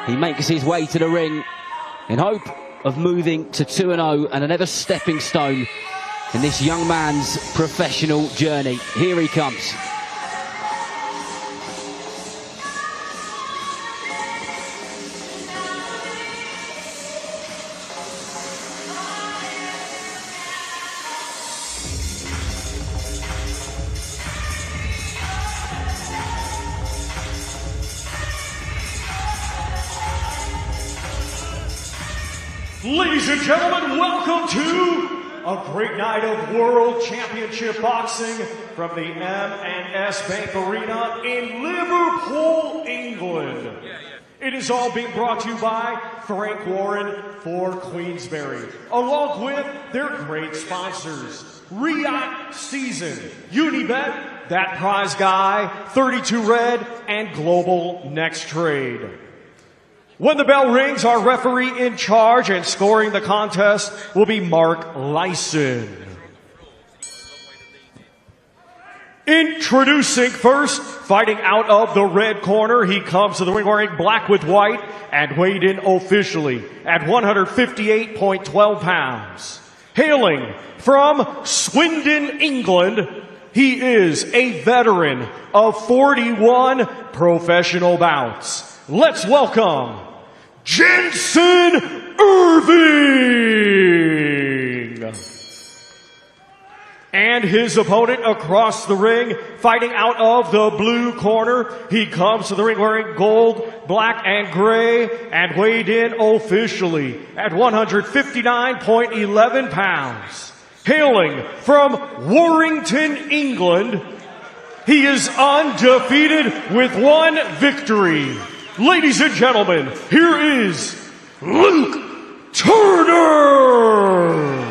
He makes his way to the ring in hope of moving to 2-0 and another stepping stone in this young man's professional journey. Here he comes. Ladies and gentlemen, welcome to a great night of World Championship Boxing from the M&S Bank Arena in Liverpool, England. It is all being brought to you by Frank Warren for Queensberry, along with their great sponsors, Riot Season, Unibet, That Prize Guy, 32 Red, and Global Next Trade. When the bell rings, our referee in charge and scoring the contest will be Mark Lacy. Introducing first, fighting out of the red corner, he comes to the ring wearing black with white and weighed in officially at 158.12 pounds. Hailing from Swindon, England, he is a veteran of 41 professional bouts. Let's welcome Jensen Irving! And his opponent across the ring, fighting out of the blue corner. He comes to the ring wearing gold, black, and gray, and weighed in officially at 159.11 pounds. Hailing from Warrington, England, he is undefeated with one victory. Ladies and gentlemen, here is Luke Turner!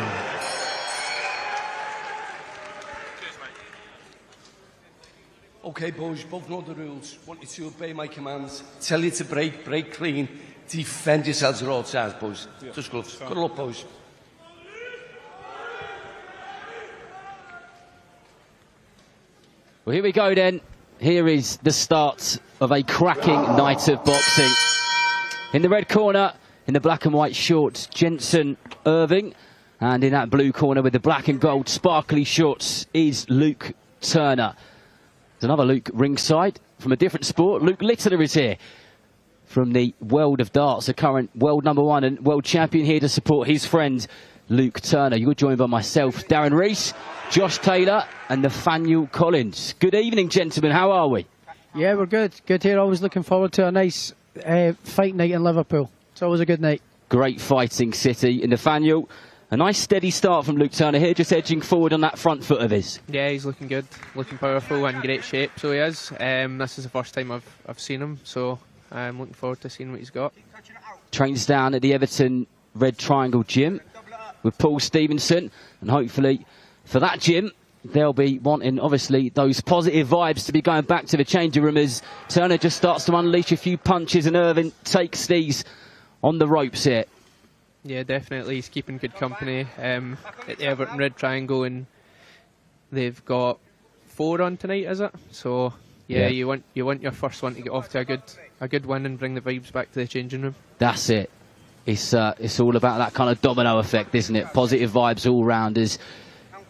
Okay, boys, both know the rules. Want you to obey my commands. Tell you to break clean. Defend yourselves at all times, boys. Yeah. Just gloves. Good luck, boys. Well, here we go then. Here is the start of a cracking night of boxing. In the red corner, in the black and white shorts, Jensen Irving. And in that blue corner with the black and gold sparkly shorts is Luke Turner. There's another Luke ringside from a different sport. Luke Littler is here from the world of darts, the current world #1 and world champion, here to support his friend Luke Turner. You're joined by myself, Darren Rees, Josh Taylor and Nathaniel Collins. Good evening, gentlemen. How are we? Yeah, we're good. Good here. Always looking forward to a nice fight night in Liverpool. It's always a good night. Great fighting city. And Nathaniel, a nice steady start from Luke Turner here, just edging forward on that front foot of his. Yeah, he's looking good, looking powerful and in great shape, so he is. This is the first time I've seen him, so I'm looking forward to seeing what he's got. Trains down at the Everton Red Triangle Gym with Paul Stevenson, and hopefully for that gym they'll be wanting, obviously, those positive vibes to be going back to the changing room as Turner just starts to unleash a few punches and Irving takes these on the ropes here. Yeah, definitely. He's keeping good company at the Everton Red Triangle, and they've got 4 on tonight, is it? So yeah, you want your first one to get off to a good win and bring the vibes back to the changing room. That's it. It's all about that kind of domino effect, isn't it? Positive vibes all round as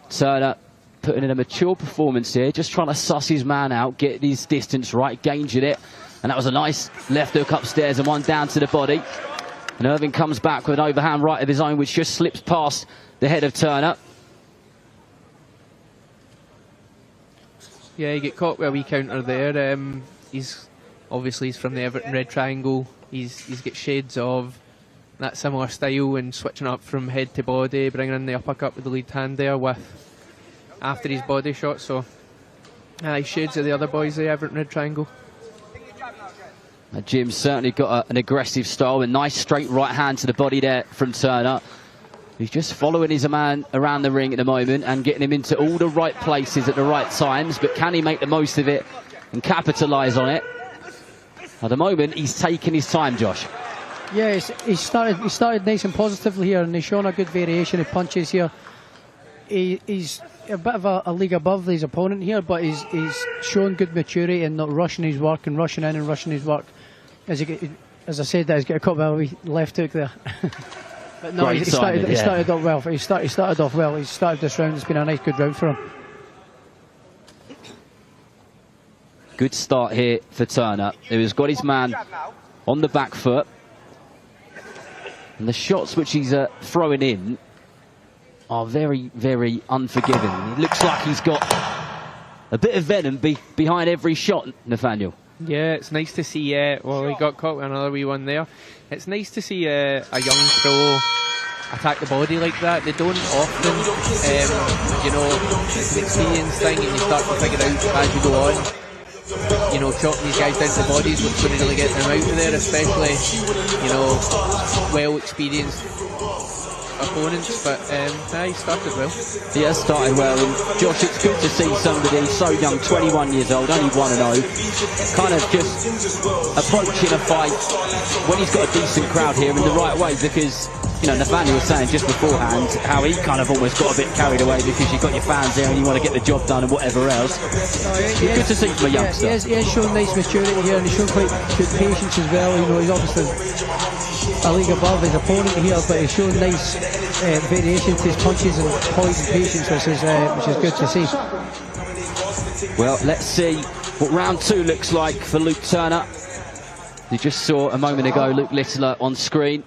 Turner putting in a mature performance here, just trying to suss his man out, get his distance right, gauging it, and that was a nice left hook upstairs and one down to the body. And Irving comes back with an overhand right of his own, which just slips past the head of Turner. Yeah, he get caught with a wee counter there. He's from the Everton Red Triangle. He's got shades of that similar style and switching up from head to body, bringing in the uppercut with the lead hand there after his body shot. So shades of the other boys, the Everton Red Triangle. Jim's certainly got an aggressive style, a nice straight right hand to the body there from Turner. He's just following his man around the ring at the moment and getting him into all the right places at the right times, but can he make the most of it and capitalise on it? At the moment, he's taking his time, Josh. Yeah, he started nice and positively here, and he's shown a good variation of punches here. He's a bit of a league above his opponent here, but he's shown good maturity and not rushing his work and rushing in and rushing his work. As as I said, that he's got a couple of wee left hook there. But no, he started off well. He started off well. He started this round. It's been a nice, good round for him. Good start here for Turner, who has got his man on the back foot. And the shots which he's throwing in are very, very unforgiving. It looks like he's got a bit of venom behind every shot, Nathaniel. Yeah, it's nice to see, well, he got caught with another wee one there. It's nice to see a young pro attack the body like that. They don't often, you know, it's an experience thing, and you start to figure out as you go on. You know, chopping these guys down to the bodies, what's going to really get them out of there, especially, you know, well-experienced opponents. But he started well. He has started well, and Josh, it's good to see somebody so young, 21 years old, only 1-0, kind of just approaching a fight when he's got a decent crowd here in the right way, because, you know, Nathaniel was saying just beforehand how he kind of almost got a bit carried away because you've got your fans there and you want to get the job done and whatever else. It's good to see from a youngster. He has shown nice maturity here, and he's shown quite good patience as well. You know, he's obviously a league above his opponent here, but he's shown nice variation to his punches and poise and patience, which is good to see. Well, let's see what round 2 looks like for Luke Turner. You just saw a moment ago Luke Littler on screen.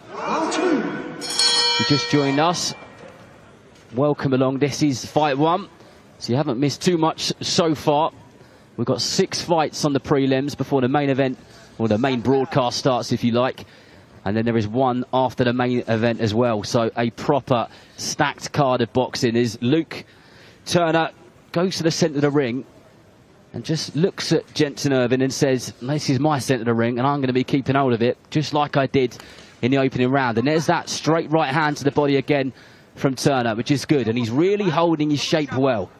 You just joined us. Welcome along. This is fight 1, so you haven't missed too much so far. We've got 6 fights on the prelims before the main event, or the main broadcast starts, if you like. And then there is one after the main event as well. So a proper stacked card of boxing as Luke Turner goes to the centre of the ring and just looks at Jensen Irving and says, this is my centre of the ring and I'm going to be keeping hold of it, just like I did in the opening round. And there's that straight right hand to the body again from Turner, which is good. And he's really holding his shape well.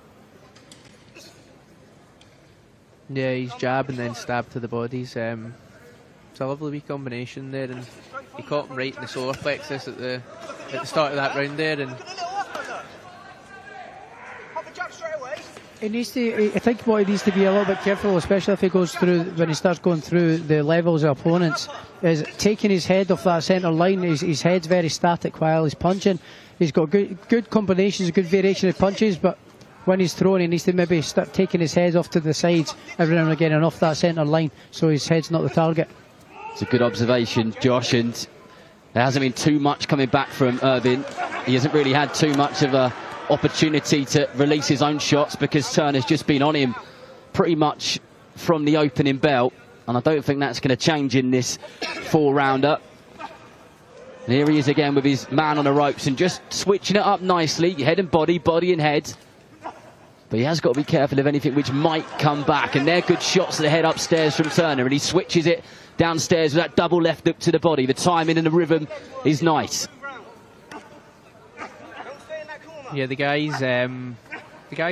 Yeah, he's jab and then stab to the bodies. It's a lovely wee combination there, and he caught him right in the solar plexus at the start of that round there. And he needs to, I think what he needs to be a little bit careful, especially if he goes through, when he starts going through the levels of opponents, is taking his head off that centre line. His head's very static while he's punching. He's got good combinations, good variation of punches, but when he's throwing, he needs to maybe start taking his head off to the sides every now and again and off that centre line, so his head's not the target. It's a good observation, Josh, and there hasn't been too much coming back from Irving. He hasn't really had too much of a opportunity to release his own shots because Turner's just been on him pretty much from the opening bell, and I don't think that's going to change in this 4-rounder. And here he is again with his man on the ropes and just switching it up nicely, head and body, body and head. But he has got to be careful of anything which might come back, and they're good shots to the head upstairs from Turner, and he switches it downstairs with that double left hook to the body. The timing and the rhythm is nice. Yeah, the guy's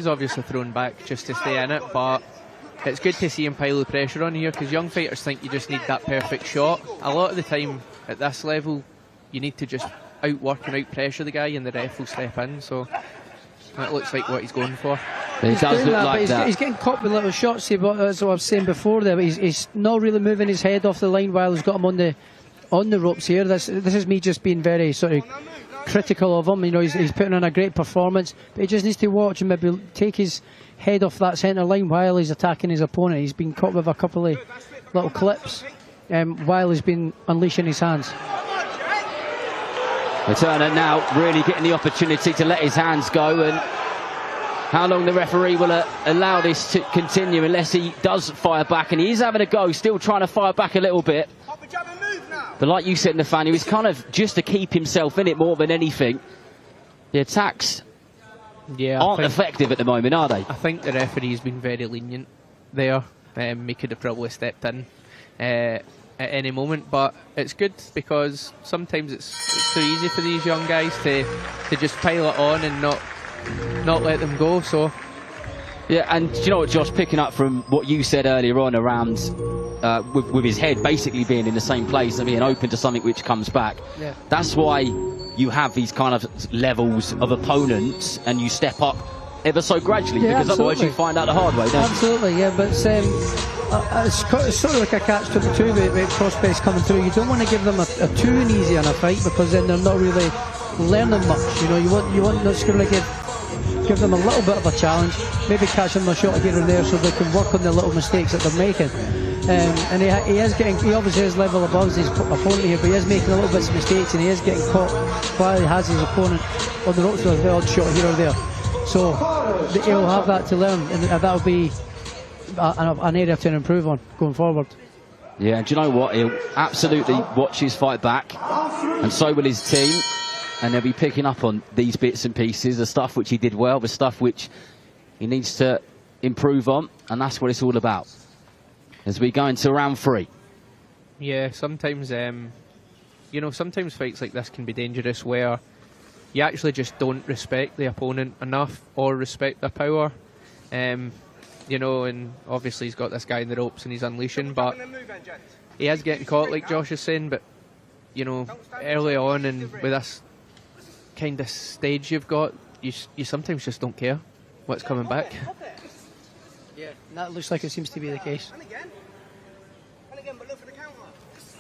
obviously thrown back just to stay in it, but it's good to see him pile the pressure on here, because young fighters think you just need that perfect shot. A lot of the time at this level, you need to just outwork and outpressure the guy, and the ref will step in. So that looks like what he's going for. It does look like that. He's getting caught with little shots here, but that's what I was saying before there. But he's not really moving his head off the line while he's got him on the ropes here. This is me just being very sort of critical of him. You know, he's putting on a great performance, but he just needs to watch and maybe take his head off that centre line while he's attacking his opponent. He's been caught with a couple of little clips while he's been unleashing his hands. Turner now really getting the opportunity to let his hands go, and how long the referee will allow this to continue unless he does fire back, and he is having a go, still trying to fire back a little bit. But like you said, Nathaniel, he's kind of just to keep himself in it more than anything. The attacks aren't effective at the moment, are they? I think the referee's been very lenient there. He could have probably stepped in at any moment, but it's good because sometimes it's too easy for these young guys to just pile it on and not let them go. So yeah, and do you know what, Josh, picking up from what you said earlier on around with his head basically being in the same place and being open to something which comes back, that's why you have these kind of levels of opponents and you step up ever so gradually, because otherwise you find out the hard way, don't you? Absolutely, yeah, but it's sort of like a catch-22 with prospects coming through. You don't want to give them a too easy in a fight, because then they're not really learning much. You know, you want to sort of give them a little bit of a challenge, maybe catch them a shot here and there so they can work on the little mistakes that they're making. And he obviously is level above his opponent here, but he is making a little bit of mistakes, and he is getting caught while he has his opponent on the ropes with the odd shot here or there. So he'll have that to learn, and that'll be an area to improve on going forward. Yeah, and do you know what? He'll absolutely watch his fight back, and so will his team, and they'll be picking up on these bits and pieces, the stuff which he did well, the stuff which he needs to improve on, and that's what it's all about as we go into round 3. Yeah, sometimes, sometimes fights like this can be dangerous, where you actually just don't respect the opponent enough or respect their power. And obviously he's got this guy in the ropes and he's unleashing, but he is getting caught, like Josh is saying. But, early on, and with this kind of stage you've got, you sometimes just don't care what's coming back. Yeah, that looks like it seems to be the case.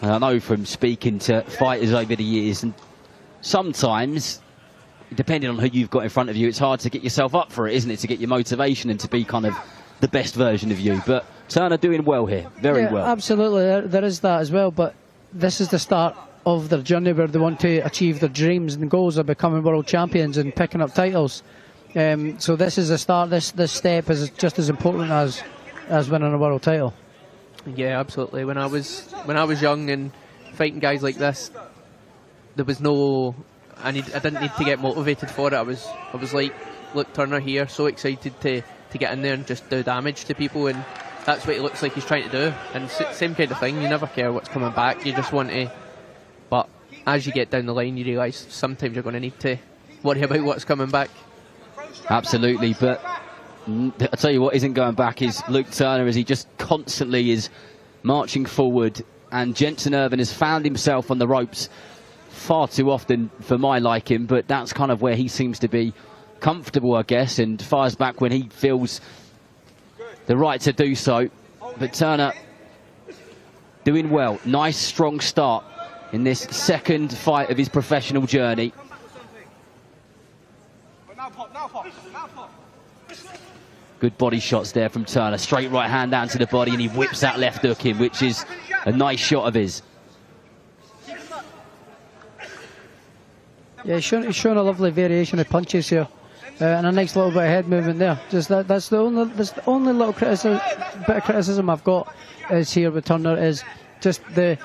I know from speaking to fighters over the years, and sometimes, depending on who you've got in front of you, it's hard to get yourself up for it, isn't it? To get your motivation and to be kind of the best version of you. But Turner doing well here, very well. Absolutely, there is that as well. But this is the start of their journey where they want to achieve their dreams and goals of becoming world champions and picking up titles. So this is the start. This step is just as important as winning a world title. Yeah, absolutely. When I was young and fighting guys like this, there was no. I didn't need to get motivated for it. I was like, look, Turner here, so excited to get in there and just do damage to people, and that's what it looks like he's trying to do. And same kind of thing. You never care what's coming back. You just want to. But as you get down the line, you realise sometimes you're going to need to worry about what's coming back. Absolutely, but I'll tell you what isn't going back is Luke Turner, as he just constantly is marching forward, and Jensen Irvin has found himself on the ropes far too often for my liking, but that's kind of where he seems to be comfortable, I guess, and fires back when he feels the right to do so. But Turner doing well. Nice strong start in this second fight of his professional journey. Good body shots there from Turner. Straight right hand down to the body, and he whips that left hook in, which is a nice shot of his. Yeah, he's showing a lovely variation of punches here, and a nice little bit of head movement there. Just that's the only little bit of criticism I've got is here with Turner, is just the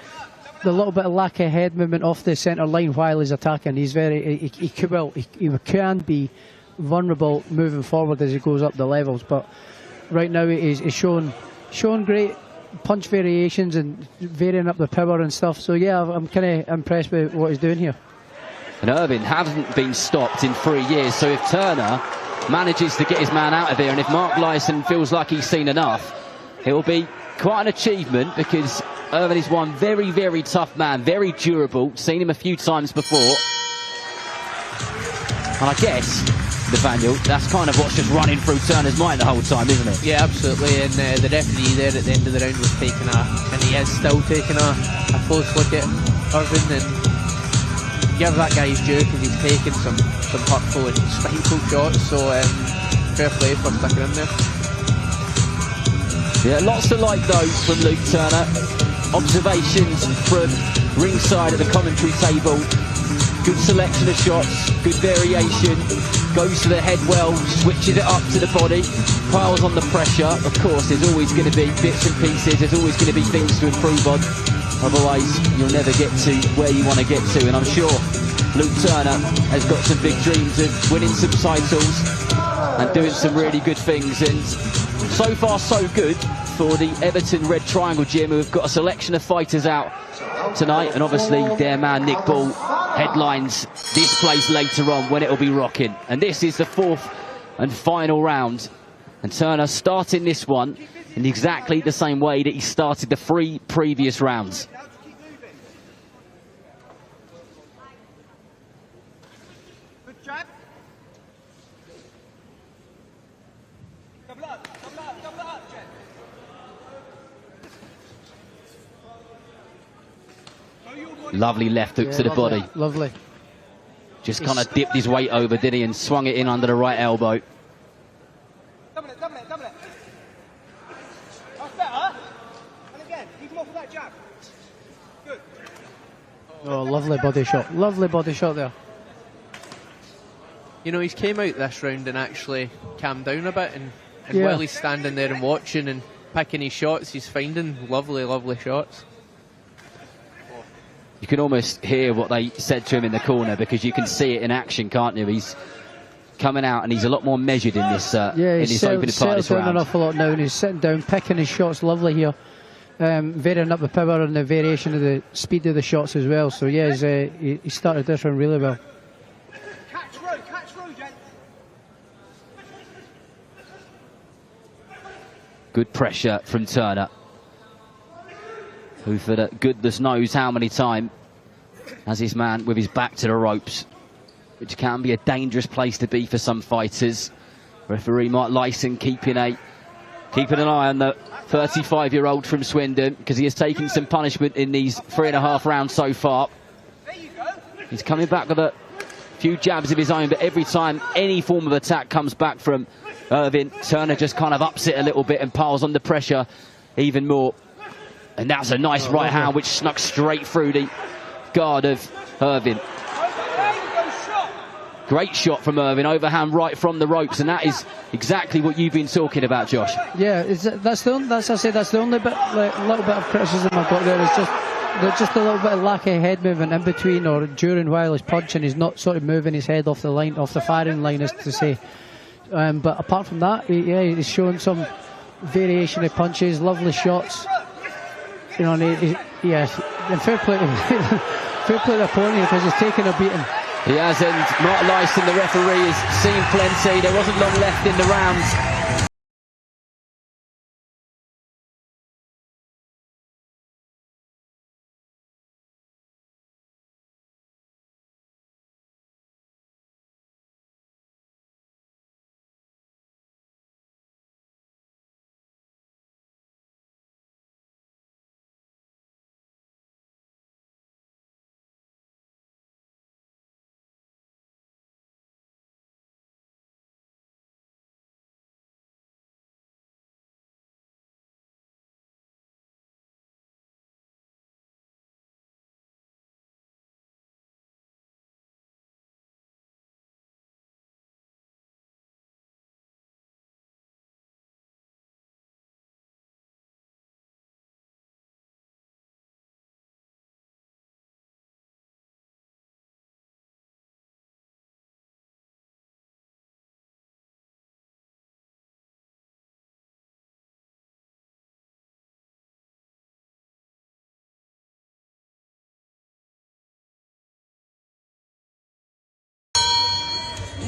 little bit of lack of head movement off the centre line while he's attacking. He's he can be vulnerable moving forward as he goes up the levels, but right now he's showing great punch variations and varying up the power and stuff. So yeah, I'm kind of impressed with what he's doing here. And Irvin hasn't been stopped in 3 years, so if Turner manages to get his man out of here, and if Mark Lyson feels like he's seen enough, it will be quite an achievement, because Irvin is one very, very tough man, very durable. Seen him a few times before. And I guess, Nathaniel, that's kind of what's just running through Turner's mind the whole time, isn't it? Yeah, absolutely. And the referee there at the end of the round was taking and he is still taking a close look at Irvin, and give that guy his due, because he's taken some hurtful and spiteful shots. So fair play for sticking in there. Yeah, lots to like though from Luke Turner. Observations from ringside at the commentary table. Good selection of shots, good variation, goes to the head well, switches it up to the body, piles on the pressure. Of course, there's always going to be bits and pieces, there's always going to be things to improve on. Otherwise, you'll never get to where you want to get to. And I'm sure Luke Turner has got some big dreams of winning some titles and doing some really good things. And so far, so good for the Everton Red Triangle Gym, who have got a selection of fighters out tonight, and obviously their man Nick Ball headlines this place later on when it'll be rocking. And this is the 4th and final round, and Turner starting this one in exactly the same way that he started the 3 previous rounds. Lovely left hook to the body. Lovely. Just kind of dipped his weight over, did he, and swung it in under the right elbow. Double it. That's better. And again, keep him off with that jab. Good. Oh, lovely body shot. Lovely body shot there. You know, he's came out this round and actually calmed down a bit, and while he's standing there and watching and picking his shots, he's finding lovely, lovely shots. You can almost hear what they said to him in the corner, because you can see it in action, can't you? He's coming out and he's a lot more measured in this in his opening part of this round. An awful lot now, and he's sitting down, picking his shots lovely here, varying up the power and the variation of the speed of the shots as well. So yeah, he started this round really well. Catch row, gent. Good pressure from Turner, who for the goodness knows how many times has his man with his back to the ropes, which can be a dangerous place to be for some fighters. Referee Mark Lyson keeping an eye on the 35-year-old from Swindon, because he has taken some punishment in these 3.5 rounds so far. He's coming back with a few jabs of his own, but every time any form of attack comes back from Irvin, Turner just kind of ups it a little bit and piles on the pressure even more. And that's a nice right hand which snuck straight through the guard of Irvin. Great shot from Irvin, overhand right from the ropes, and that is exactly what you've been talking about, Josh. Yeah, that's the only bit, little bit of criticism I've got there. Is just a little bit of lack of head movement in between or during while he's punching. He's not sort of moving his head off the line, off the firing line, as to say. But apart from that, he's showing some variation of punches, lovely shots. You know, and fair play to the opponent, because he's taking a beating. He has, and Mark Lyson, the referee, is seeing plenty. There wasn't long left in the rounds.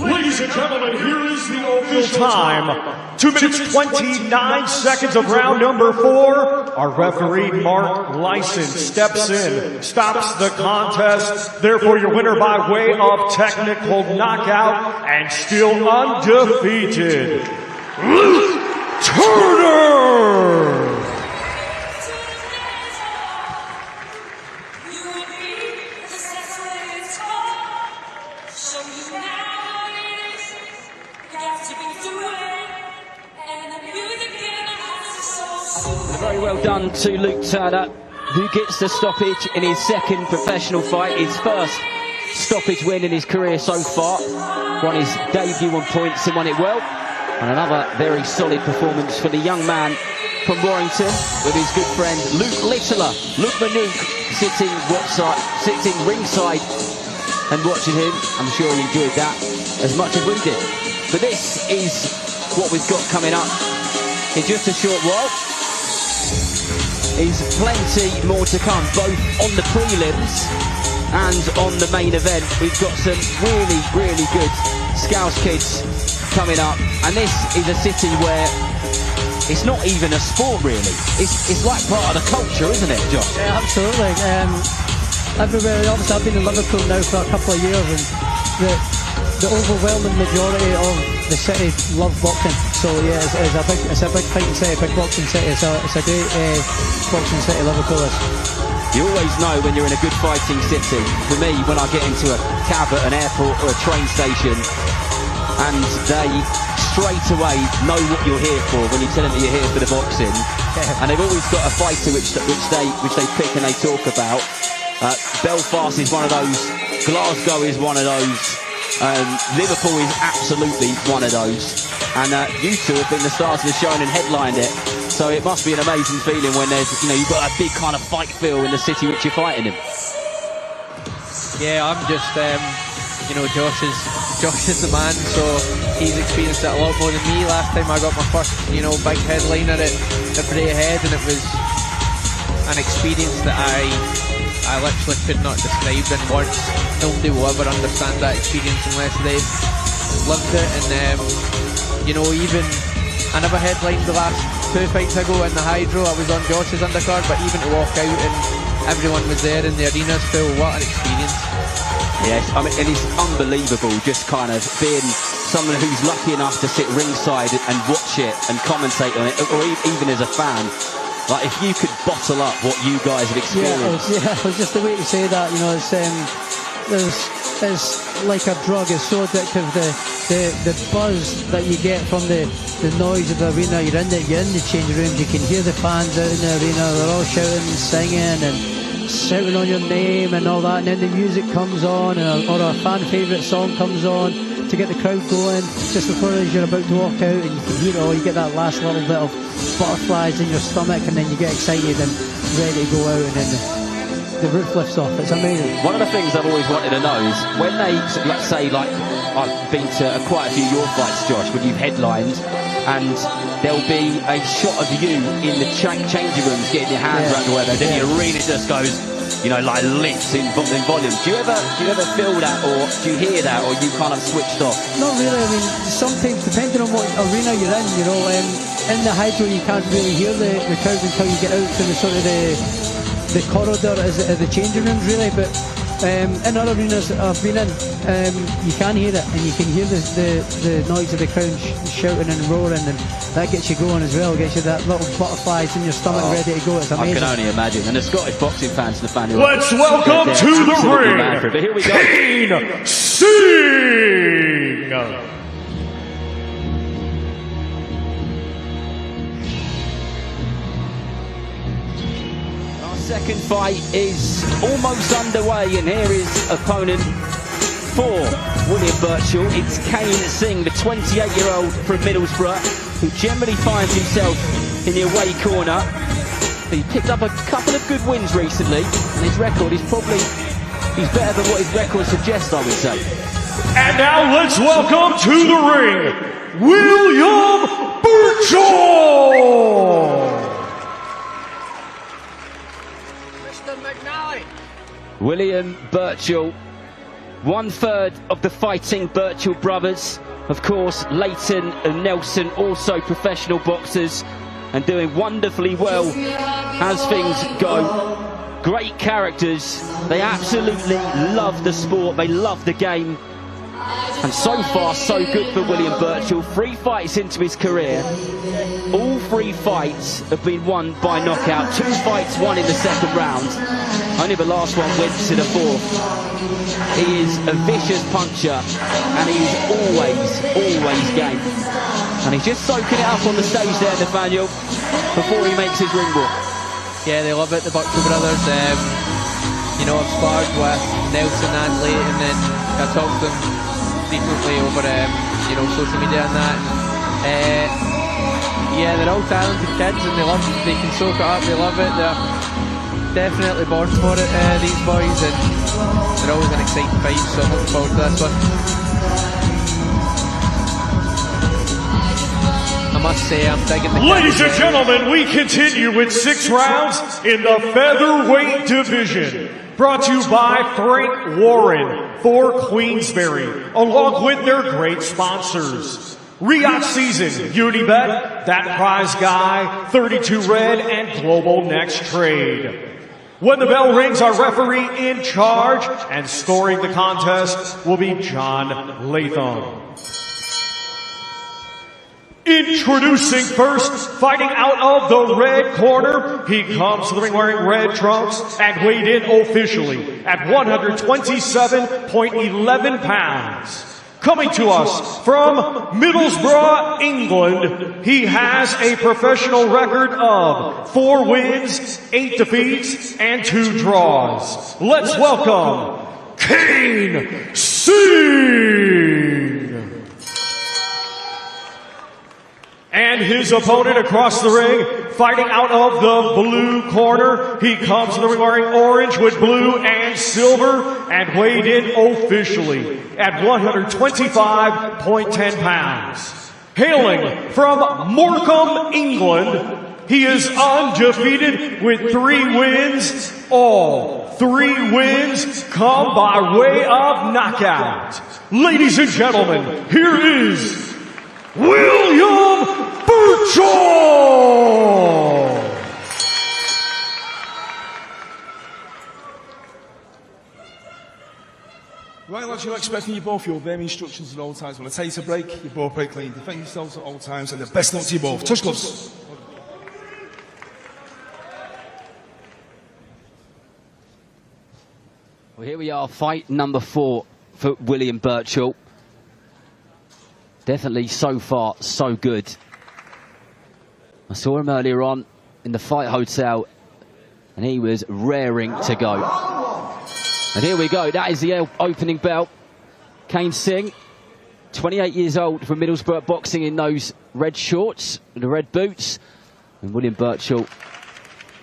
Ladies and gentlemen, here is the official time. 2 minutes 29 seconds of round number 4. Our referee, Mark Lyson, steps in, stops the contest. Therefore, your winner by way of technical knockout and still undefeated, Luke Turner! Very well done to Luke Turner, who gets the stoppage in his second professional fight, his first stoppage win in his career so far. Won his debut on points and won it well. And another very solid performance for the young man from Warrington, with his good friend Luke Littler. Luke Manook sitting ringside and watching him. I'm sure he enjoyed that as much as we did. But this is what we've got coming up in just a short while. Is plenty more to come, both on the prelims and on the main event. We've got some really, really good Scouse kids coming up, and this is a city where it's not even a sport really. It's like part of the culture, isn't it, Josh? Yeah, absolutely. Everywhere, obviously I've been in Liverpool now for a couple of years, and the overwhelming majority of the city love boxing. So yeah, it's a big fighting city, big boxing city. It's a great boxing city, Liverpool is. You always know when you're in a good fighting city. For me, when I get into a cab at an airport or a train station, and they straight away know what you're here for when you tell them that you're here for the boxing, and they've always got a fighter which they pick and they talk about. Belfast is one of those. Glasgow is one of those. Liverpool is absolutely one of those. And you two have been the stars of the show and headlined it. So it must be an amazing feeling when there's, you've got a big kind of fight feel in the city which you're fighting in. Yeah, I'm just, Josh is the man, so he's experienced it a lot more than me. Last time I got my first, big headliner at Bray Head, and it was an experience that I literally could not describe in words. Nobody will ever understand that experience unless they've lived it. And even I never headlined the last 2 fights ago in the Hydro. I was on Josh's undercard, but even to walk out and everyone was there and the arena's full, what an experience. Yes, I mean, and it's unbelievable just kind of being someone who's lucky enough to sit ringside and watch it and commentate on it, or even as a fan. Like, if you could bottle up what you guys have experienced. Yeah, it was just the way to say that, it's like a drug. It's so addictive, the buzz that you get from the noise of the arena. You're in the change rooms, you can hear the fans out in the arena, they're all shouting and singing and shouting on your name and all that, and then the music comes on, or a fan favourite song comes on to get the crowd going just before you're about to walk out, and you can hear it all. You get that last little bit of butterflies in your stomach, and then you get excited and ready to go out, and then the roof lifts off. It's amazing. One of the things I've always wanted to know is when they, let's say, like I've been to quite a few of your fights, Josh, when you've headlined, and there'll be a shot of you in the changing rooms getting your hands around the weather, then the arena just goes, like lifts in volume. Do you ever feel that, or do you hear that, or you kind of switched off? Not really. I mean, sometimes depending on what arena you're in, in the Hydro you can't really hear the crowd until you get out to the sort of the corridor as the changing rooms, really. But in other arenas I've been in, you can hear it, and you can hear the noise of the crowd shouting and roaring, and that gets you going as well. Gets you that little butterflies in your stomach ready to go. It's amazing. I can only imagine. And the Scottish boxing fans, Nathaniel. Let's welcome to the ring, but here we go. Singh. Our second fight is almost underway, and here is opponent for William Burchill. It's Singh, the 28-year-old from Middlesbrough, who generally finds himself in the away corner. He picked up a couple of good wins recently, and his record is he's better than what his record suggests, I would say. And now let's welcome to the ring, William Burchill. William Burchill, 1/3 of the fighting Burchill brothers. Of course, Leighton and Nelson, also professional boxers, and doing wonderfully well as things go. Great characters. They absolutely love the sport. They love the game. And so far, so good for William Burchill. 3 fights into his career. All 3 fights have been won by knockout. 2 fights won in the second round. Only the last one went to the 4th. He is a vicious puncher, and he's always game. And he's just soaking it up on the stage there, Nathaniel, before he makes his ring walk. Yeah, they love it, the Burchill brothers. I've sparred with Nelson and Leighton, and I talk to them frequently over, social media and that. Yeah, they're all talented kids, and they can soak it up, they love it. They're definitely born for it, these boys, and they're always an exciting fight, so I'm looking forward to this one. I must say, I'm digging the... Ladies and gentlemen, we continue with 6 rounds in the featherweight division. Brought to you by Frank Warren for Queensberry, along with their great sponsors. Riyadh Season, Unibet, That Prize Guy, 32 Red, and Global Next Trade. When the bell rings, our referee in charge, and scoring the contest will be John Latham. Introducing first, fighting out of the red corner, he comes to the ring wearing red trunks and weighed in officially at 127.11 pounds. Coming to us from Middlesbrough, England, he has a professional record of 4 wins, 8 defeats, and 2 draws. Let's welcome Singh! And his opponent across the ring, fighting out of the blue corner. He comes to the ring wearing orange with blue and silver and weighed in officially at 125.10 pounds. Hailing from Morecambe, England, he is undefeated with 3 wins. All 3 wins come by way of knockout. Ladies and gentlemen, here is William Burchill! Right, lads, you're expecting you both. You obey my instructions at all times. When I tell you to break, you both break clean. Defend yourselves at all times, and the best luck to you both. Touch gloves. Well, here we are, fight number 4 for William Burchill. Definitely so far, so good. I saw him earlier on in the fight hotel, and he was raring to go. And here we go, that is the opening bell. Kane Singh, 28 years old, from Middlesbrough, boxing in those red shorts and the red boots. And William Burchill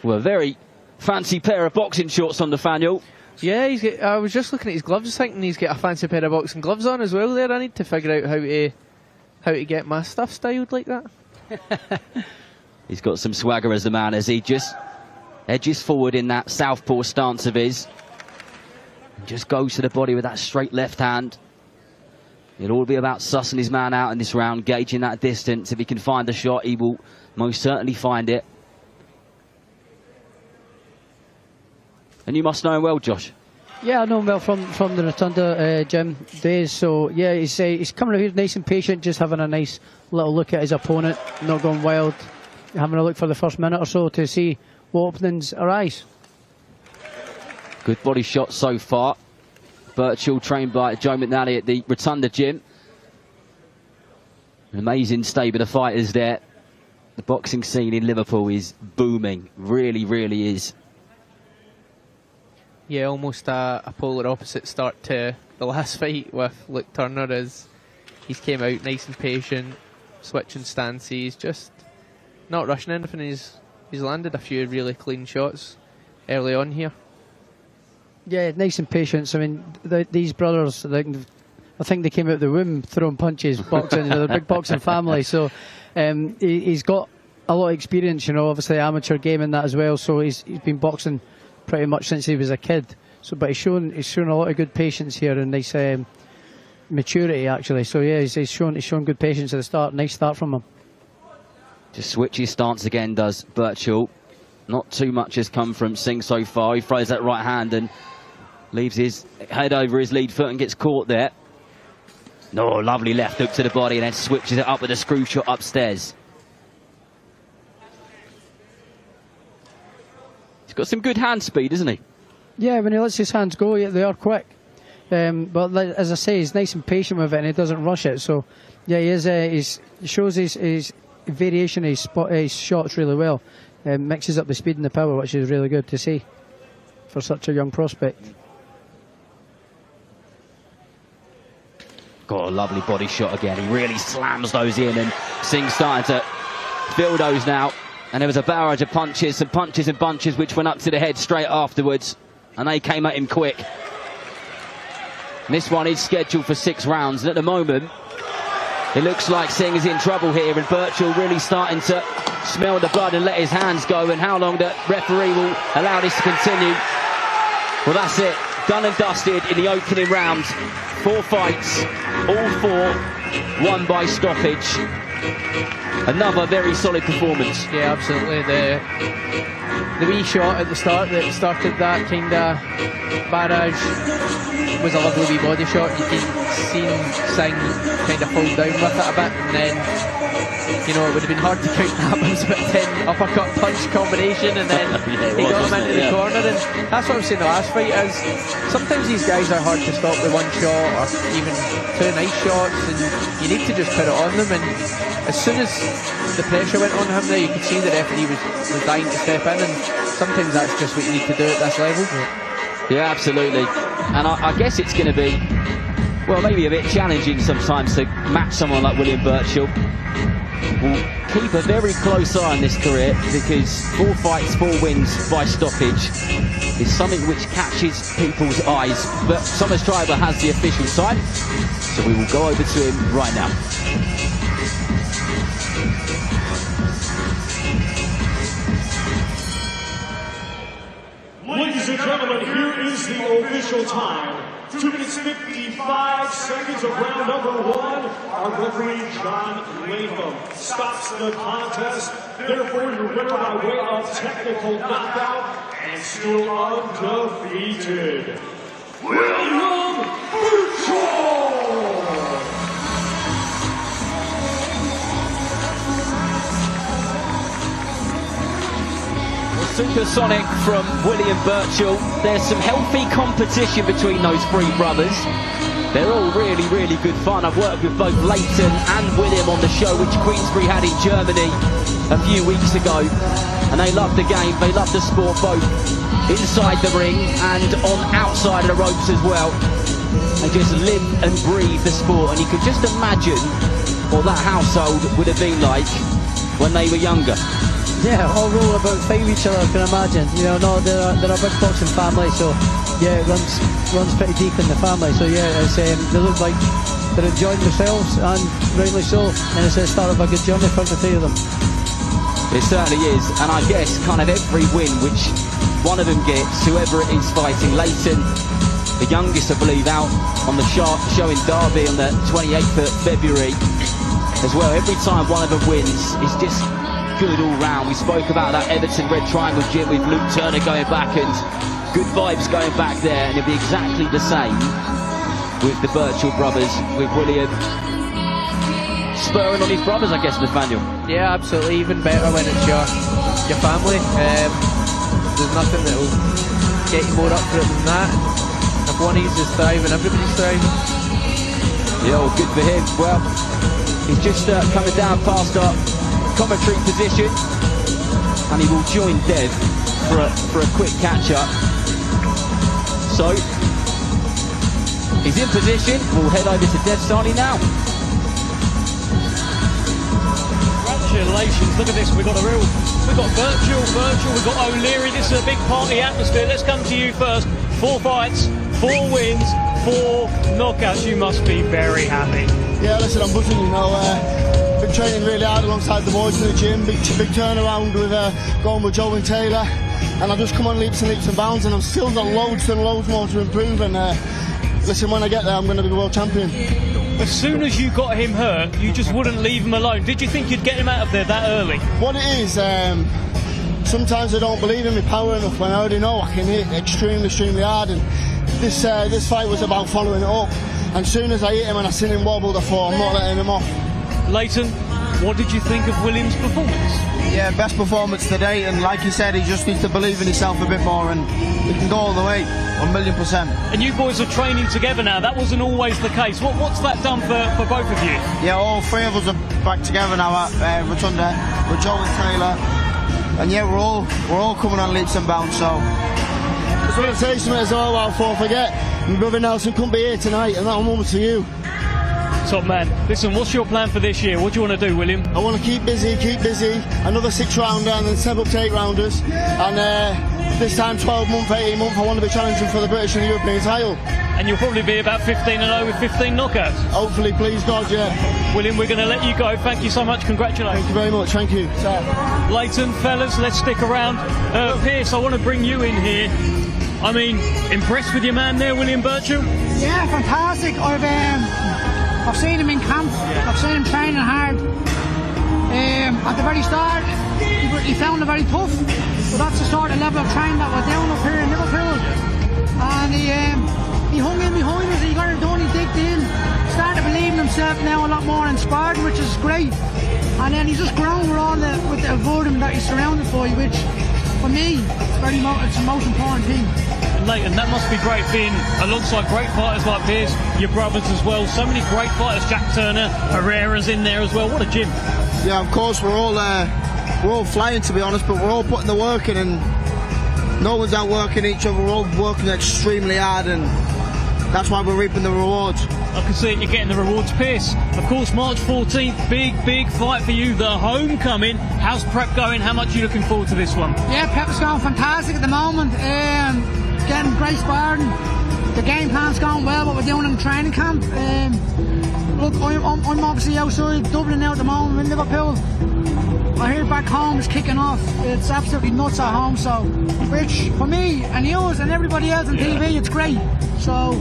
with a very fancy pair of boxing shorts on the Faniel. Yeah, I was just looking at his gloves, thinking he's got a fancy pair of boxing gloves on as well there. I need to figure out how to get my stuff styled like that. He's got some swagger as the man, as he just edges forward in that southpaw stance of his. And just goes to the body with that straight left hand. It'll all be about sussing his man out in this round, gauging that distance. If he can find the shot, he will most certainly find it. And you must know him well, Josh. Yeah, I know him well from the Rotunda gym days. So yeah, he's coming out here nice and patient, just having a nice little look at his opponent, not going wild, having a look for the first minute or so to see what openings arise. Good body shot so far. Burchill, trained by Joe McNally at the Rotunda gym. An amazing stable of fighters there. The boxing scene in Liverpool is booming, really, really is. Yeah, almost a polar opposite start to the last fight with Luke Turner, as he's came out nice and patient, switching stances, just not rushing anything. He's landed a few really clean shots early on here. Yeah, nice and patient. I mean, these brothers, I think they came out of the womb throwing punches, boxing, they're a big boxing family. So he's got a lot of experience, obviously amateur game in that as well. So he's been boxing pretty much since he was a kid. So, but he's shown a lot of good patience here and nice maturity actually. So yeah, he's shown good patience at the start. Nice start from him. Just switches stance again, does Burchill. Not too much has come from Singh so far. He throws that right hand and leaves his head over his lead foot and gets caught there. No, lovely left hook to the body and then switches it up with a screw shot upstairs. He's got some good hand speed, isn't he? Yeah, when he lets his hands go, yeah, they are quick. But as I say, he's nice and patient with it and he doesn't rush it. So yeah, he shows his variation, his shots really well. Mixes up the speed and the power, which is really good to see for such a young prospect. Got a lovely body shot again. He really slams those in, and Singh's starting to feel those now. And there was a barrage of punches, some punches and bunches, which went up to the head straight afterwards, and they came at him quick. And this one is scheduled for 6 rounds, and at the moment it looks like Singh is in trouble here, and Burchill really starting to smell the blood and let his hands go, and how long the referee will allow this to continue. Well, that's it. Done and dusted in the opening round. 4 fights, all 4 won by stoppage. Another very solid performance. Yeah, absolutely. The wee shot at the start that started that kind of barrage was a lovely wee body shot. You can see Singh kind of fall down with it a bit, and then you know, it would have been hard to count that was about 10 uppercut punch combination, and then he got him into the corner. And that's what I was saying the last fight is sometimes these guys are hard to stop with one shot or even 2 nice shots, and you need to just put it on them. And as soon as the pressure went on him there, you could see the referee was dying to step in, and sometimes that's just what you need to do at this level. Yeah, absolutely. And I guess it's going to be, well, maybe a bit challenging sometimes to match someone like William Burchill. We'll keep a very close eye on this career, because 4 fights, 4 wins by stoppage is something which catches people's eyes. But Thomas Schreiber has the official time, so we will go over to him right now. Ladies and gentlemen, here is the official time. 2 minutes 55 seconds of round number 1. Our referee, John Latham, stops the contest. Therefore, your winner by way of technical knockout and still undefeated, William Burchill! Supersonic from William Burchill. There's some healthy competition between those 3 brothers. They're all really, really good fun. I've worked with both Leighton and William on the show which Queensberry had in Germany a few weeks ago, and they love the game, they love the sport, both inside the ring and on outside of the ropes as well. They just live and breathe the sport, and you can just imagine what that household would have been like when they were younger. Yeah, all roll about 5 each other, I can imagine. You know, no, they're a big boxing family, so yeah, it runs pretty deep in the family. So yeah, it's, they look like they're enjoying themselves, and rightly so. And it's the start of a good journey for the 3 of them. It certainly is, and I guess kind of every win which one of them gets, whoever it is fighting, Leighton, the youngest I believe, out on the show in Derby on the 28th of February as well. Every time one of them wins, it's just good all round. We spoke about that Everton Red Triangle gym with Luke Turner going back, and good vibes going back there, and it'll be exactly the same with the Burchill brothers, with William spurring on his brothers, I guess, Nathaniel. Yeah, absolutely. Even better when it's your family. There's nothing that will get you more up for it than that. And if one of is thriving, everybody's thriving. Yeah, well, good for him. Well, he's just coming down past our commentary position, and he will join Dev for a quick catch-up. So he's in position. We'll head over to Dev Sani now. Congratulations, look at this, we've got Burchill, we've got O'Leary. This is a big party atmosphere. Let's come to you first. 4 fights, 4 wins, 4 knockouts. You must be very happy. Yeah, listen, I'm buzzing, you know. Been training really hard alongside the boys in the gym. Big turnaround with going with Joe and Taylor, and I've just come on leaps and bounds, and I've still got loads and loads more to improve. And listen, when I get there, I'm going to be world champion. As soon as you got him hurt, you just wouldn't leave him alone. Did you think you'd get him out of there that early? What it is, sometimes I don't believe in my power enough when I already know I can hit extremely hard, and this fight was about following it up. And as soon as I hit him and I seen him wobbled, I thought, I'm not letting him off. Leighton, what did you think of William's performance? Yeah, best performance today, and like he said, he just needs to believe in himself a bit more, and he can go all the way, 1,000,000%. And you boys are training together now. That wasn't always the case. What's that done for both of you? Yeah, all 3 of us are back together now at Rotunda with Joe and Taylor, and yeah, we're all coming on leaps and bounds. So I just want to say something as well before I forget. My brother Nelson couldn't be here tonight, and that one was to you. Top man. Listen, what's your plan for this year? What do you want to do, William? I want to keep busy, another 6-rounder and then step up to 8-rounders, and this time 12 month, 18 month, I want to be challenging for the British and the European title. And you'll probably be about 15-0 with 15 knockouts? Hopefully, please God, yeah. William, we're going to let you go. Thank you so much. Congratulations. Thank you very much. Thank you. Leighton, fellas, let's stick around. Pierce, I want to bring you in here. I mean, impressed with your man there, William Burchill? Yeah, fantastic. I've seen him in camp. I've seen him training hard. At the very start, he found it very tough. But that's the sort of level of training that we're down up here in Liverpool. And he hung in behind us. He got it done. He digged in. Started believing himself now a lot more in sparring, which is great. And then he's just grown with the avoidance that he's surrounded by, which for me, it's the most important thing. And Leighton, that must be great being alongside great fighters like Piers, your brothers as well. So many great fighters, Jack Turner, Herrera's in there as well. What a gym. Yeah, of course, we're all flying, to be honest, but we're all putting the work in, and no one's outworking each other. We're all working extremely hard, and that's why we're reaping the rewards. I can see it, you're getting the rewards. Pierce, of course, March 14th, big fight for you, the homecoming. How's prep going? How much are you looking forward to this one? Yeah, prep is going fantastic at the moment. Getting great sparring. The game plan's going well, what we're doing in training camp. Look, I'm obviously outside Dublin now at the moment, in Liverpool. I hear back home is kicking off. It's absolutely nuts at home, so which for me and yours and everybody else on TV, it's great. So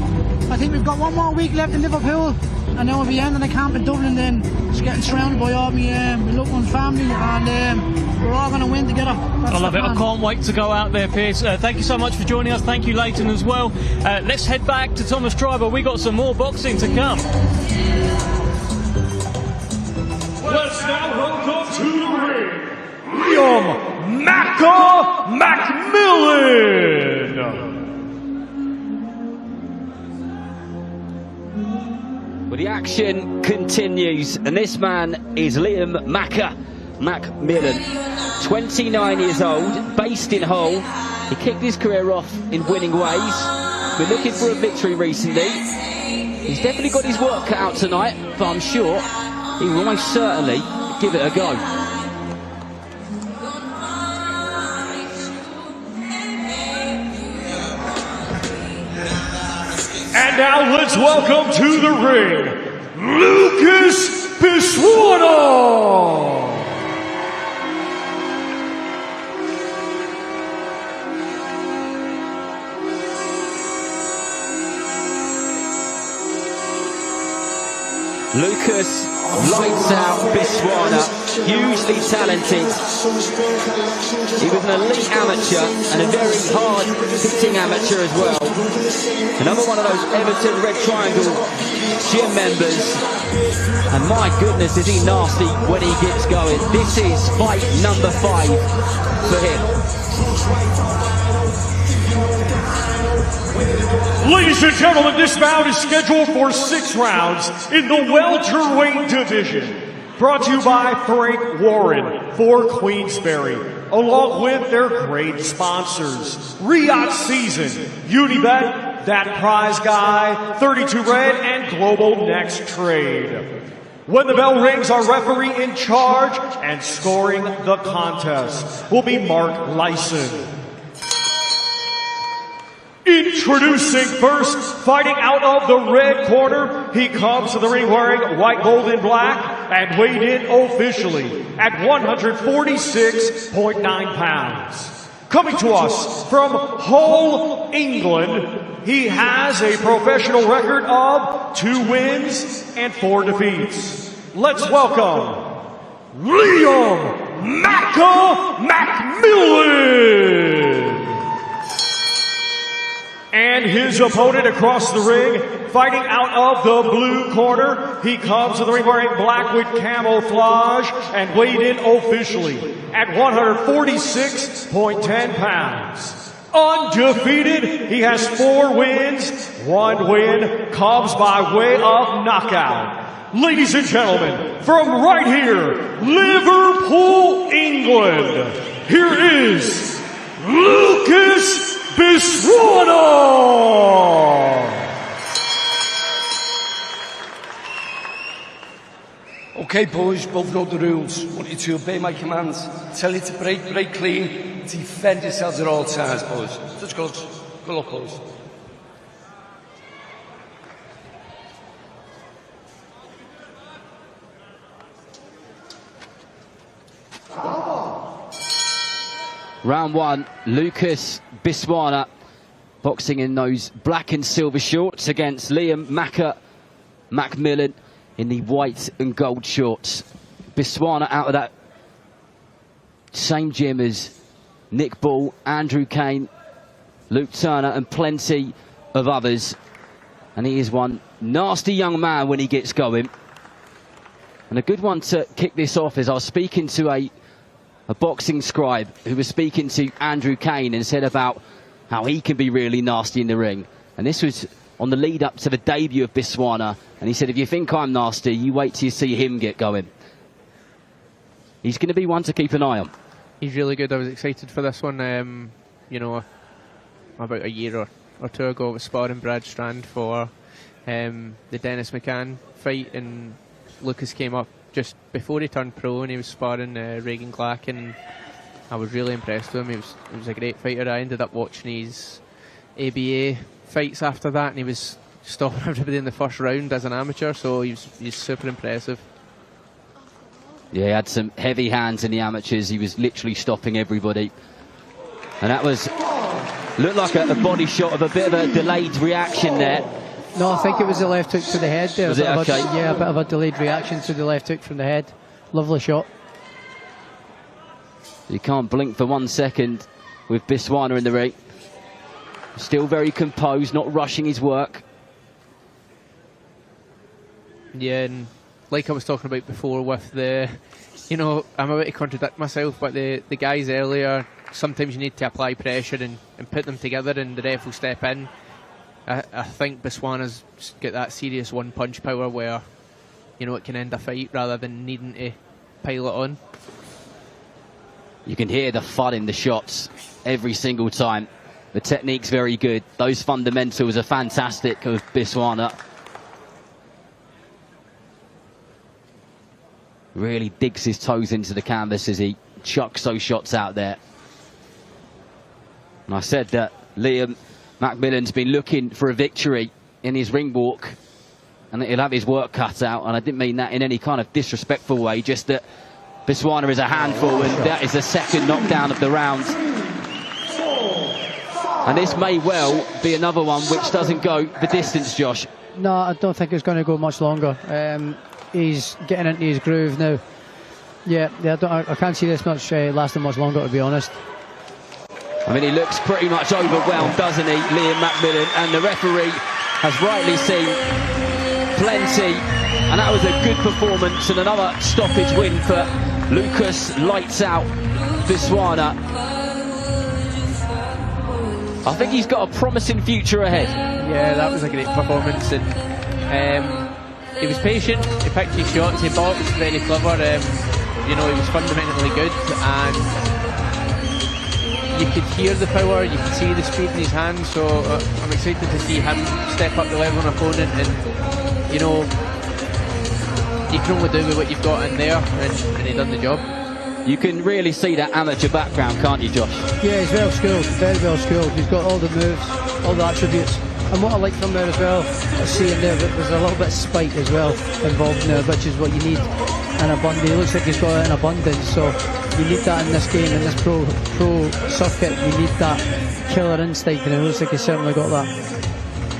I think we've got one more week left in Liverpool, and then we'll be ending the camp in Dublin, then just getting surrounded by all my loved ones, family, and we're all going to win together. That's I love it. I can't wait to go out there, Pierce. Thank you so much for joining us. Thank you, Leighton, as well. Let's head back to Thomas Triber. We got some more boxing to come. Let's now welcome to the ring, Liam MacMillan. Well, the action continues, and this man is Liam MacMillan, 29 years old, based in Hull. He kicked his career off in winning ways. Been looking for a victory recently. He's definitely got his work cut out tonight, but I'm sure he will most certainly give it a go. And now let's welcome to the ring, Lucas Biswana. Lucas lights out Biswana, hugely talented. He was an elite amateur and a very hard-hitting amateur as well. Another one of those Everton Red Triangle gym members. And my goodness, is he nasty when he gets going. This is fight number 5 for him. Ladies and gentlemen, this bout is scheduled for 6 rounds in the welterweight division. Brought to you by Frank Warren for Queensberry, along with their great sponsors, Riyadh Season, Unibet, That Prize Guy, 32 Red, and Global Next Trade. When the bell rings, our referee in charge and scoring the contest will be Mark Lacy. Introducing first, fighting out of the red corner, he comes to the ring wearing white, gold, and black, and weighed in officially at 146.9 pounds. Coming to us from Hull, England, he has a professional record of 2 wins and 4 defeats. Let's welcome Liam MacMillan. And his opponent across the ring, fighting out of the blue corner, he comes to the ring wearing black with camouflage and weighed in officially at 146.10 pounds. Undefeated, he has 4 wins. 1 win comes by way of knockout. Ladies and gentlemen, from right here, Liverpool, England, here is Lucas Biswana! Okay, boys, both know the rules. I want you to obey my commands. Tell you to break clean, defend yourselves at all times, boys. Just go up, boys. Round 1, Lucas Biswana boxing in those black and silver shorts against Liam MacMillan in the white and gold shorts. Biswana out of that same gym as Nick Ball, Andrew Kane, Luke Turner and plenty of others. And he is one nasty young man when he gets going. And a good one to kick this off is I was speaking to a boxing scribe who was speaking to Andrew Kane and said about how he can be really nasty in the ring. And this was on the lead up to the debut of Biswana. And he said, if you think I'm nasty, you wait till you see him get going. He's going to be one to keep an eye on. He's really good. I was excited for this one. You know, about a year or two ago, I was sparring Brad Strand for the Dennis McCann fight, and Lucas came up just before he turned pro, and he was sparring Reagan Glack, and I was really impressed with him. He was a great fighter. I ended up watching his ABA fights after that, and he was stopping everybody in the first round as an amateur, so he's super impressive. Yeah, he had some heavy hands in the amateurs. He was literally stopping everybody. And that looked like a body shot of a bit of a delayed reaction there. No, I think it was the left hook to the head there. Was it okay? Yeah, a bit of a delayed reaction to the left hook from the head. Lovely shot. You can't blink for 1 second with Biswana in the ring. Still very composed, not rushing his work. Yeah, and like I was talking about before with the, you know, I'm about to contradict myself, but the guys earlier, sometimes you need to apply pressure and put them together, and the ref will step in. I think Biswana's got that serious one-punch power where, you know, it can end a fight rather than needing to pile it on. You can hear the fun in the shots every single time. The technique's very good. Those fundamentals are fantastic of Biswana. Really digs his toes into the canvas as he chucks those shots out there. And I said that Liam MacMillan's been looking for a victory in his ring walk, and he'll have his work cut out. And I didn't mean that in any kind of disrespectful way, just that Biswana is a handful, and that is the second knockdown of the round. And this may well be another one which doesn't go the distance, Josh. No, I don't think it's going to go much longer. He's getting into his groove now. Yeah, I can't see this much lasting much longer, to be honest. I mean, he looks pretty much overwhelmed, doesn't he, Liam MacMillan? And the referee has rightly seen plenty. And that was a good performance and another stoppage win for Lucas Lights Out Biswana. I think he's got a promising future ahead. Yeah, that was a great performance, and he was patient, he picked his shots, he boxed, very clever. You know, he was fundamentally good, and you could hear the power, you could see the speed in his hands, so I'm excited to see him step up the level of an opponent, and you know, you can only do with what you've got in there, and he done the job. You can really see that amateur background, can't you, Josh? Yeah, he's well skilled, very well skilled. He's got all the moves, all the attributes. And what I like from there as well, I see in there that there's a little bit of spite as well involved in there, which is what you need in abundance. It looks like he's got it in abundance, so you need that in this game, in this pro circuit. You need that killer instinct, and it looks like he's certainly got that.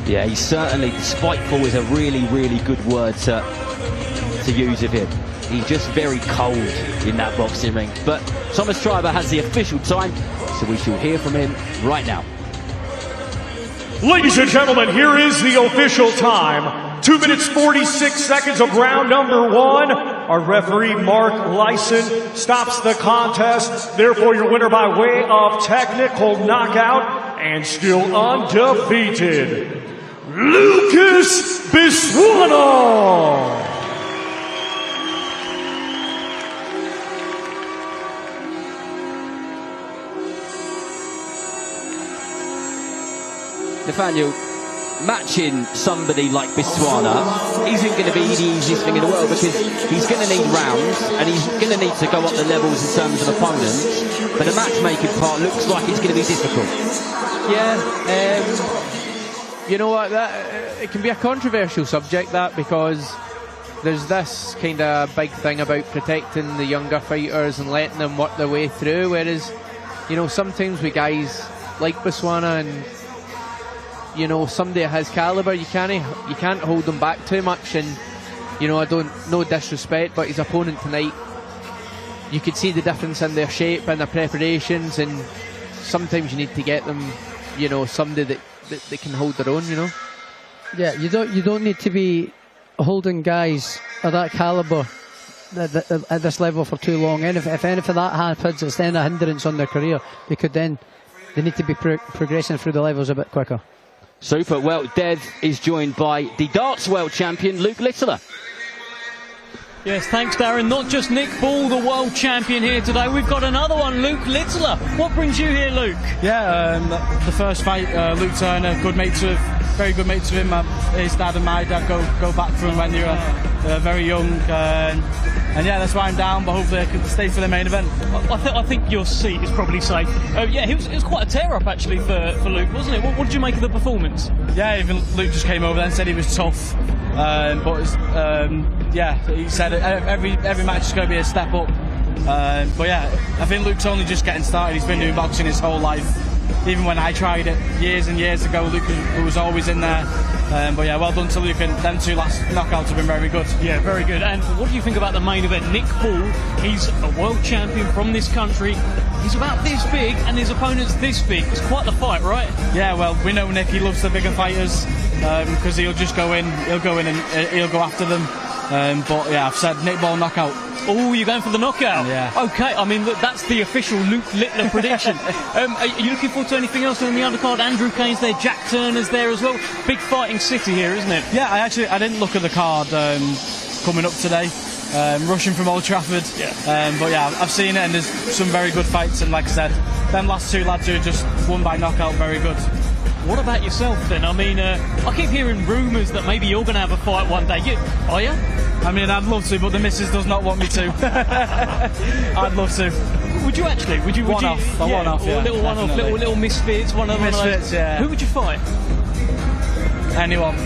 Yeah, he's certainly, spiteful is a really, really good word to use of him. He's just very cold in that boxing ring. But Thomas Schreiber has the official time, so we shall hear from him right now. Ladies and gentlemen, here is the official time. 2 minutes 46 seconds of round number 1. Our referee, Mark Lyson, stops the contest. Therefore, your winner by way of technical knockout and still undefeated, Lucas Biswana. Nathaniel, matching somebody like Biswana isn't going to be the easiest thing in the world, because he's going to need rounds and he's going to need to go up the levels in terms of opponents. But the matchmaking part looks like it's going to be difficult. Yeah, you know what? It can be a controversial subject, that, because there's this kind of big thing about protecting the younger fighters and letting them work their way through. Whereas, you know, sometimes with guys like Biswana and, you know, somebody of his calibre, you can't hold them back too much. And, you know, no disrespect, but his opponent tonight, you could see the difference in their shape and their preparations, and sometimes you need to get them, you know, somebody that can hold their own, you know. Yeah, you don't need to be holding guys of that calibre at this level for too long. And if anything of that happens, it's then a hindrance on their career. They need to be progressing through the levels a bit quicker. Super. Well, Dev is joined by the darts world champion, Luke Littler. Yes, thanks, Darren. Not just Nick Ball, the world champion here today. We've got another one, Luke Littler. What brings you here, Luke? Yeah, the first fight, Luke Turner, very good mate to him. His dad and my dad go back from when they were very young. And yeah, that's why I'm down, but hopefully I can stay for the main event. I think your seat is probably safe. Yeah, it was quite a tear-up actually for Luke, wasn't it? What did you make of the performance? Yeah, even Luke just came over and said he was tough. Yeah, he said every match is going to be a step up. But yeah, I think Luke's only just getting started. He's been doing boxing his whole life. Even when I tried it years and years ago, Luke was always in there. But yeah, well done to Luke, and them 2 last knockouts have been very good. Yeah, very good. And what do you think about the main event? Nick Ball, he's a world champion from this country. He's about this big, and his opponent's this big. It's quite the fight, right? Yeah, well, we know Nick, he loves the bigger fighters, because he'll just go in and he'll go after them. But yeah, I've said Nick Ball knockout. Oh, you're going for the knockout? Yeah. Okay, I mean, look, that's the official Luke Littler prediction. Are you looking forward to anything else on the undercard? Andrew Kane's there, Jack Turner's there as well. Big fighting city here, isn't it? Yeah, I didn't look at the card coming up today. Rushing from Old Trafford. Yeah. But yeah, I've seen it, and there's some very good fights. And like I said, them last 2 lads who just won by knockout, very good. What about yourself then? I mean, I keep hearing rumours that maybe you're going to have a fight one day. Are you? I mean, I'd love to, but the missus does not want me to. I'd love to. Would you actually? Would you? One-off, yeah. A little one-off, little misfits, one of misfits, yeah. Who would you fight? Anyone.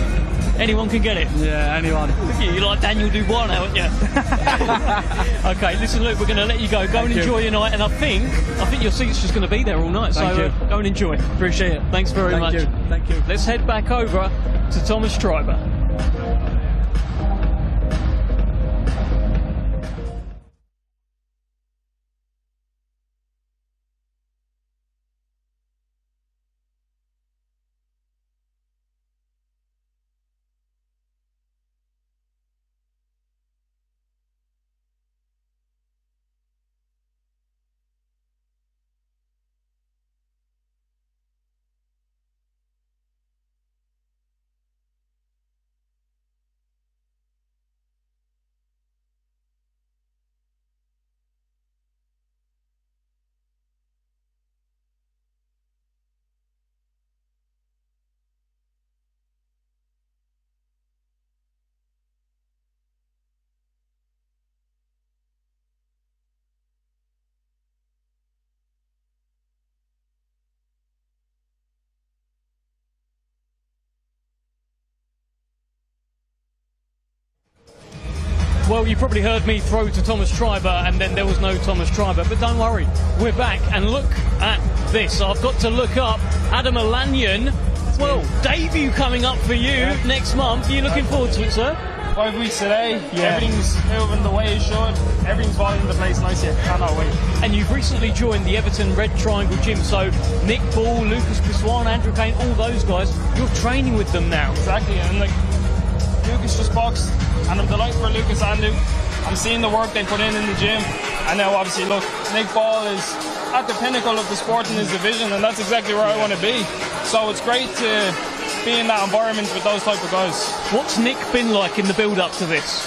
Anyone can get it? Yeah, anyone. You're like Daniel Dubois now, aren't you? Okay, listen, Luke, we're going to let you go. Go and enjoy your night, and I think your seat's just going to be there all night. Thank you. Go and enjoy. Appreciate it. Thanks very much. Thank you. Let's head back over to Thomas Schreiber. Well, you probably heard me throw to Thomas Schreiber and then there was no Thomas Schreiber, but don't worry, we're back, and look at this. I've got to look up Adam Alanian. Well, debut coming up for you next month. Are you looking forward to it, sir? 5 weeks today, everything's moving the way it should, everything's falling into place nicely, I cannot wait. And you've recently joined the Everton Red Triangle Gym, so Nick Ball, Lucas Biswana, Andrew Kane, all those guys, you're training with them now. Exactly, and like, Lucas just boxed, and I'm delighted for Lucas and Luke. I'm seeing the work they put in the gym, and now obviously look, Nick Ball is at the pinnacle of the sport in his division, and that's exactly where I want to be. So it's great to be in that environment with those type of guys. What's Nick been like in the build-up to this?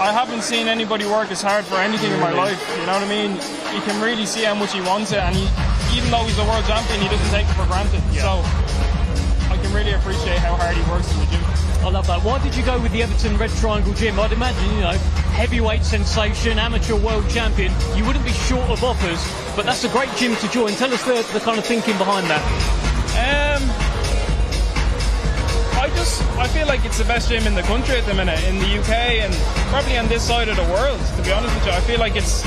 I haven't seen anybody work as hard for anything in my life, you know what I mean? You can really see how much he wants it, and even though he's a world champion, he doesn't take it for granted. So I can really appreciate how hard he works in the gym. I love that. Why did you go with the Everton Red Triangle Gym? I'd imagine, you know, heavyweight sensation, amateur world champion, you wouldn't be short of offers, but that's a great gym to join. Tell us the kind of thinking behind that. I feel like it's the best gym in the country at the minute, in the UK and probably on this side of the world, to be honest with you. I feel like it's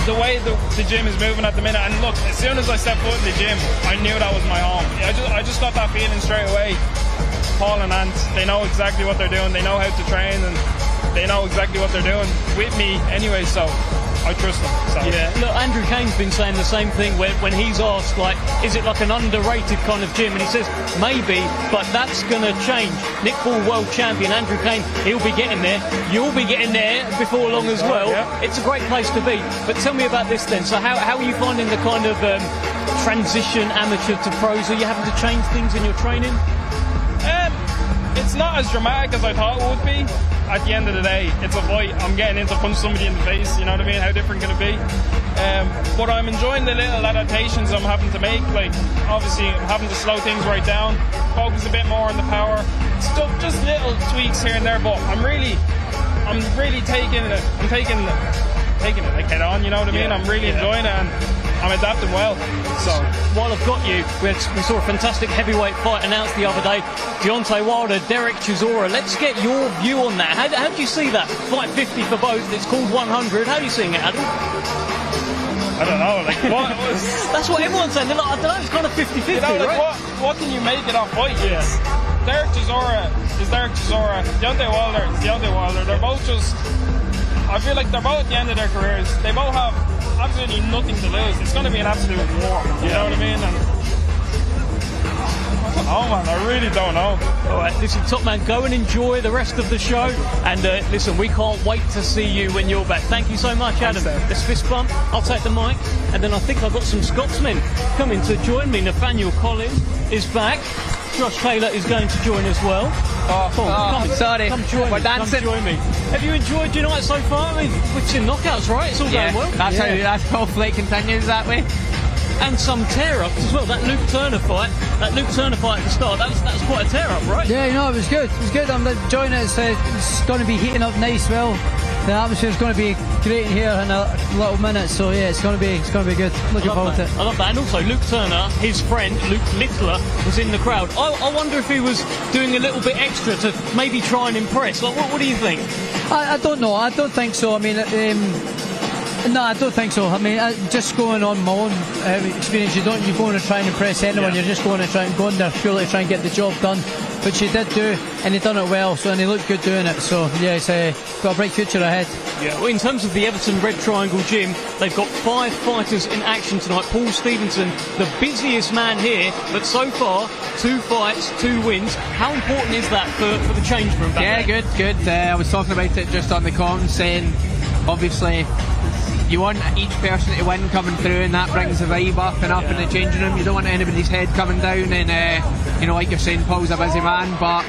the way the gym is moving at the minute, and look, as soon as I stepped foot in the gym, I knew that was my home. I just got that feeling straight away. Paul and Ant, they know exactly what they're doing, they know how to train, and they know exactly what they're doing with me anyway, so I I trust him. So. Yeah, look, Andrew Kane's been saying the same thing when he's asked, like, is it like an underrated kind of gym? And he says, maybe, but that's going to change. Nick Ball, world champion, Andrew Kane, he'll be getting there. You'll be getting there before long as well. Yeah. It's a great place to be. But tell me about this then. So how are you finding the kind of transition amateur to pros? Are you having to change things in your training? It's not as dramatic as I thought it would be. At the end of the day, it's a fight. I'm getting in to punch somebody in the face, you know what I mean? How different can it be? But I'm enjoying the little adaptations I'm having to make. Like, obviously, I'm having to slow things right down, focus a bit more on the power. Stuff, just little tweaks here and there, but I'm really taking it like head on, you know what I mean? I'm really enjoying it, and I'm adapting well. So while I've got you, we saw a fantastic heavyweight fight announced the other day. Deontay Wilder, Derek Chisora. Let's get your view on that. How do you see that? Fight 50 for both. It's called 100. How are you seeing it, Adam? I don't know. Like, what? That's what everyone's saying. They're like, I don't know. It's kind of 50-50, you know, like, right? What can you make it off fight? Yeah. Derek Chisora is Derek Chisora. Deontay Wilder is Deontay Wilder. They're both just. I feel like they're both at the end of their careers. They both have absolutely nothing to lose. It's going to be an absolute war. You know what I mean? And I don't know, man. I really don't know. All right, listen, top man, go and enjoy the rest of the show. And listen, we can't wait to see you when you're back. Thank you so much, Adam. Let's fist bump. I'll take the mic. And then I think I've got some Scotsmen coming to join me. Nathaniel Collins is back. Josh Taylor is going to join as well. Sorry. Come join me. Come join me. Have you enjoyed your night so far? I mean, we've seen knockouts, right? It's all going well. That's hopefully it continues that way. And some tear-ups as well. That Luke Turner fight at the start, that was quite a tear-up, right? Yeah, you know, it was good. It was good. I'm enjoying it. It's going to be heating up nice. Well, the atmosphere is going to be great in here in a little minute. So yeah, it's going to be good. Looking forward to it. I love that. And also Luke Turner, his friend Luke Littler, was in the crowd. I wonder if he was doing a little bit extra to maybe try and impress. Like, what do you think? I don't know. I don't think so. I mean. No, I don't think so. I mean, just going on my own experience, you go on and try and impress anyone. You're just going to try and go in there purely to try and get the job done, which he did do, and he done it well. So, and he looked good doing it. So, yeah, he's got a bright future ahead. Yeah. Well, in terms of the Everton Red Triangle Gym, they've got 5 fighters in action tonight. Paul Stevenson, the busiest man here, but so far 2 fights, 2 wins. How important is that for the change room? Yeah, good. I was talking about it just on the comms, saying obviously. You want each person to win coming through, and that brings the vibe up and up in the changing room. You don't want anybody's head coming down, and like you're saying, Paul's a busy man, but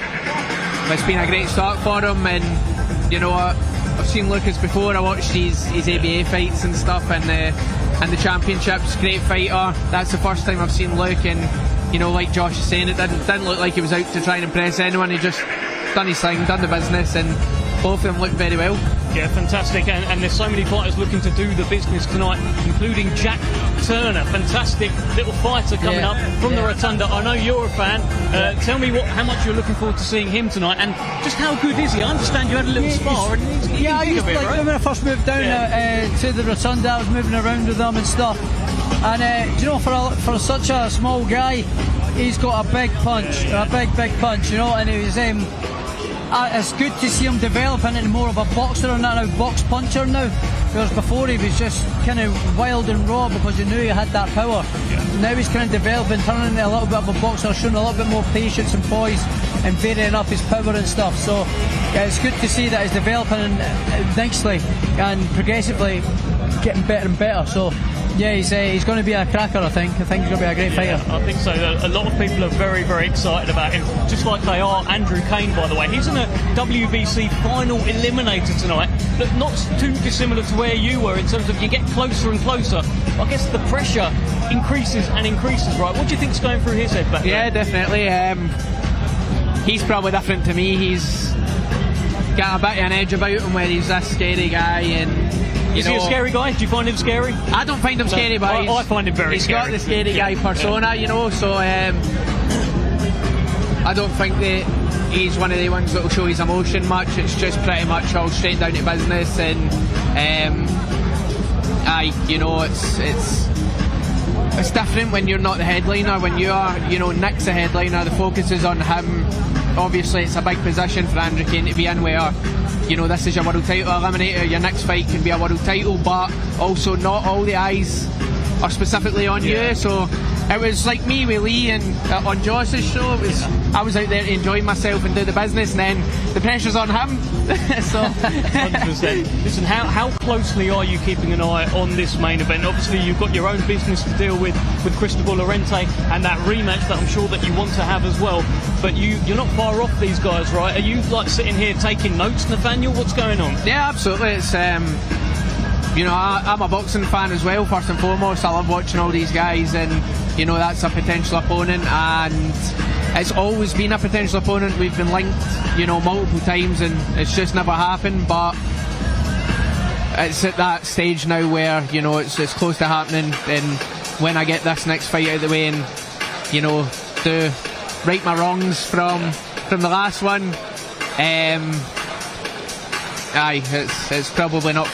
it's been a great start for him. And you know, I've seen Lucas before. I watched his ABA fights and stuff, and the championships. Great fighter. That's the first time I've seen Luke, and you know, like Josh is saying, it didn't look like he was out to try and impress anyone. He just done his thing, done the business, and both of them looked very well. Yeah, fantastic, and there's so many fighters looking to do the business tonight, including Jack Turner, fantastic little fighter coming up from the Rotunda. I know you're a fan. Tell me how much you're looking forward to seeing him tonight, and just how good is he? I understand you had a little spar. I used to when I first moved down to the Rotunda. I was moving around with them and stuff. And do you know, for such a small guy, he's got a big punch, a big punch, you know, and he was. It's good to see him developing into more of a boxer and not a box puncher now. Whereas before he was just kind of wild and raw because he knew he had that power. Yeah. Now he's kind of developing, turning into a little bit of a boxer, showing a little bit more patience and poise and varying up his power and stuff. So yeah, it's good to see that he's developing nicely and progressively getting better and better. So yeah, he's going to be a cracker, I think. I think he's going to be a great fighter. I think so. A lot of people are very, very excited about him, just like they are Andrew Kane, by the way. He's in a WBC final eliminator tonight. Look, not too dissimilar to where you were in terms of you get closer and closer. I guess the pressure increases and increases, right? What do you think's going through his head back there? Yeah, definitely. He's probably different to me. He's got a bit of an edge about him where he's this scary guy, and is he a scary guy? Do you find him scary? I don't find him scary, but I find him very scary. He's got the scary guy persona, you know, so I don't think that he's one of the ones that will show his emotion much. It's just pretty much all straight down to business, and you know, it's different when you're not the headliner. When you are, you know, Nick's the headliner, the focus is on him obviously it's a big position for Andrew Kane to be in, where, you know, this is your world title eliminator, your next fight can be a world title, but also not all the eyes are specifically on you. So it was like me with Lee and on Josh's show. It was, I was out there to enjoy myself and do the business, and then the pressure's on him. So 100%. Listen, how closely are you keeping an eye on this main event? Obviously you've got your own business to deal with Cristobal Llorente and that rematch that I'm sure that you want to have as well, but you're not far off these guys, right? Are you like sitting here taking notes, Nathaniel? What's going on? Yeah, absolutely. It's you know, I'm a boxing fan as well, first and foremost. I love watching all these guys, and you know, that's a potential opponent, and it's always been a potential opponent. We've been linked, you know, multiple times, and it's just never happened. But it's at that stage now where, you know, it's close to happening, and when I get this next fight out of the way and, you know, to right my wrongs from the last one, it's probably not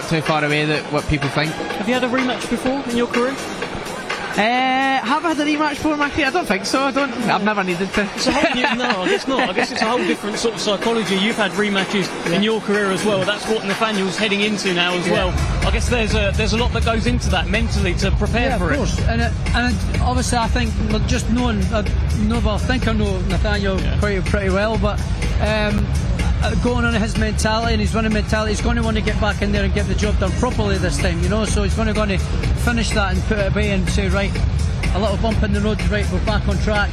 too far away that what people think. Have you had a rematch before in your career? Have I had a rematch before in my career? I don't think so. I've never needed to. It's a whole no, I guess not. I guess it's a whole different sort of psychology. You've had rematches in your career as well. That's what Nathaniel's heading into now as well. I guess there's a lot that goes into that mentally to prepare for it. Yeah, of course. And obviously I think just knowing, I know Nathaniel pretty well, but going on his mentality and his winning mentality, he's going to want to get back in there and get the job done properly this time, you know, so he's going to finish that and put it away and say, right, a little bump in the road, right, we're back on track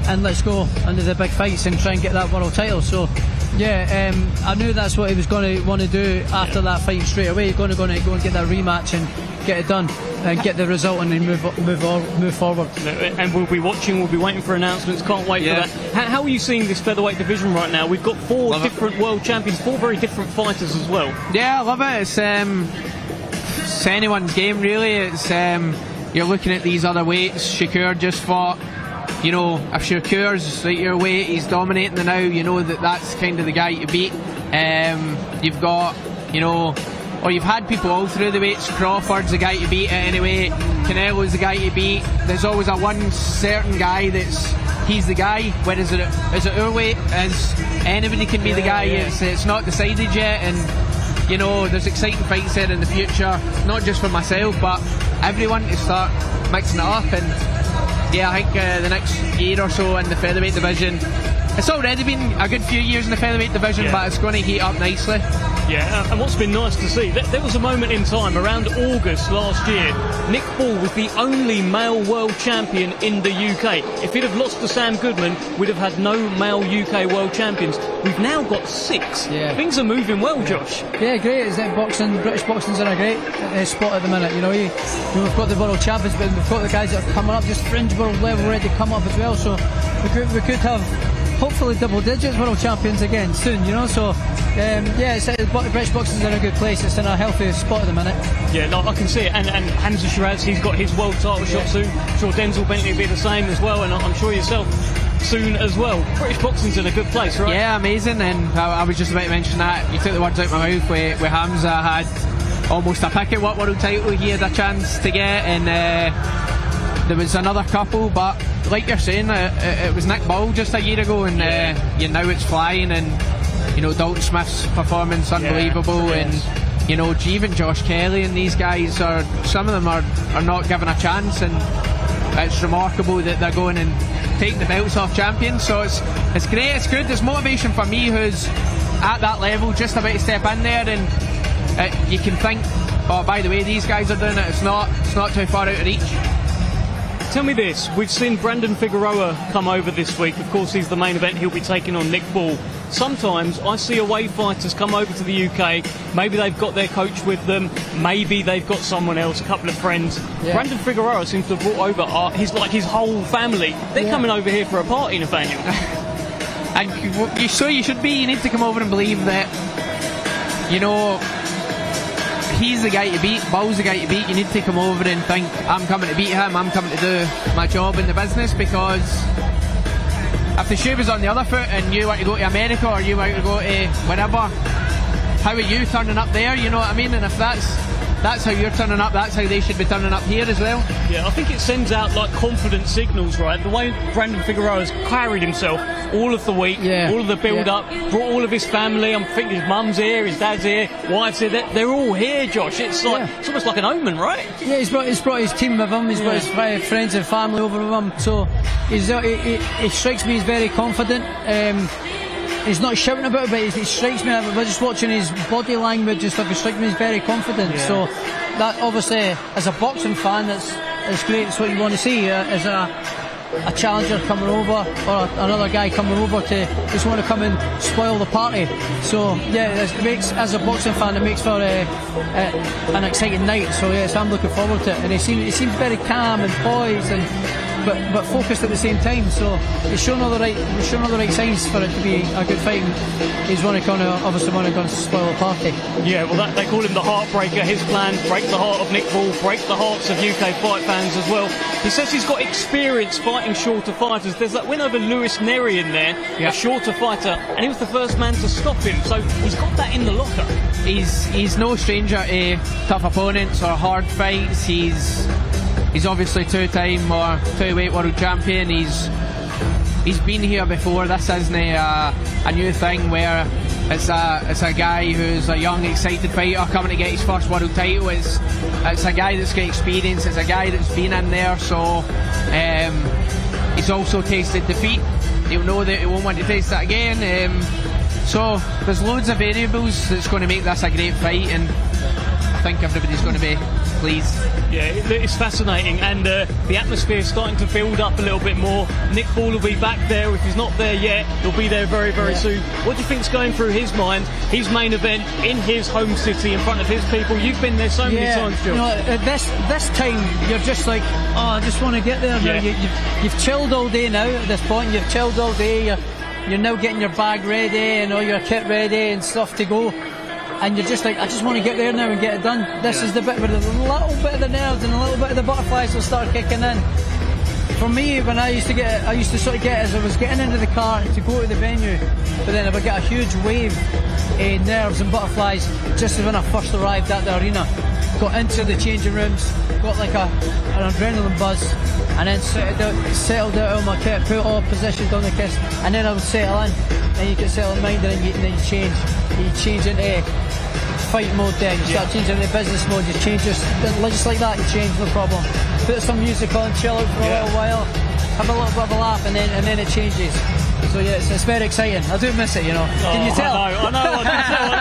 and let's go into the big fights and try and get that world title. So yeah, I knew that's what he was going to want to do after that fight straight away. He's going to go and get that rematch and get it done and get the result and then move forward. And we'll be watching, we'll be waiting for announcements, can't wait for that. How are you seeing this featherweight division right now? We've got four different world champions, four very different fighters as well. Yeah, I love it. It's anyone's game really. It's you're looking at these other weights. Shakur just fought. You know, if Shakur's right your weight, he's dominating the now, you know that's kind of the guy to beat. You've got, you know, or you've had people all through the weights. Crawford's the guy to beat at any weight. Canelo's the guy to beat. There's always a one certain guy he's the guy. Whereas is it our weight? As anybody can be the guy. It's not decided yet, and you know, there's exciting fights there in the future, not just for myself but everyone, to start mixing it up. And yeah, I think the next year or so in the featherweight division, it's already been a good few years in the featherweight division, but it's going to heat up nicely. Yeah, and what's been nice to see, there was a moment in time around August last year, Nick Ball was the only male world champion in the UK. If he'd have lost to Sam Goodman, we'd have had no male UK world champions. We've now got 6. Yeah. Things are moving well, Josh. Yeah, great. Is that British boxing's in a great spot at the minute. You know, we've got the world champions, but we've got the guys that are coming up, just fringe world level ready to come up as well. So we could have hopefully double digits world champions again soon, you know. So the British boxing's in a good place. It's in a healthy spot at the minute. Yeah, no, I can see it. And Hamza Shiraz, he's got his world title shot soon. I'm sure Denzel Bentley will be the same as well, and I'm sure yourself soon as well. British boxing's in a good place, right? Yeah, amazing. And I was just about to mention that. You took the words out of my mouth. With Hamza had almost a pick at what world title he had a chance to get, and there was another couple, but like you're saying, it was Nick Ball just a year ago, and now it's flying. And you know, Dalton Smith's performance unbelievable, and you know, even Josh Kelly and these guys some of them are not given a chance, and it's remarkable that they're going and taking the belts off champions. So it's great, it's good. There's motivation for me who's at that level, just about to step in there, and you can think, oh, by the way, these guys are doing it. It's not too far out of reach. Tell me this, we've seen Brandon Figueroa come over this week. Of course, he's the main event. He'll be taking on Nick Ball. Sometimes I see away fighters come over to the UK. Maybe they've got their coach with them. Maybe they've got someone else, a couple of friends. Yeah. Brandon Figueroa seems to have brought over his whole family. They're coming over here for a party, Nathaniel. And you should be. You need to come over and believe that, you know, he's the guy to beat, Ball's the guy to beat. You need to come over and think, I'm coming to beat him, I'm coming to do my job in the business. Because if the shoe was on the other foot and you want to go to America or you want to go to wherever, how are you turning up there, you know what I mean? And if that's how you're turning up, that's how they should be turning up here as well. Yeah, I think it sends out like confident signals, right? The way Brandon Figueroa's carried himself, all of the week, all of the build-up, brought all of his family. I'm thinking his mum's here, his dad's here, wife's here. They're all here, Josh. It's like it's almost like an omen, right? Yeah, he's brought his team with him. He's brought his friends and family over with him. So he strikes me as very confident. He's not shouting about it, but he strikes me, but just watching his body language and stuff, he strikes me as very confident. So that obviously, as a boxing fan, that's great. It's what you want to see as a challenger coming over, or another guy coming over to just want to come and spoil the party. So yeah, it makes, as a boxing fan, it makes for an exciting night. So yes, I'm looking forward to it. And he seems very calm and poised and but focused at the same time. So he's shown all the right signs for it to be a good fight. He's obviously going to spoil the party. Yeah, well, they call him the heartbreaker. His plan: break the heart of Nick Ball, break the hearts of UK fight fans as well. He says he's got experience fighting shorter fighters. There's that win over Lewis Neri in there, a shorter fighter, and he was the first man to stop him. So he's got that in the locker. He's no stranger to tough opponents or hard fights. He's obviously two-time or two-weight world champion. He's been here before. This isn't a new thing where it's a guy who's a young, excited fighter coming to get his first world title. It's a guy that's got experience. It's a guy that's been in there. So he's also tasted defeat. He'll know that he won't want to taste that again. So there's loads of variables that's going to make this a great fight, and I think everybody's going to be pleased. Yeah, it's fascinating, and the atmosphere is starting to build up a little bit more. Nick Ball will be back there. If he's not there yet, he'll be there very, very soon. What do you think's going through his mind? His main event in his home city, in front of his people. You've been there so many times, Josh. You know, at this time, you're just like, I just want to get there now. You've chilled all day now. At this point, you've chilled all day. You're now getting your bag ready and all your kit ready and stuff to go. And you're just like, I just want to get there now and get it done. This is the bit where a little bit of the nerves and a little bit of the butterflies will start kicking in. For me, when I used to sort of get as I was getting into the car to go to the venue, but then I would get a huge wave of nerves and butterflies just when I first arrived at the arena. Got into the changing rooms, got like an adrenaline buzz, and then settled out on my kit, put all positions on the kiss, and then I would settle in. Then you get settled in mind, and then you change. You change into fight mode. Then you start changing into business mode. You change just like that. You change, no problem. Put some music on, chill out for a little while, have a little bit of a laugh, and then it changes. So yeah, it's very exciting. I do miss it, you know. Can you tell? I know. I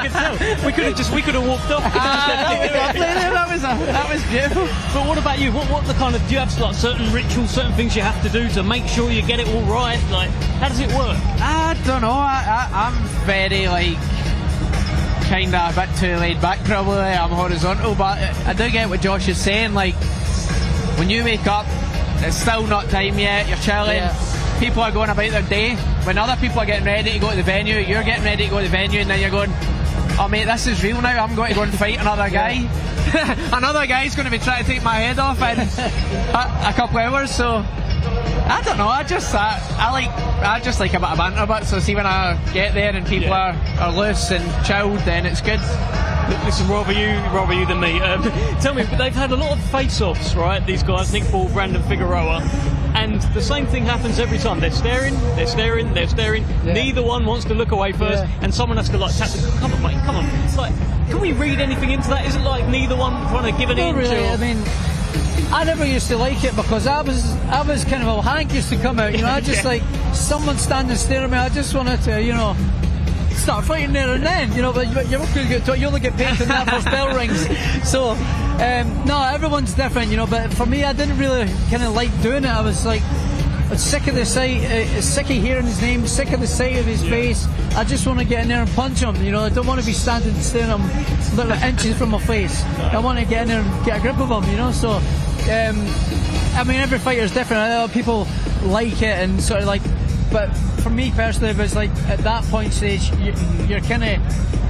can tell. We could have walked off. That was beautiful. But what about you? What the kind of, do you have like certain rituals, certain things you have to do to make sure you get it all right? Like, how does it work? I don't know. I'm very kind of a bit too laid back probably. I'm horizontal, but I do get what Josh is saying. Like, when you wake up, it's still not time yet. You're chilling. Yeah. People are going about their day. When other people are getting ready to go to the venue, you're getting ready to go to the venue, and then you're going, oh mate, this is real now. I'm going to go and fight another guy. Another guy's going to be trying to take my head off in a couple of hours. So I don't know. I just like a bit of banter. But so see, when I get there and people are loose and chilled, then it's good. Listen, rather you than me. Tell me, they've had a lot of face-offs, right? These guys, Nick Ball, Brandon Figueroa, and the same thing happens every time. They're staring. Yeah. Neither one wants to look away first, and someone has to tap them. Come on, mate, come on. It's like, can we read anything into that? Is it like neither one trying to give an inch? Really. I mean, I never used to like it because I was kind of a Hank used to come out. You know, I just like someone standing staring at me. I just wanted to, you know, start fighting there and then, you know, but you only get paid when that first bell rings. So, no, everyone's different, you know, but for me, I didn't really kind of like doing it. I was like, sick of the sight, sick of hearing his name, sick of the sight of his face. I just want to get in there and punch him, you know. I don't want to be standing staring at him little inches from my face. I want to get in there and get a grip of him, you know. So, I mean, every fighter is different. I know people like it and sort of like, but for me personally, it was like at that point stage, you're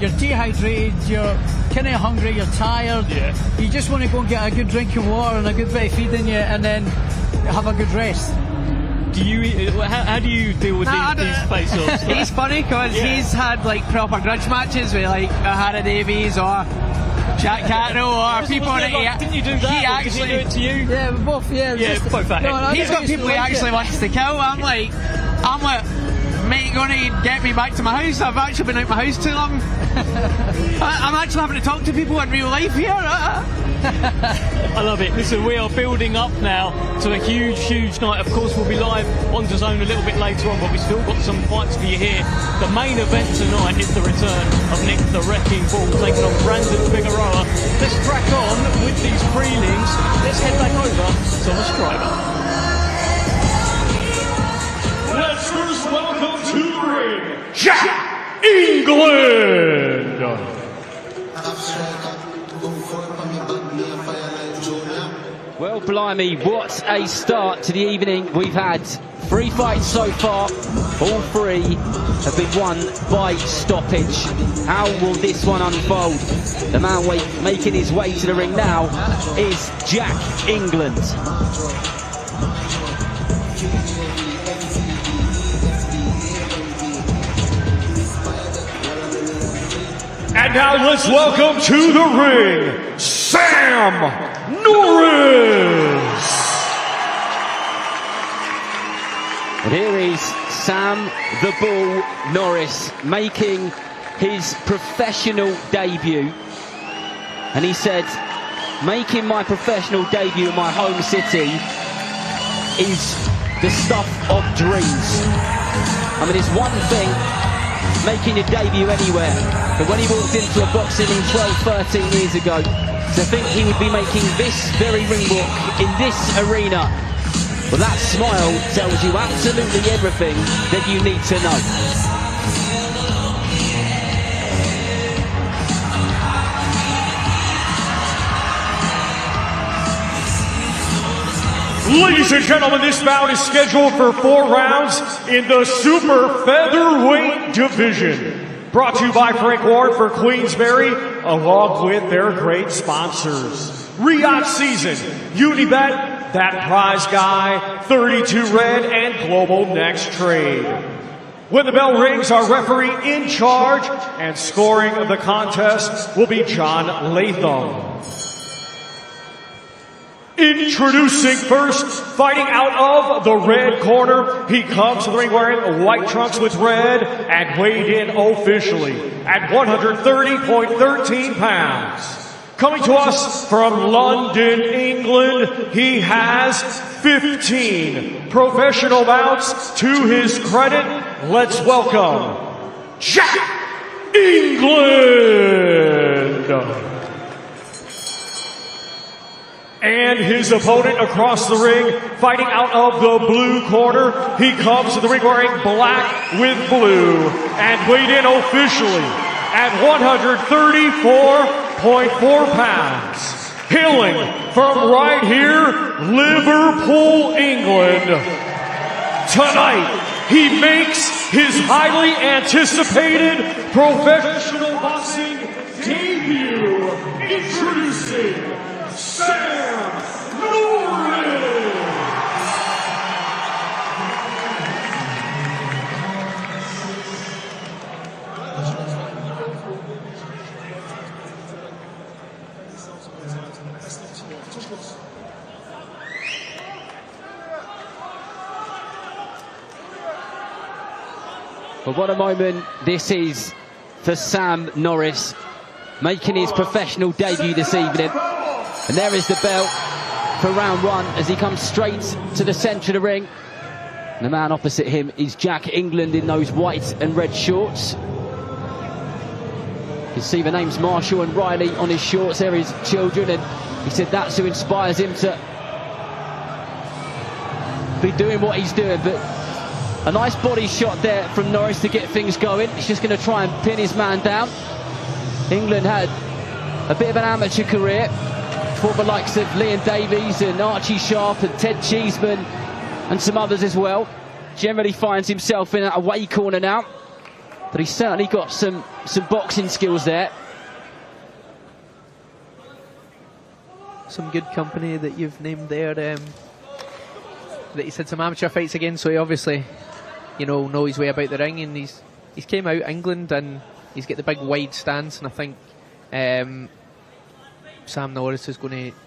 dehydrated, you're kind of hungry, you're tired. Yeah. You just want to go and get a good drink of water and a good bit of feed in you, and then have a good rest. How do you deal with these face-offs? He's funny because he's had like proper grudge matches with like Hannah Davies or Jack Catterall or people that didn't you do that? He actually did it to you? Yeah, we both. Yeah, both. He's got people he actually wants to kill. I'm like, mate, going to get me back to my house. I've actually been out my house too long. I'm actually having to talk to people in real life here. I love it. Listen, we are building up now to a huge, huge night. Of course, we'll be live on DAZN a little bit later on, but we've still got some fights for you here. The main event tonight is the return of Nick the Wrecking Ball taking on Brandon Figueroa. Let's crack on with these prelims. Let's head back over to Thomas Schreiber. Let's first welcome to the ring, Jack England. Well, blimey, what a start to the evening. We've had 3 fights so far. All 3 have been won by stoppage. How will this one unfold? The man making his way to the ring now is Jack England. And now let's welcome to the ring, Sam Norris. And here is Sam the Bull Norris making his professional debut. And he said, making my professional debut in my home city is the stuff of dreams. I mean, it's one thing making a debut anywhere, but when he walked into a boxing ring 12, 13 years ago, to think he would be making this very ring walk in this arena, well, that smile tells you absolutely everything that you need to know. Ladies and gentlemen, this bout is scheduled for 4 rounds in the super featherweight division. Brought to you by Frank Ward for Queensberry, along with their great sponsors. Riyadh Season, Unibet, That Prize Guy, 32 Red, and Global Next Trade. When the bell rings, our referee in charge and scoring of the contest will be John Latham. Introducing first, fighting out of the red corner. He comes to the ring wearing white trunks with red and weighed in officially at 130.13 pounds. Coming to us from London, England, he has 15 professional bouts to his credit. Let's welcome Jack England. And his opponent across the ring, fighting out of the blue corner. He comes to the ring wearing black with blue and weighed in officially at 134.4 pounds. Hailing from right here, Liverpool, England. Tonight, he makes his highly anticipated professional boxing debut. Introducing Sam Norris. But what a moment this is for Sam Norris, making his professional debut this evening. And there is the bell for round 1 as he comes straight to the centre of the ring. And the man opposite him is Jack England in those white and red shorts. You can see the names Marshall and Riley on his shorts. They're his children, and he said that's who inspires him to be doing what he's doing. But a nice body shot there from Norris to get things going. He's just going to try and pin his man down. England had a bit of an amateur career for the likes of Liam Davies and Archie Sharp and Ted Cheeseman and some others as well. Generally finds himself in an away corner now, but he's certainly got some boxing skills there. Some good company that you've named there, that he's had some amateur fights again, so he obviously, you know his way about the ring, and he's came out England and he's got the big wide stance, and I think Sam Norris is going to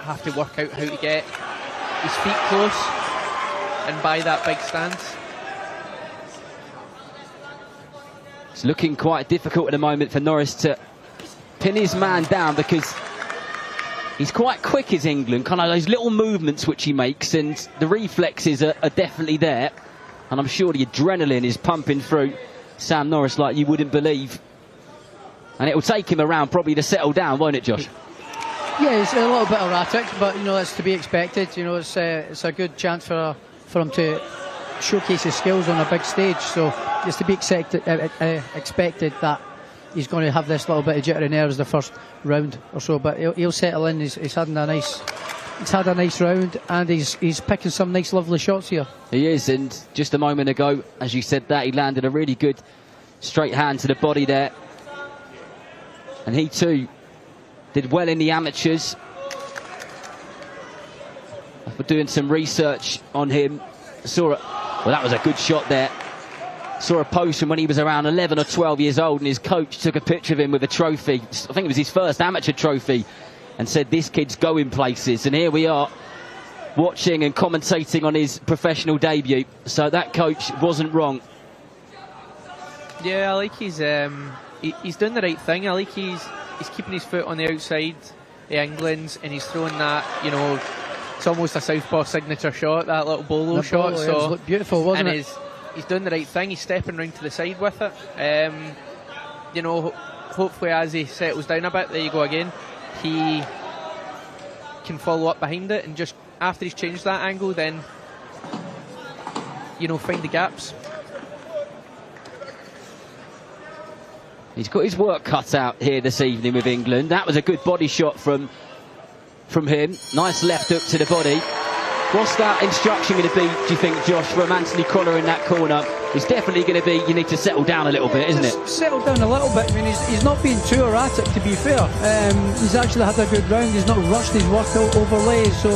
have to work out how to get his feet close and by that big stance. It's looking quite difficult at the moment for Norris to pin his man down, because he's quite quick as England, kind of those little movements which he makes, and the reflexes are definitely there. And I'm sure the adrenaline is pumping through Sam Norris like you wouldn't believe. And it will take him around probably to settle down, won't it, Josh? Yeah, it's a little bit erratic, but you know, that's to be expected. You know, it's a good chance for him to showcase his skills on a big stage. So it's to be expected that he's going to have this little bit of jittery nerves the first round or so, but he'll settle in. He's had a nice round, and he's picking some nice, lovely shots here. He is, and just a moment ago, as you said that, he landed a really good straight hand to the body there. And he too did well in the amateurs. After doing some research on him, well, that was a good shot there. Saw a post from when he was around 11 or 12 years old, and his coach took a picture of him with a trophy. I think it was his first amateur trophy, and said, this kid's going places. And here we are, watching and commentating on his professional debut. So that coach wasn't wrong. Yeah, I like he's doing the right thing. I like he's keeping his foot on the outside of England's, and he's throwing that, you know, it's almost a southpaw signature shot, that little bolo shot. So it looked beautiful, wasn't it? He's doing the right thing. He's stepping round to the side with it. You know, hopefully as he settles down a bit, there you go again, he can follow up behind it, and just after he's changed that angle, then, you know, find the gaps. He's got his work cut out here this evening with England. That was a good body shot from him. Nice left hook to the body. What's that instruction going to be, do you think, Josh, from Anthony Collar in that corner? It's definitely going to be, you need to settle down a little bit, isn't it? Settle down a little bit. I mean, he's not been too erratic, to be fair. He's actually had a good round. He's not rushed his work out overlays, so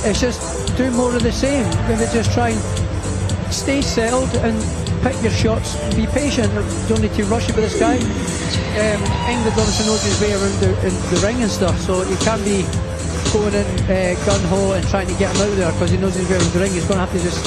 it's just do more of the same. Maybe just try and stay settled and pick your shots. Be patient. Don't need to rush it with this guy. England obviously knows his way around the ring and stuff, so he can't be going in gun-ho and trying to get him out there, because he knows his way around the ring. He's going to have to just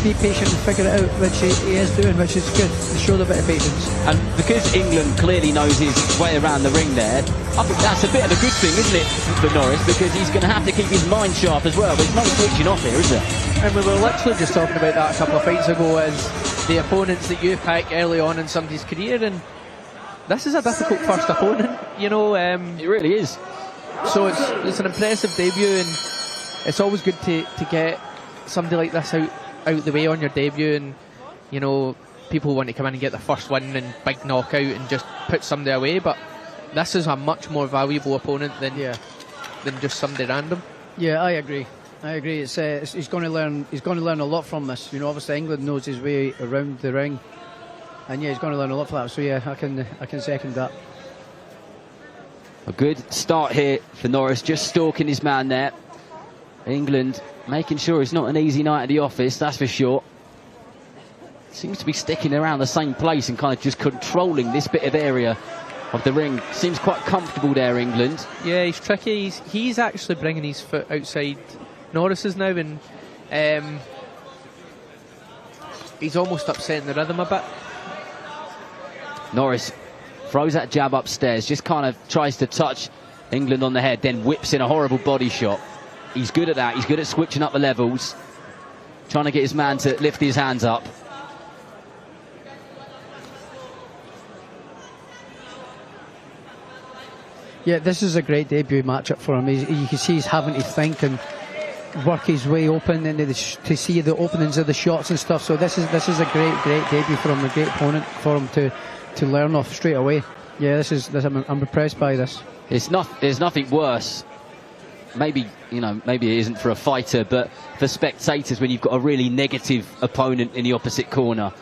be patient and figure it out, which he is doing, which is good. To show a bit of patience. And because England clearly knows his way around the ring there, I think that's a bit of a good thing, isn't it, for Norris, because he's going to have to keep his mind sharp as well. There's no switching off here, is there? And we were literally just talking about that a couple of fights ago, as the opponents that you pick early on in somebody's career, and this is a difficult first opponent, you know. It really is. So it's an impressive debut, and it's always good to get somebody like this out the way on your debut. And you know, people want to come in and get the first win and big knockout and just put somebody away, but this is a much more valuable opponent than just somebody random. Yeah, I agree. He's going to learn a lot from this. You know, obviously England knows his way around the ring, and yeah, he's going to learn a lot from that. So yeah, I can second that. A good start here for Norris, just stalking his man there. England making sure it's not an easy night at the office, that's for sure. Seems to be sticking around the same place and kind of just controlling this bit of area of the ring. Seems quite comfortable there, England. Yeah, he's tricky. He's actually bringing his foot outside Norris's now, and he's almost upsetting the rhythm a bit. Norris throws that jab upstairs, just kind of tries to touch England on the head, then whips in a horrible body shot. He's good at that. He's good at switching up the levels, trying to get his man to lift his hands up. Yeah, this is a great debut matchup for him. You can see he's having to think and work his way open and to see the openings of the shots and stuff. So this is a great debut for him, a great opponent for him to learn off straight away. Yeah, I'm impressed by this. There's nothing worse. Maybe it isn't for a fighter, but for spectators, when you've got a really negative opponent in the opposite corner,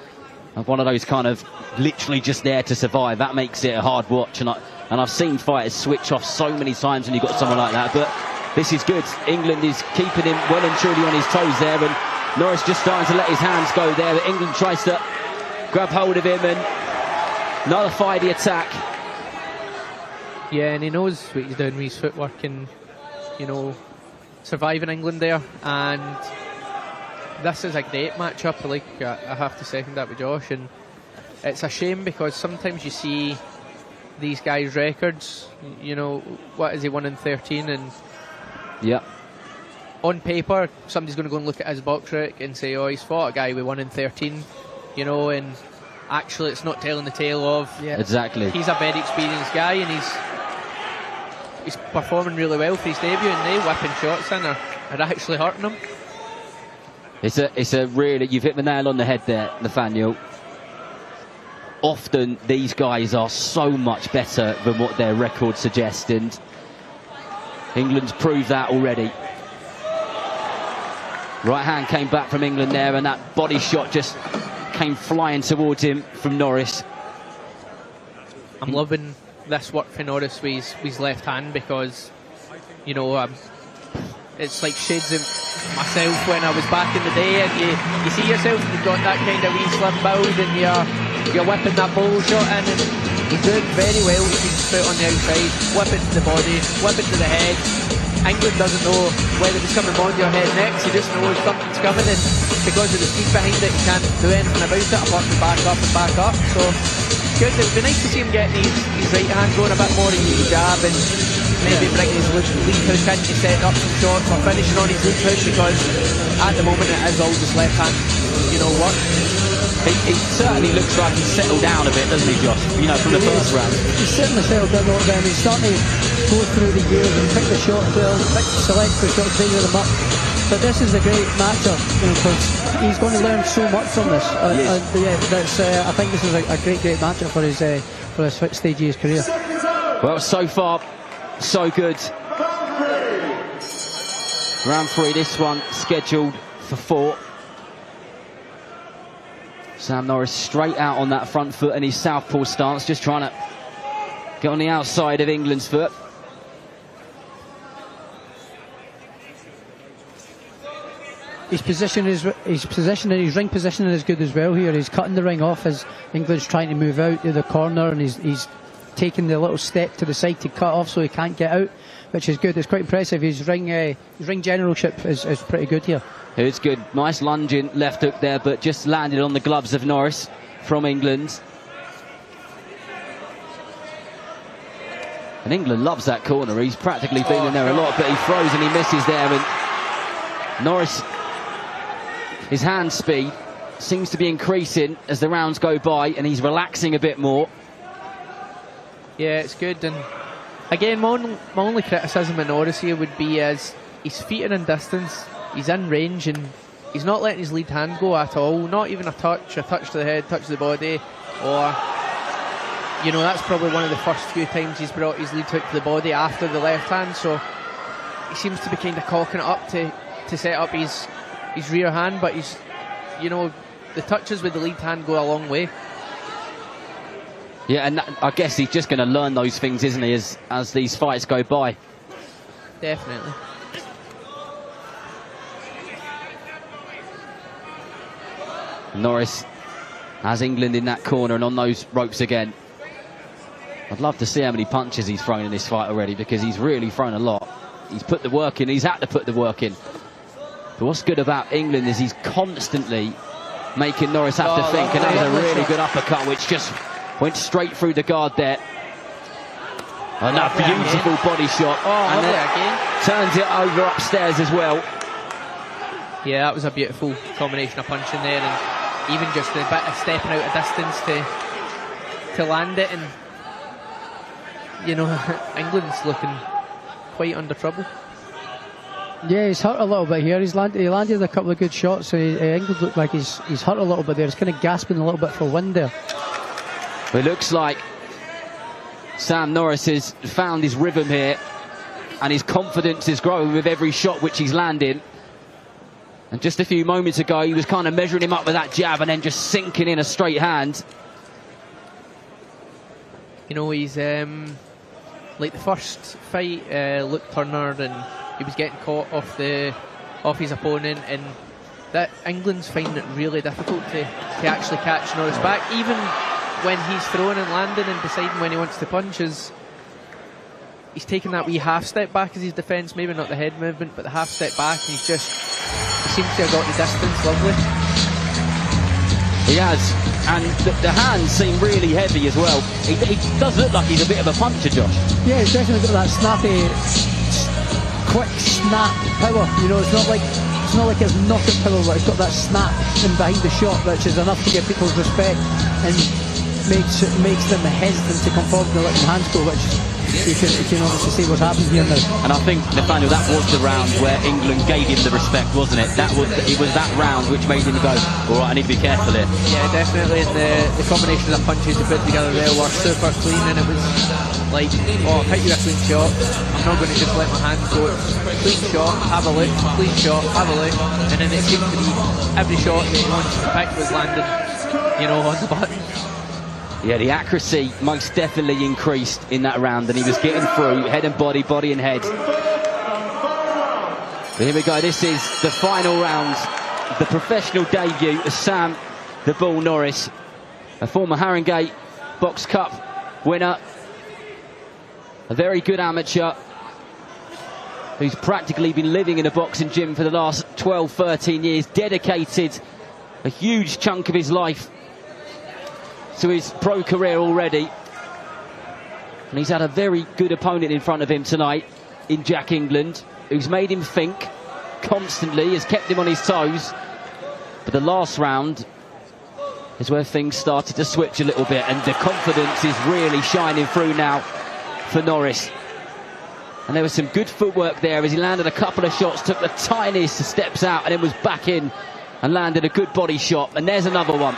and one of those kind of literally just there to survive, that makes it a hard watch. And I've seen fighters switch off so many times when you've got someone like that, but this is good. England is keeping him well and truly on his toes there, and Norris just starting to let his hands go there, but England tries to grab hold of him and nullify the attack. Yeah, and he knows what he's doing with his footwork and, you know, surviving England there. And this is a great matchup. I have to second that with Josh. And it's a shame because sometimes you see these guys' records, you know, what is he, 1-13, and yeah, on paper somebody's going to go and look at his box rec and say, oh, he's fought a guy with 1-13, you know, and actually it's not telling the tale of exactly. He's a very experienced guy and he's performing really well for his debut, and they whipping shots in are actually hurting him. It's a really, you've hit the nail on the head there, Nathaniel. Often these guys are so much better than what their record suggests, and England's proved that already. Right hand came back from England there, and that body shot just came flying towards him from Norris. I'm loving this work for Norris with his left hand, because, you know, it's like shades of myself when I was back in the day, and you see yourself and you've got that kind of wee slim build, and you're whipping that ball shot in, and he's doing very well with his foot on the outside, whip it to the body, whip it to the head. England doesn't know whether it's coming on your head next, he just knows something's coming, and because of the speed behind it he can't do anything about it apart from back up and back up. So good, it would be nice to see him getting his right hand going a bit more, and his jab, and maybe bringing his lead hook in to set up some shots or finishing on his lead hook, because at the moment it is all just left hand, you know, work. It certainly looks like he's settled down a bit, doesn't he, Josh? You know, from the first round. He's certainly settled down a little bit, and he's starting to go through the gears and pick the shots well, select the shots, bringing them up. But this is a great matchup, you know, because he's going to learn so much from this. I think this is a great matchup for his stage of his career. Well, so far, so good. Round 3, this one scheduled for 4. Sam Norris straight out on that front foot in his southpaw stance, just trying to get on the outside of England's foot. His position and his ring positioning is good as well here. He's cutting the ring off as England's trying to move out to the corner, and he's taking the little step to the side to cut off so he can't get out, which is good. It's quite impressive. His ring generalship is pretty good here. It's good. Nice lunging left hook there, but just landed on the gloves of Norris from England. And England loves that corner. He's practically been in there a lot, but he throws and he misses there. And Norris, his hand speed seems to be increasing as the rounds go by, and he's relaxing a bit more. Yeah, it's good. And again, my only criticism of Norris here would be as his feet are in distance. He's in range and he's not letting his lead hand go at all. Not even a touch to the head, touch to the body, or, you know, that's probably one of the first few times he's brought his lead hook to the body after the left hand. So he seems to be kind of cocking it up to set up his rear hand, but he's, you know, the touches with the lead hand go a long way. Yeah, and I guess he's just going to learn those things, isn't he, as these fights go by. Definitely. Norris has England in that corner and on those ropes again. I'd love to see how many punches he's thrown in this fight already, because he's really thrown a lot. He's put the work in, he's had to put the work in. But what's good about England is he's constantly making Norris have to think, and that was a really good uppercut which just went straight through the guard there. And that beautiful body shot, and then turns it over upstairs as well. Yeah, that was a beautiful combination of punching there, and even just a bit of stepping out of distance to land it, and, you know, England's looking quite under trouble. Yeah, he's hurt a little bit here. He landed a couple of good shots, so England looked like he's hurt a little bit there. He's kind of gasping a little bit for wind there. It looks like Sam Norris has found his rhythm here, and his confidence is growing with every shot which he's landing. And just a few moments ago, he was kind of measuring him up with that jab and then just sinking in a straight hand. You know, he's like the first fight, Luke Turner, and he was getting caught off his opponent, and that England's finding it really difficult to actually catch Norris back, even when he's throwing and landing and deciding when he wants to punch. He's taking that wee half step back as his defence, maybe not the head movement, but the half step back, and he seems to have got the distance lovely. He has, and the hands seem really heavy as well. He does look like he's a bit of a puncher, Josh. Yeah, he's definitely got that snappy, quick snap power. You know, it's not like his knockout power, but it's got that snap in behind the shot, which is enough to get people's respect and makes them hesitant to come forward and let them hands go, which you can obviously see what's happened here now. And I think, Nathaniel, that was the round where England gave him the respect, wasn't it? It was that round which made him go, all right, I need to be careful here. Yeah, definitely. And the combination of the punches they put together there were super clean, and it was like, oh, I've hit you a clean shot, I'm not going to just let my hands go. Clean shot, have a look, clean shot, have a look, and then it seemed to be every shot that he wanted to pick was landing, you know, on the button. Yeah, the accuracy most definitely increased in that round, and he was getting through head and body, body and head. But here we go, this is the final round, the professional debut of Sam the Bull Norris, a former Haringey Box Cup winner, a very good amateur who's practically been living in a boxing gym for the last 12, 13 years, dedicated a huge chunk of his life to his pro career already, and he's had a very good opponent in front of him tonight in Jack England, who's made him think constantly, has kept him on his toes. But the last round is where things started to switch a little bit, and the confidence is really shining through now for Norris. And there was some good footwork there as he landed a couple of shots, took the tiniest steps out and then was back in and landed a good body shot, and there's another one.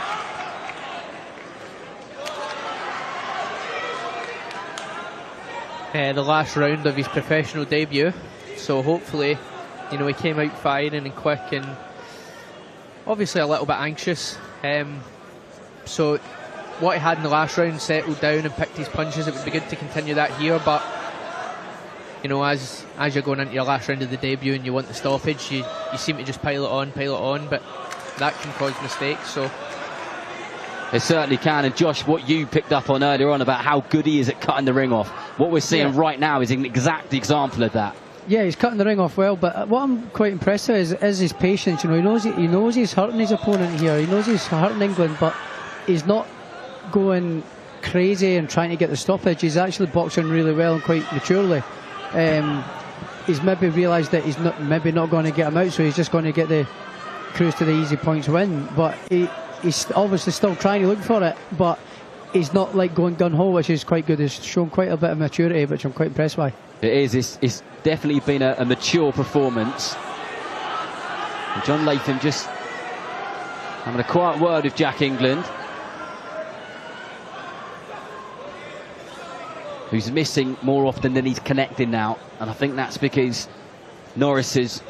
The last round of his professional debut, so hopefully, you know, he came out firing and quick and obviously a little bit anxious, so what he had in the last round settled down and picked his punches. It would be good to continue that here, but you know, as you're going into your last round of the debut and you want the stoppage, you seem to just pile it on, but that can cause mistakes. So it certainly can. And Josh, what you picked up on earlier on about how good he is at cutting the ring off, what we're seeing right now is an exact example of that. Yeah, he's cutting the ring off well, but what I'm quite impressed with is his patience. You know, he knows he's hurting his opponent here, he knows he's hurting England, but he's not going crazy and trying to get the stoppage. He's actually boxing really well and quite maturely. He's maybe realised that he's maybe not going to get him out, so he's just going to get the cruise to the easy points win, but he's obviously still trying to look for it, but he's not like going gun-ho, which is quite good. He's shown quite a bit of maturity, which I'm quite impressed by. It is. It's definitely been a mature performance. And John Latham just having a quiet word with Jack England, who's missing more often than he's connecting now, and I think that's because Norris has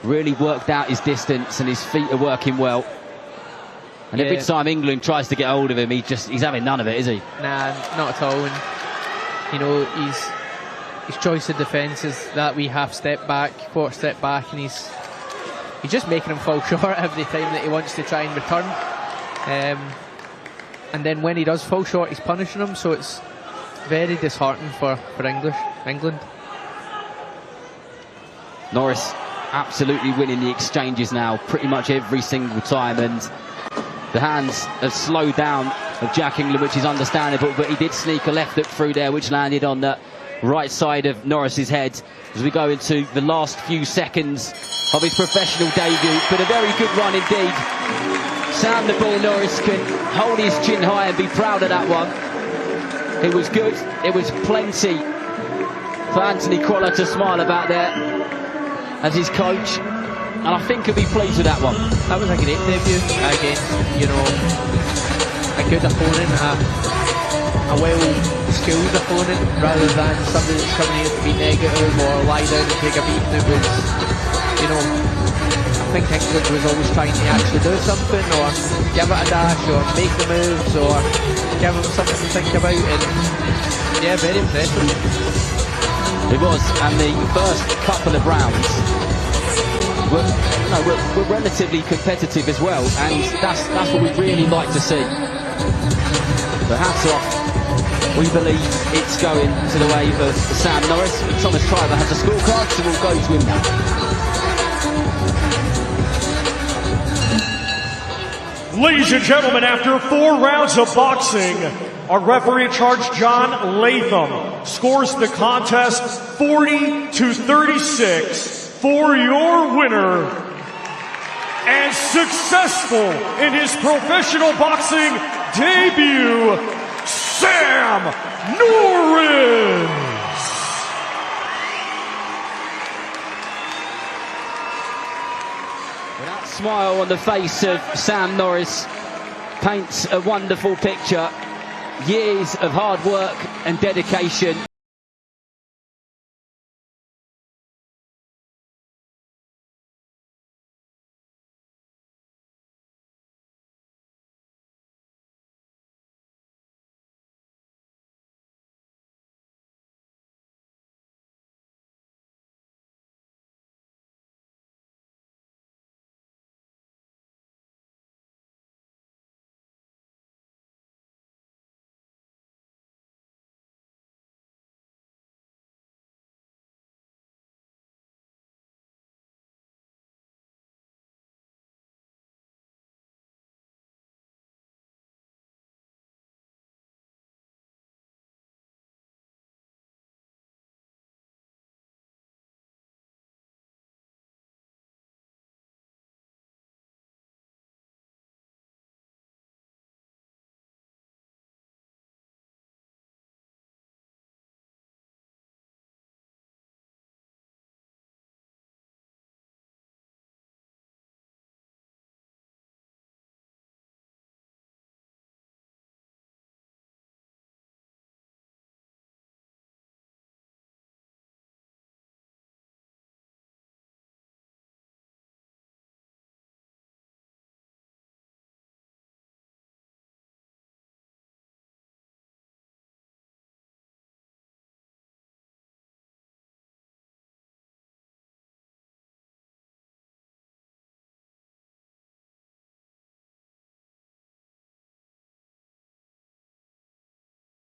really worked out his distance and his feet are working well. And every time England tries to get hold of him, he's having none of it, is he? Nah, not at all. And you know, his choice of defence is that wee half step back, quarter step back, and he's just making him fall short every time that he wants to try and return. And then when he does fall short, he's punishing him, so it's very disheartening for England. Norris absolutely winning the exchanges now pretty much every single time, and the hands have slowed down of Jack England, which is understandable, but he did sneak a left hook through there which landed on the right side of Norris's head as we go into the last few seconds of his professional debut. But a very good run indeed. Sam the Bull Norris can hold his chin high and be proud of that one. It was good. It was plenty for Anthony Crolla to smile about there as his coach, and I think he'll be pleased with that one. That was a great debut against, you know, a good opponent, a well-skilled opponent, rather than somebody that's coming here to be negative or lie down and take a beating. It was, you know, I think England was always trying to actually do something, or give it a dash, or make the moves, or give them something to think about, and yeah, very impressive. It was, and the first couple of rounds were relatively competitive as well, and that's what we'd really like to see. But hats off, we believe it's going to the way of Sam Norris. Thomas Triber has a scorecard, so we'll go to him now. Ladies and gentlemen, after 4 rounds of boxing, our referee in charge, John Latham, scores the contest 40-36 for your winner and successful in his professional boxing debut, Sam Norris. That smile on the face of Sam Norris paints a wonderful picture. Years of hard work and dedication.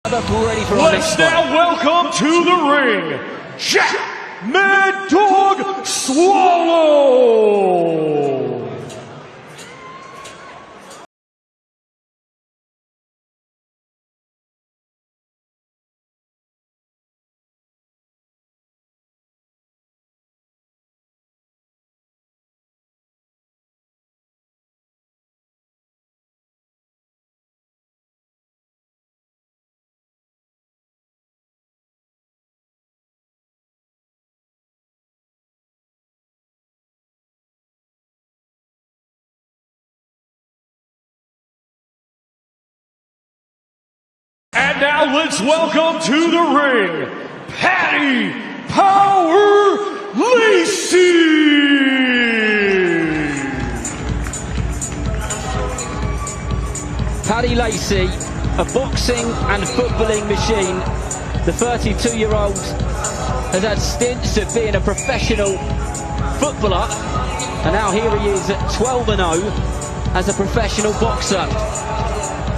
Let's now welcome to the ring, Jack Mad Dog Swallow. And now let's welcome to the ring, Patty Power Lacy. Paddy Lacy, a boxing and footballing machine. The 32-year-old has had stints of being a professional footballer, and now here he is at 12-0 as a professional boxer.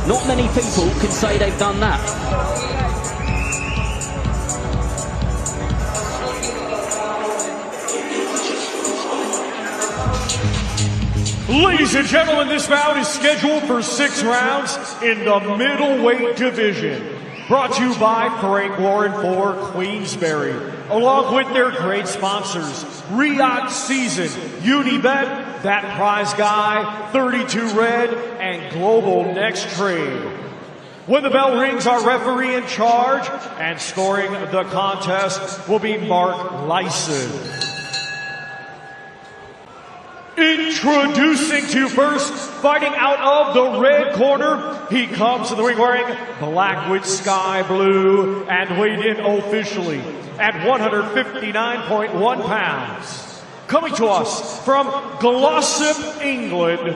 Not many people can say they've done that. Ladies and gentlemen, this bout is scheduled for 6 rounds in the middleweight division. Brought to you by Frank Warren for Queensberry, along with their great sponsors, Riyadh Season, Unibet, That Prize Guy, 32 Red, and Global Next Trade. When the bell rings, our referee in charge and scoring the contest will be Mark Lyson. Introducing to you first, fighting out of the red corner, he comes to the ring wearing black with sky blue and weighed in officially at 159.1 pounds. Coming to us from Glossop, England,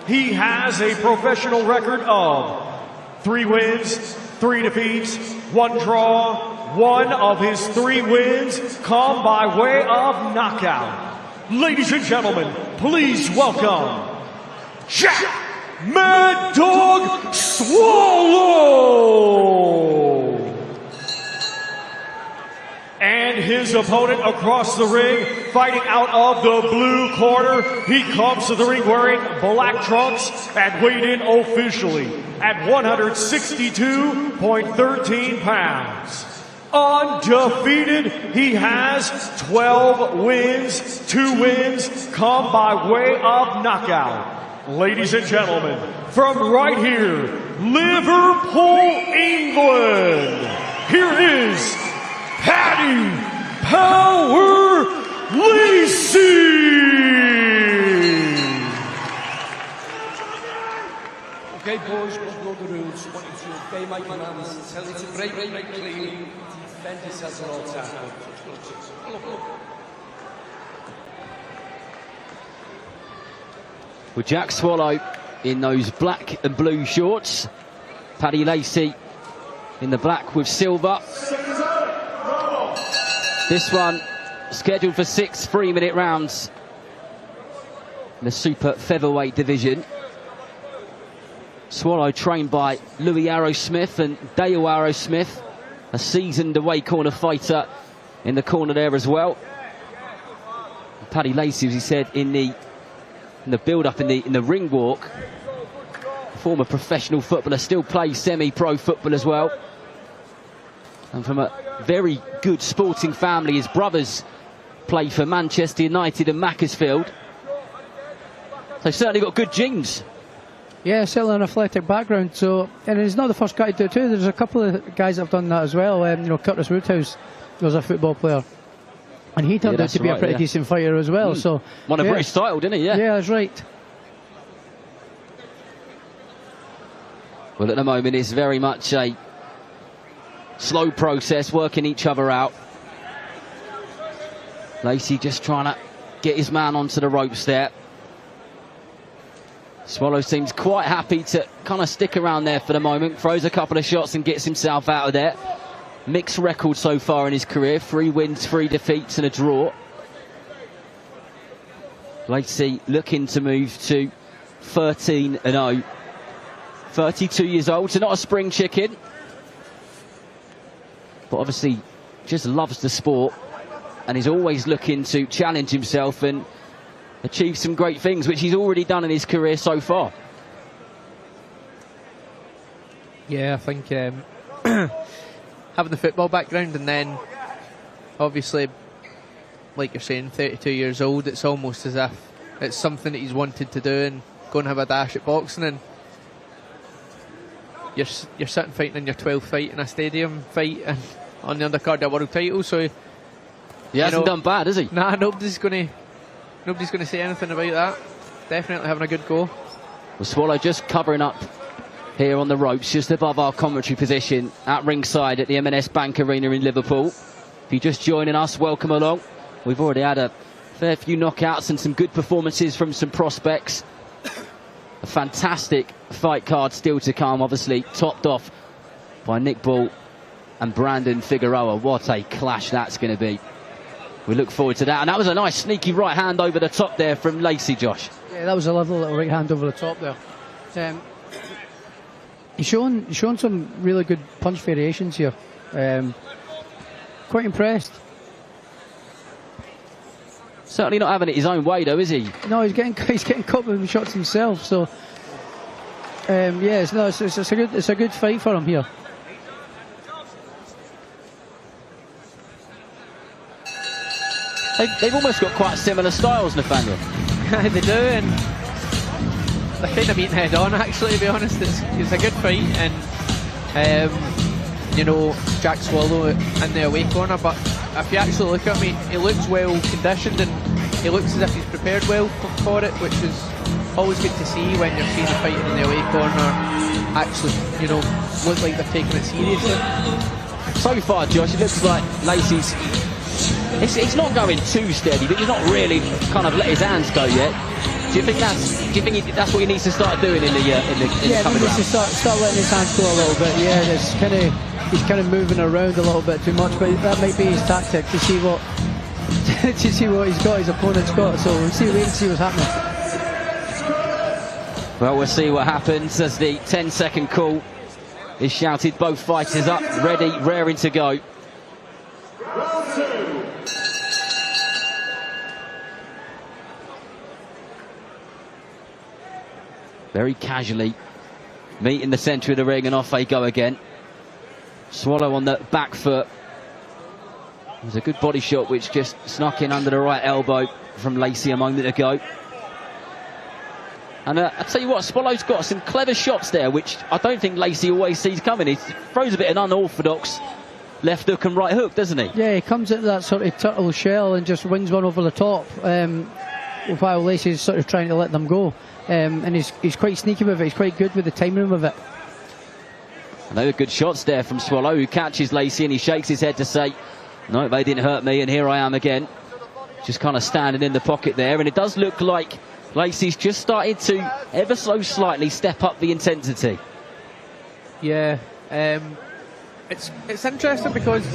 he has a professional record of 3 wins, 3 defeats, 1 draw. 1 of his 3 wins come by way of knockout. Ladies and gentlemen, please welcome Jack Mad Dog Swallow. And his opponent across the ring, fighting out of the blue corner. He comes to the ring wearing black trunks and weighed in officially at 162.13 pounds. Undefeated, he has 12 wins. 2 wins come by way of knockout. Ladies and gentlemen, from right here, Liverpool, England, here is Paddy Power Lacy. Okay, boys, we'll know the rules. I want you to obey my commands. Tell you to break clean. Defend yourselves at all times. With Jack Swallow in those black and blue shorts, Paddy Lacy in the black with silver. This one scheduled for 6 3-minute rounds in the super featherweight division. Swallow trained by Louis Arrowsmith and Dale Arrowsmith, a seasoned away corner fighter in the corner there as well. Paddy Lacy, as he said in the build-up in the ring walk, former professional footballer, still plays semi-pro football as well, and from a very good sporting family. His brothers play for Manchester United and Macclesfield, so certainly got good genes. Yeah, certainly an athletic background. So, and he's not the first guy to do it too. There's a couple of guys that have done that as well. You know, Curtis Woodhouse was a football player, and he turned out to be a pretty decent fighter as well. So won a British title, didn't he? Yeah, that's right. Well, at the moment it's very much a slow process, working each other out. Lacy just trying to get his man onto the ropes there. Swallow seems quite happy to kind of stick around there for the moment. Throws a couple of shots and gets himself out of there. Mixed record so far in his career. 3 wins, 3 defeats and a draw. Lacy looking to move to 13-0. 32 years old, so not a spring chicken. But obviously just loves the sport and is always looking to challenge himself and achieve some great things, which he's already done in his career so far. Yeah, I think having the football background, and then obviously, like you're saying, 32 years old, it's almost as if it's something that he's wanted to do and go and have a dash at boxing, and you're sitting fighting in your 12th fight in a stadium fight and on the undercard of a world title, so he hasn't done bad, has he? Nah, nobody's going to say anything about that. Definitely having a good go. Well, Swallow just covering up here on the ropes, just above our commentary position at ringside at the M&S Bank Arena in Liverpool. If you're just joining us, welcome along. We've already had a fair few knockouts and some good performances from some prospects. A fantastic fight card still to come, obviously topped off by Nick Ball and Brandon Figueroa. What a clash that's going to be. We look forward to that. And that was a nice sneaky right hand over the top there from Lacy, Josh. Yeah, that was a lovely little right hand over the top there. He's shown some really good punch variations here. Quite impressed. Certainly not having it his own way though, is he? No, he's getting caught with shots himself. So yeah, it's a good fight for him here. They've almost got quite similar styles, Nathaniel. They do, and they're kind of meeting head on, actually, to be honest. It's a good fight, and you know, Jack Swallow in the away corner, but if you actually look at him, he looks well conditioned and he looks as if he's prepared well for it, which is always good to see when you're seeing the fighting in the away corner actually, you know, look like they're taking it seriously. So far, Josh, it looks like Lacy's... It's not going too steady, but he's not really kind of let his hands go yet. Do you think that's what he needs to start doing in the coming round? He needs to start letting his hands go a little bit. Yeah, he's kind of moving around a little bit too much, but that might be his tactic to see what he's got, his opponent's got. So we'll see what's happening. Well, we'll see what happens as the 10-second call is shouted. Both fighters up, ready, raring to go. very casually meet in the centre of the ring, and off they go again. Swallow on the back foot. It was a good body shot which just snuck in under the right elbow from Lacy a moment ago. And I tell you what, Swallow's got some clever shots there, which I don't think Lacy always sees coming. He throws a bit of an unorthodox left hook and right hook, doesn't he? Yeah, he comes at that sort of turtle shell and just wins one over the top, while Lacy's sort of trying to let them go. And he's quite sneaky with it. He's quite good with the timing of it. Another good shots there from Swallow, who catches Lacy and he shakes his head to say, no, they didn't hurt me, and here I am again. Just kind of standing in the pocket there, and it does look like Lacy's just started to ever so slightly step up the intensity. Yeah, it's interesting because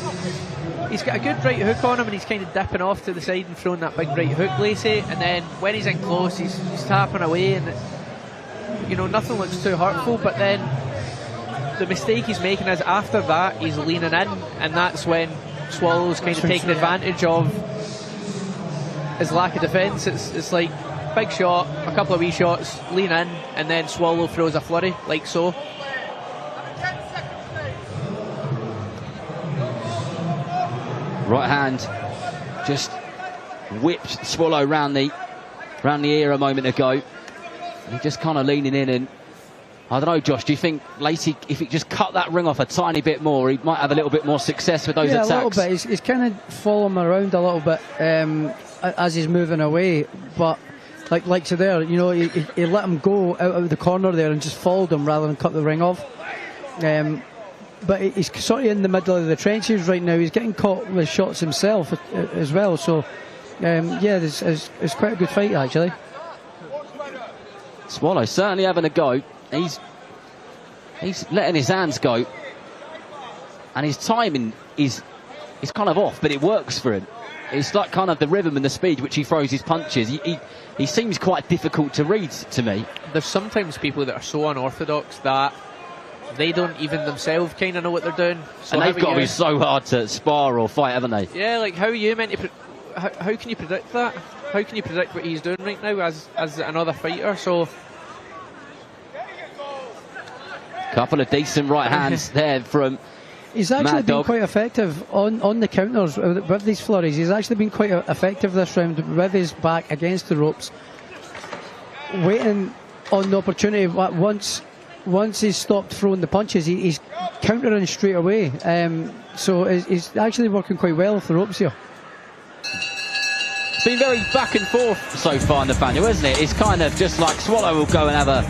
he's got a good right hook on him, and he's kind of dipping off to the side and throwing that big right hook, Lacy, and then when he's in close he's tapping away, and you know, nothing looks too hurtful, but then the mistake he's making is after that he's leaning in, and that's when Swallow's kind of taking advantage of his lack of defence. It's like big shot, a couple of wee shots, lean in, and then Swallow throws a flurry, like so. Right hand just whipped Swallow round the ear a moment ago. And he just kind of leaning in, and I don't know, Josh, do you think Lacy, if he just cut that ring off a tiny bit more, he might have a little bit more success with those attacks? Yeah, a little bit. He's kind of following him around a little bit as he's moving away, but like so there, you know, he let him go out of the corner there and just followed him rather than cut the ring off. But he's sort of in the middle of the trenches right now. He's getting caught with shots himself as well. So, yeah, it's quite a good fight, actually. Swallow certainly having a go. He's letting his hands go. And his timing is kind of off, but it works for him. It's like kind of the rhythm and the speed which he throws his punches. He seems quite difficult to read to me. There's sometimes people that are so unorthodox that they don't even themselves kind of know what they're doing. So and they've got to be so hard to spar or fight, haven't they? Yeah, like how are you meant to... How can you predict that? How can you predict what he's doing right now as another fighter? So... Couple of decent right hands there from He's actually Mad been Dog. quite effective on the counters with these flurries. He's actually been quite effective this round with his back against the ropes, waiting on the opportunity. Once he's stopped throwing the punches, he's countering straight away. So he's actually working quite well off the ropes here. It's been very back and forth so far in the Nathaniel, isn't it? It's kind of just like Swallow will go and have a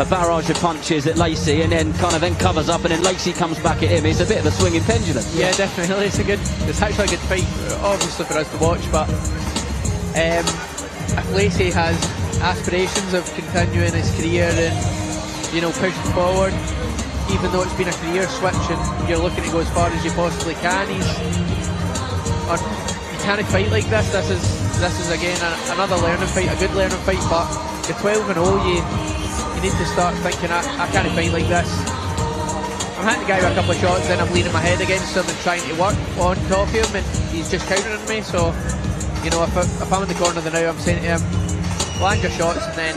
barrage of punches at Lacy, and then covers up, and then Lacy comes back at him. It's a bit of a swinging pendulum. Yeah, definitely. It's actually a good fight, obviously, for us to watch. But if Lacy has aspirations of continuing his career and, you know, pushing forward, even though it's been a career switch and you're looking to go as far as you possibly can, you can't fight like this. This is again another learning fight, a good learning fight. But you're 12-0, you need to start thinking, I can't fight like this. I'm hitting the guy with a couple of shots, then I'm leaning my head against him and trying to work on top of him, and he's just countering me. So, you know, if I'm in the corner now, I'm saying to him, land your shots and then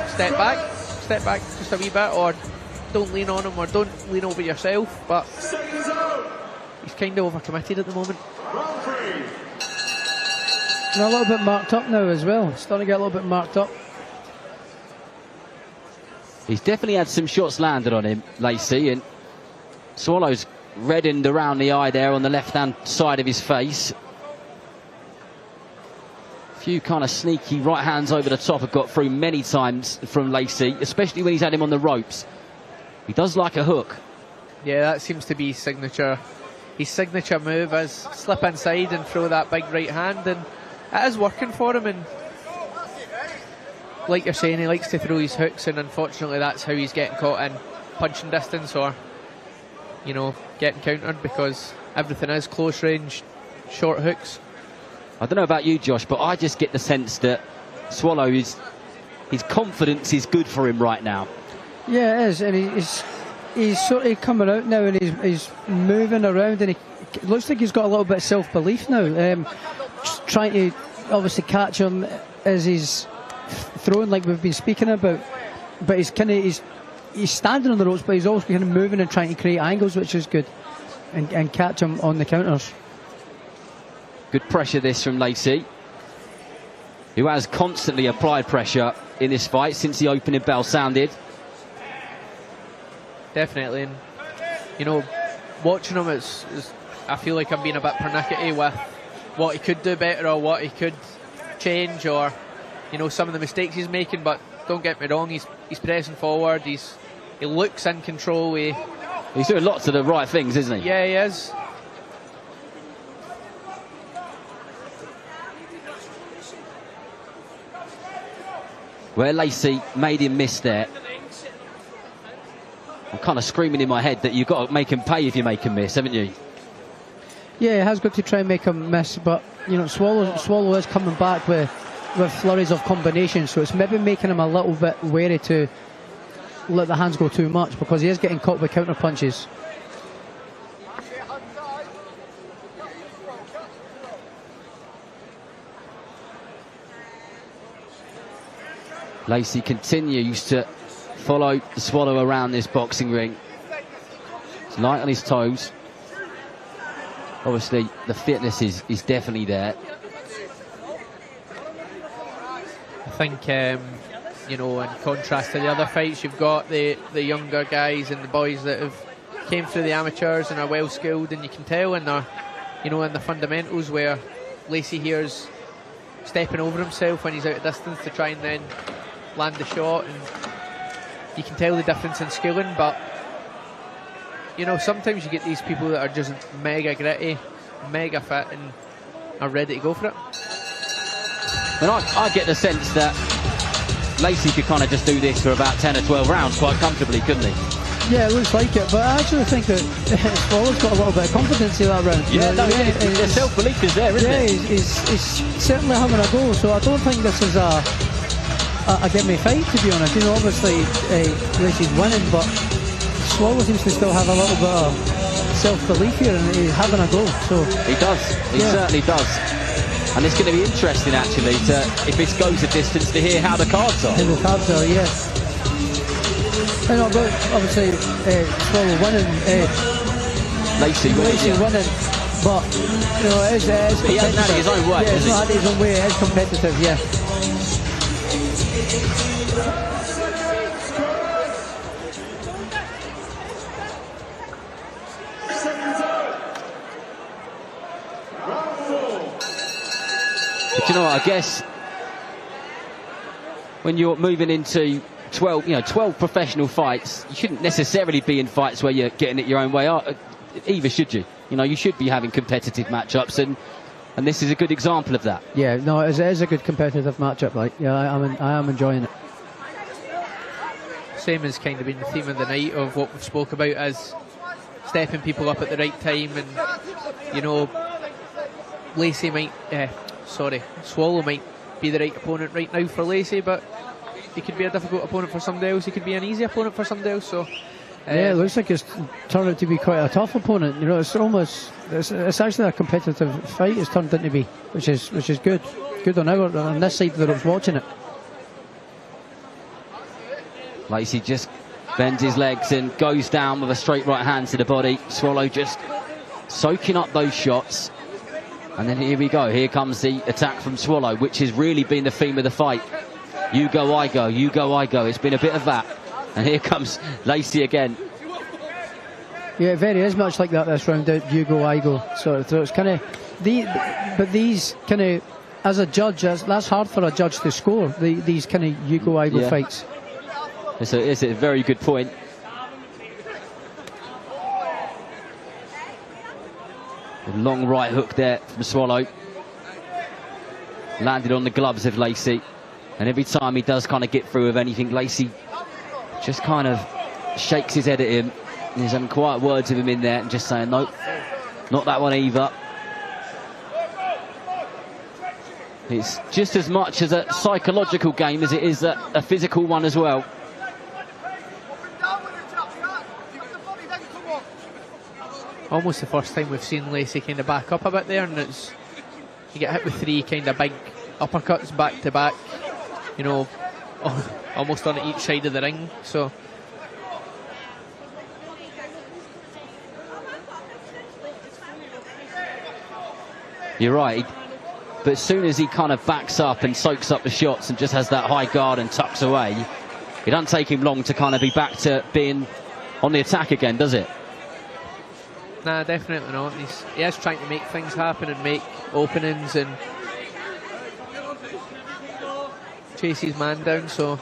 step back just a wee bit, or don't lean on him, or don't lean over yourself. But he's kind of overcommitted at the moment. And a little bit marked up now as well. Starting to get a little bit marked up. He's definitely had some shots landed on him, Lacy, and Swallow's reddened around the eye there on the left-hand side of his face. A few kind of sneaky right hands over the top have got through many times from Lacy, especially when he's had him on the ropes. He does like a hook. Yeah, that seems to be his signature move, is slip inside and throw that big right hand, and it is working for him. And like you're saying, he likes to throw his hooks, and unfortunately that's how he's getting caught in punching distance, or, you know, getting countered, because everything is close range short hooks. I don't know about you, Josh, but I just get the sense that Swallow his confidence is good for him right now. Yeah, it is, and he's sort of coming out now, and he's moving around, and it looks like he's got a little bit of self-belief now. Just trying to obviously catch him as he's throwing, like we've been speaking about. but he's standing on the ropes, but he's also kind of moving and trying to create angles, which is good, and catch him on the counters. Good pressure this from Lacy, who has constantly applied pressure in this fight since the opening bell sounded. Definitely, and you know, watching him, I feel like I'm being a bit pernickety with what he could do better or what he could change, or you know, some of the mistakes he's making. But don't get me wrong, he's pressing forward. He looks in control. He's doing lots of the right things, isn't he? Yeah, he is. Where Lacy made him miss there, I'm kind of screaming in my head that you've got to make him pay if you make him miss, haven't you? Yeah, he has got to try and make him miss, but you know, Swallow is coming back with flurries of combinations, so it's maybe making him a little bit wary to let the hands go too much, because he is getting caught with counter punches. Lacy continues to follow the Swallow around this boxing ring. He's light on his toes. Obviously, the fitness is definitely there. I think, you know, in contrast to the other fights, you've got the younger guys and the boys that have came through the amateurs and are well skilled, and you can tell in their, you know, in the fundamentals, where Lacy here's stepping over himself when he's out of distance to try and then land the shot, and you can tell the difference in skilling. But you know, sometimes you get these people that are just mega gritty, mega fit, and are ready to go for it. And I get the sense that Lacy could kind of just do this for about 10 or 12 rounds quite comfortably, couldn't he? Yeah, it looks like it, but I actually think that Swallow's got a little bit of confidence in that round. Yeah, the self-belief is there, isn't it? Yeah, he's certainly having a go, so I don't think this is a give me fight, to be honest. You know, obviously Lacy's winning, but Swallow seems to still have a little bit of self-belief here, and he's having a go. So he does, he certainly does. And it's going to be interesting, actually, if this goes a distance, to hear how the cards are. How the cards are, yeah. I know, but obviously Swallow winning, Lacy winning, but you know, it is competitive. He hasn't had it his own way. Yeah, he's not had it his own way. It is competitive, yeah. But you know what, I guess when you're moving into 12 professional fights, you shouldn't necessarily be in fights where you're getting it your own way. Either should you. You know, you should be having competitive matchups, and this is a good example of that. Yeah, no, it is a good competitive matchup. Like, yeah, I am enjoying it. Same as kind of been the theme of the night of what we've spoke about, as stepping people up at the right time, and you know, Lacy might, Swallow might be the right opponent right now for Lacy, but he could be a difficult opponent for somebody else. He could be an easy opponent for somebody else. So yeah, it looks like it's turned out to be quite a tough opponent. You know, it's actually a competitive fight. It's turned out to be, which is good. Good on this side of the ropes watching it. Lacy just bends his legs and goes down with a straight right hand to the body. Swallow just soaking up those shots. And then here we go. Here comes the attack from Swallow, which has really been the theme of the fight. You go, I go. You go, I go. It's been a bit of that. And here comes Lacy again. Yeah, it very is much like that this round. You go, I go. So it's kind of but these kind of, as a judge, that's hard for a judge to score. These kind of you go, I go fights. It's a very good point. A long right hook there from Swallow. Landed on the gloves of Lacy. And every time he does kind of get through with anything, Lacy just kind of shakes his head at him. And he's having quiet words with him in there and just saying, nope, not that one either. It's just as much as a psychological game as it is a physical one as well. Almost the first time we've seen Lacy kind of back up a bit there, and you get hit with 3 kind of big uppercuts back to back. You know, almost on each side of the ring. So you're right. But as soon as he kind of backs up and soaks up the shots and just has that high guard and tucks away, it doesn't take him long to kind of be back to being on the attack again, does it? Nah, definitely not. He is trying to make things happen and make openings and chase his man down. So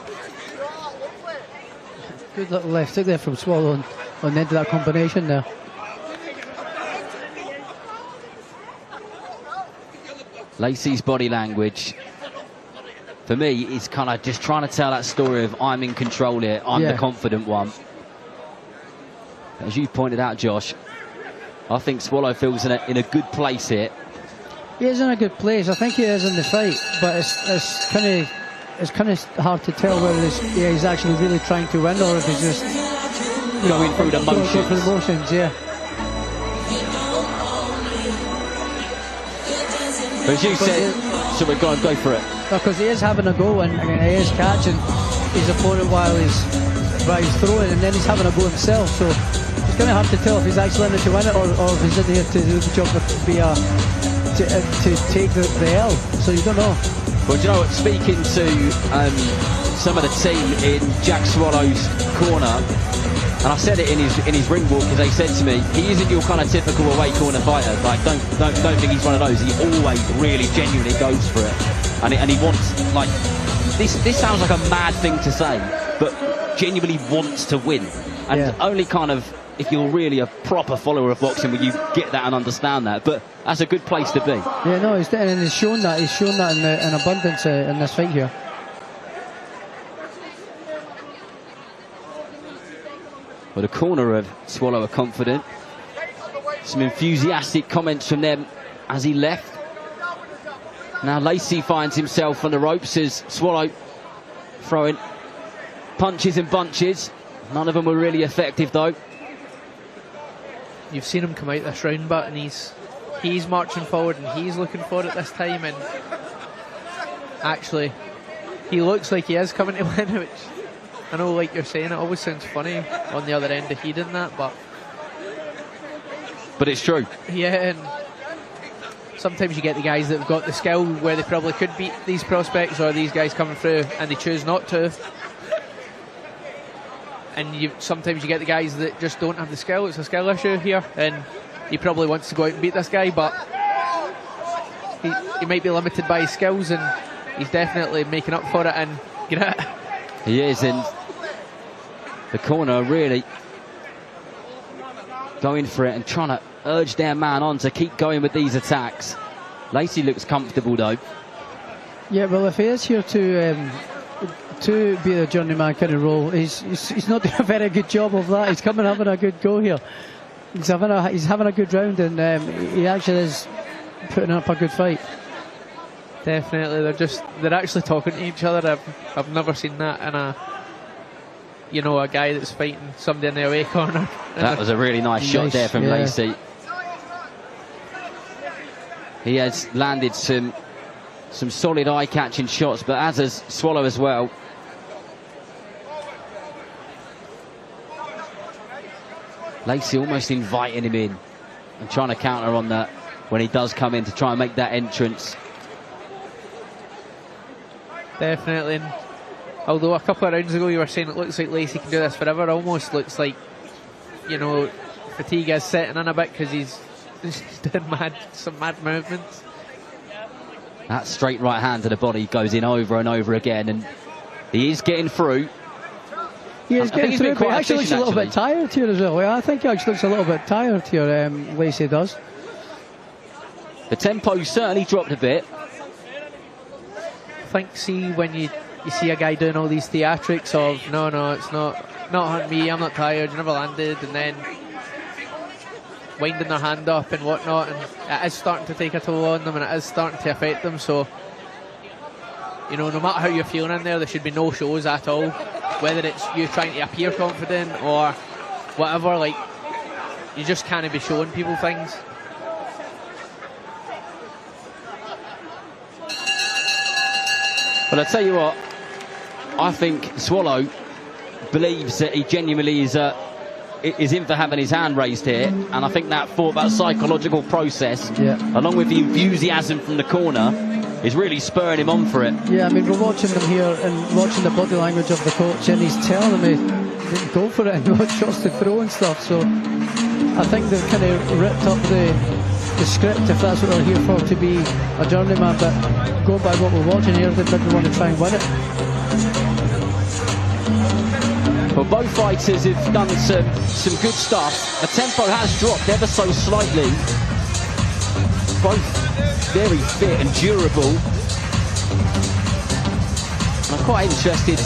good little left hook there from Swallow on the end of that combination there. Lacy's body language, for me, is kind of just trying to tell that story of I'm in control here, I'm the confident one. As you pointed out, Josh, I think Swallow feels in a good place here. He is in a good place. I think he is in the fight, but it's kind of hard to tell whether he's actually really trying to win or if he's just going through the motions. Going through the motions, yeah. But as you said, so we're going to go for it. Because he is having a go and he is catching his opponent while he's throwing, and then he's having a go himself. So it's going to have to tell if he's actually in it to win it or if he's in here to do the job to take the L. So you don't know. Well, do you know what? Speaking to some of the team in Jack Swallow's corner, and I said it in his ring walk, because they said to me, he isn't your kind of typical away corner fighter. Like, don't think he's one of those. He always really genuinely goes for it, and he wants, like, this sounds like a mad thing to say, but genuinely wants to win. And only kind of, if you're really a proper follower of boxing, will you get that and understand that. But that's a good place to be. Yeah, no, he's shown that. He's shown that in abundance in this fight here. Well, the corner of Swallow are confident. Some enthusiastic comments from them as he left. Now Lacy finds himself on the ropes as Swallow throwing punches and bunches. None of them were really effective, though. You've seen him come out this round, but he's marching forward and he's looking for it this time. And actually, he looks like he is coming to win, which I know, like you're saying, it always sounds funny on the other end of hearing that, but it's true. Yeah, and sometimes you get the guys that have got the skill where they probably could beat these prospects or these guys coming through, and they choose not to. And sometimes you get the guys that just don't have the skill. It's a skill issue here, and he probably wants to go out and beat this guy, but he might be limited by his skills, and he's definitely making up for it. And he is, and the corner really going for it and trying to urge their man on to keep going with these attacks. Lacy looks comfortable, though. Yeah, well, if he is here to be a journeyman kind of role, he's not doing a very good job of that. He's coming having a good go here. He's having a good round, and he actually is putting up a good fight. Definitely, they're actually talking to each other. I've never seen that in a guy that's fighting somebody in the away corner. That was a really nice shot there from Lacy. He has landed some solid eye-catching shots, but as has Swallow as well. Lacy almost inviting him in and trying to counter on that when he does come in to try and make that entrance. Definitely. And although a couple of rounds ago you were saying it looks like Lacy can do this forever, it almost looks like, fatigue is setting in a bit because he's doing some mad movements. That straight right hand to the body goes in over and over again, and he is getting through. He is getting through, but he actually looks a little bit tired here as well. Yeah, I think he actually looks a little bit tired here, Lacy does. The tempo certainly dropped a bit. I think, when you see a guy doing all these theatrics of, no, it's not on me, I'm not tired, you never landed, and then winding their hand up and whatnot, and it is starting to take a toll on them and it is starting to affect them. So, no matter how you're feeling in there should be no shows at all, whether it's you trying to appear confident or whatever. Like, you just can't be showing people things. Well, I tell you what, I think Swallow believes that he genuinely is in for having his hand raised here, and I think that psychological process, along with the enthusiasm from the corner, is really spurring him on for it. Yeah, I mean, we're watching them here and watching the body language of the coach, and he's telling me go for it and what shots to throw and stuff. So I think they've kind of ripped up the script, if that's what they're here for, to be a journeyman. But going by what we're watching here, they maybe want to try and win it. Well, both fighters have done some good stuff. The tempo has dropped ever so slightly. Both very fit and durable. I'm quite interested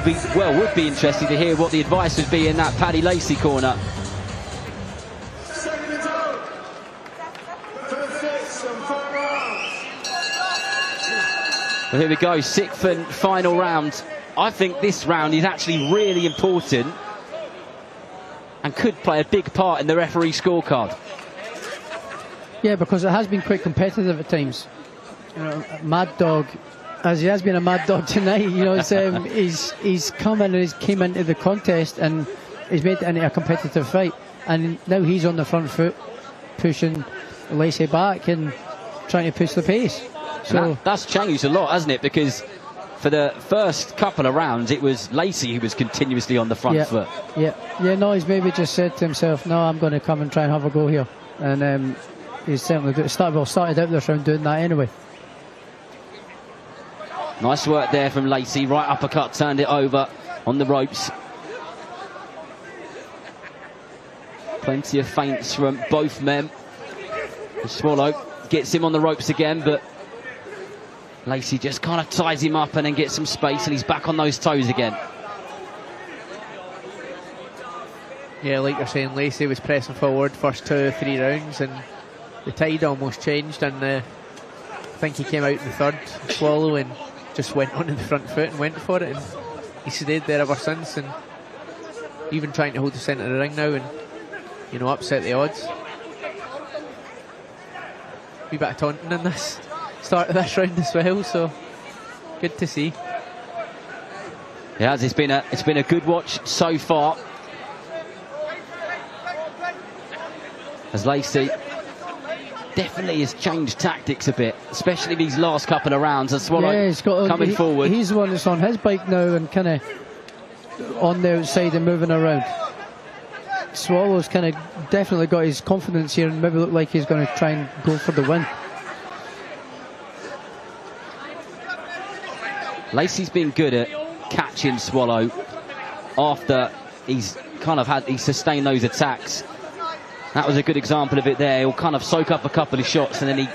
would be interested to hear what the advice would be in that Paddy Lacy corner. Well, here we go, sixth and final round. I think this round is actually really important and could play a big part in the referee scorecard. Yeah, because it has been quite competitive at times. You know, Mad Dog, as he has been a mad dog tonight, you know, it's, he's come in and he's came into the contest and he's made it into a competitive fight. And now he's on the front foot, pushing Lacy back and trying to push the pace. So that's changed a lot, hasn't it? Because for the first couple of rounds, it was Lacy who was continuously on the front foot. Yeah, no, he's maybe just said to himself, no, I'm going to come and try and have a go here. And he's certainly started out this round doing that anyway. Nice work there from Lacy, right uppercut, turned it over on the ropes. Plenty of feints from both men. Swallow gets him on the ropes again, but Lacy just kind of ties him up and then gets some space, and he's back on those toes again. Yeah, like you're saying, Lacy was pressing forward first 2 or 3 rounds, and the tide almost changed, and I think he came out in the third, Swallow, and just went onto the front foot and went for it, and he stayed there ever since, and even trying to hold the centre of the ring now and, you know, upset the odds. Wee bit of taunting in this start of this round as well, so good to see. Yeah, it's been a good watch so far, as Lacy definitely has changed tactics a bit, especially these last couple of rounds. And Swallow coming forward. He's the one that's on his bike now and kind of on the outside and moving around. Swallow's kind of definitely got his confidence here and maybe look like he's going to try and go for the win. Lacy's been good at catching Swallow after he's sustained those attacks. That was a good example of it there. He'll kind of soak up a couple of shots and then he,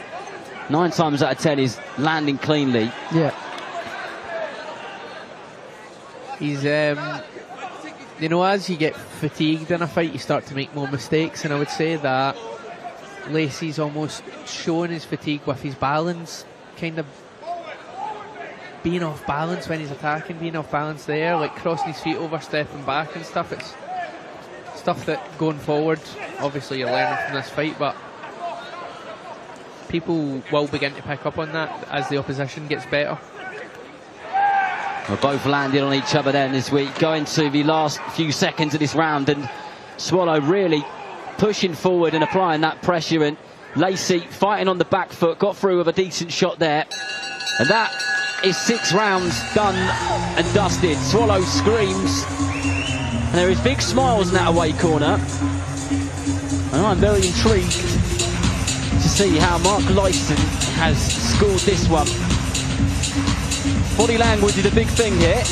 9 times out of 10, is landing cleanly. Yeah. He's, you know, as you get fatigued in a fight, you start to make more mistakes, and I would say that Lacy's almost showing his fatigue with his balance, kind of being off balance when he's attacking, being off balance there, like crossing his feet over, stepping back and stuff. It's stuff that going forward, obviously you're learning from this fight, but people will begin to pick up on that as the opposition gets better. We're both landing on each other then as we go into the last few seconds of this round, and Swallow really pushing forward and applying that pressure, and Lacy fighting on the back foot, got through with a decent shot there, and that is 6 rounds done and dusted. Swallow screams, and there is big smiles in that away corner, and I'm very intrigued to see how Mark Lyson has scored this one. Body language is a big thing here.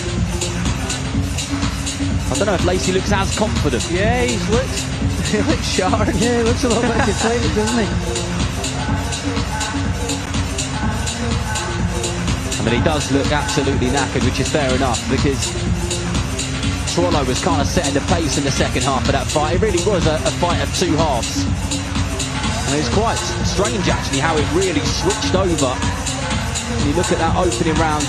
I don't know if Lacy looks as confident. Yeah, he looks sharp. Yeah, he looks a lot like excited, doesn't he? I mean, he does look absolutely knackered, which is fair enough, because Swallow was kind of setting the pace in the second half of that fight. It really was a fight of 2 halves. And it was quite strange, actually, how it really switched over. When you look at that opening round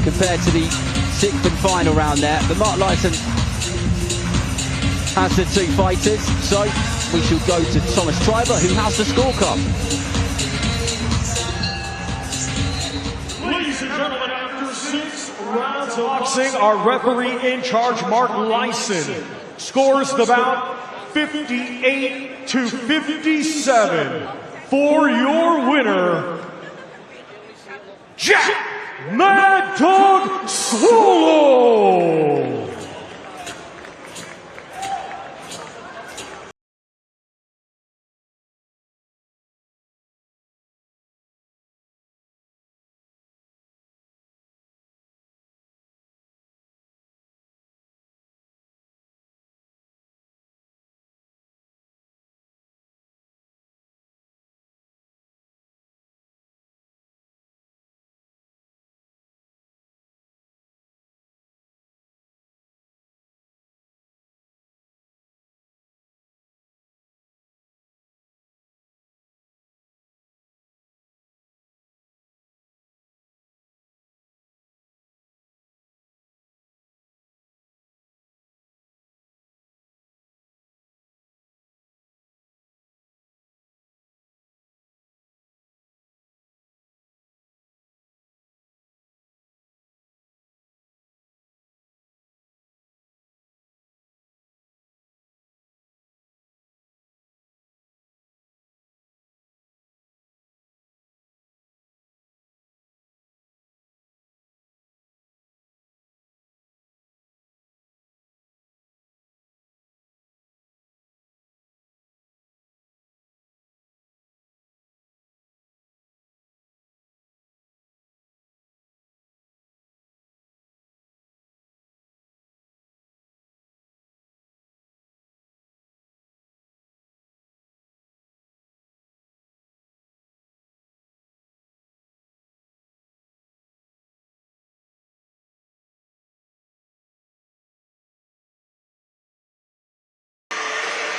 compared to the 6th and final round there. But Mark Lyson has the 2 fighters, so we shall go to Thomas Treiber, who has the scorecard. Ladies rounds of boxing, our referee in charge, Mark Lyson, scores the bout 58-57 for your winner, Jack Mad Dog Swallow.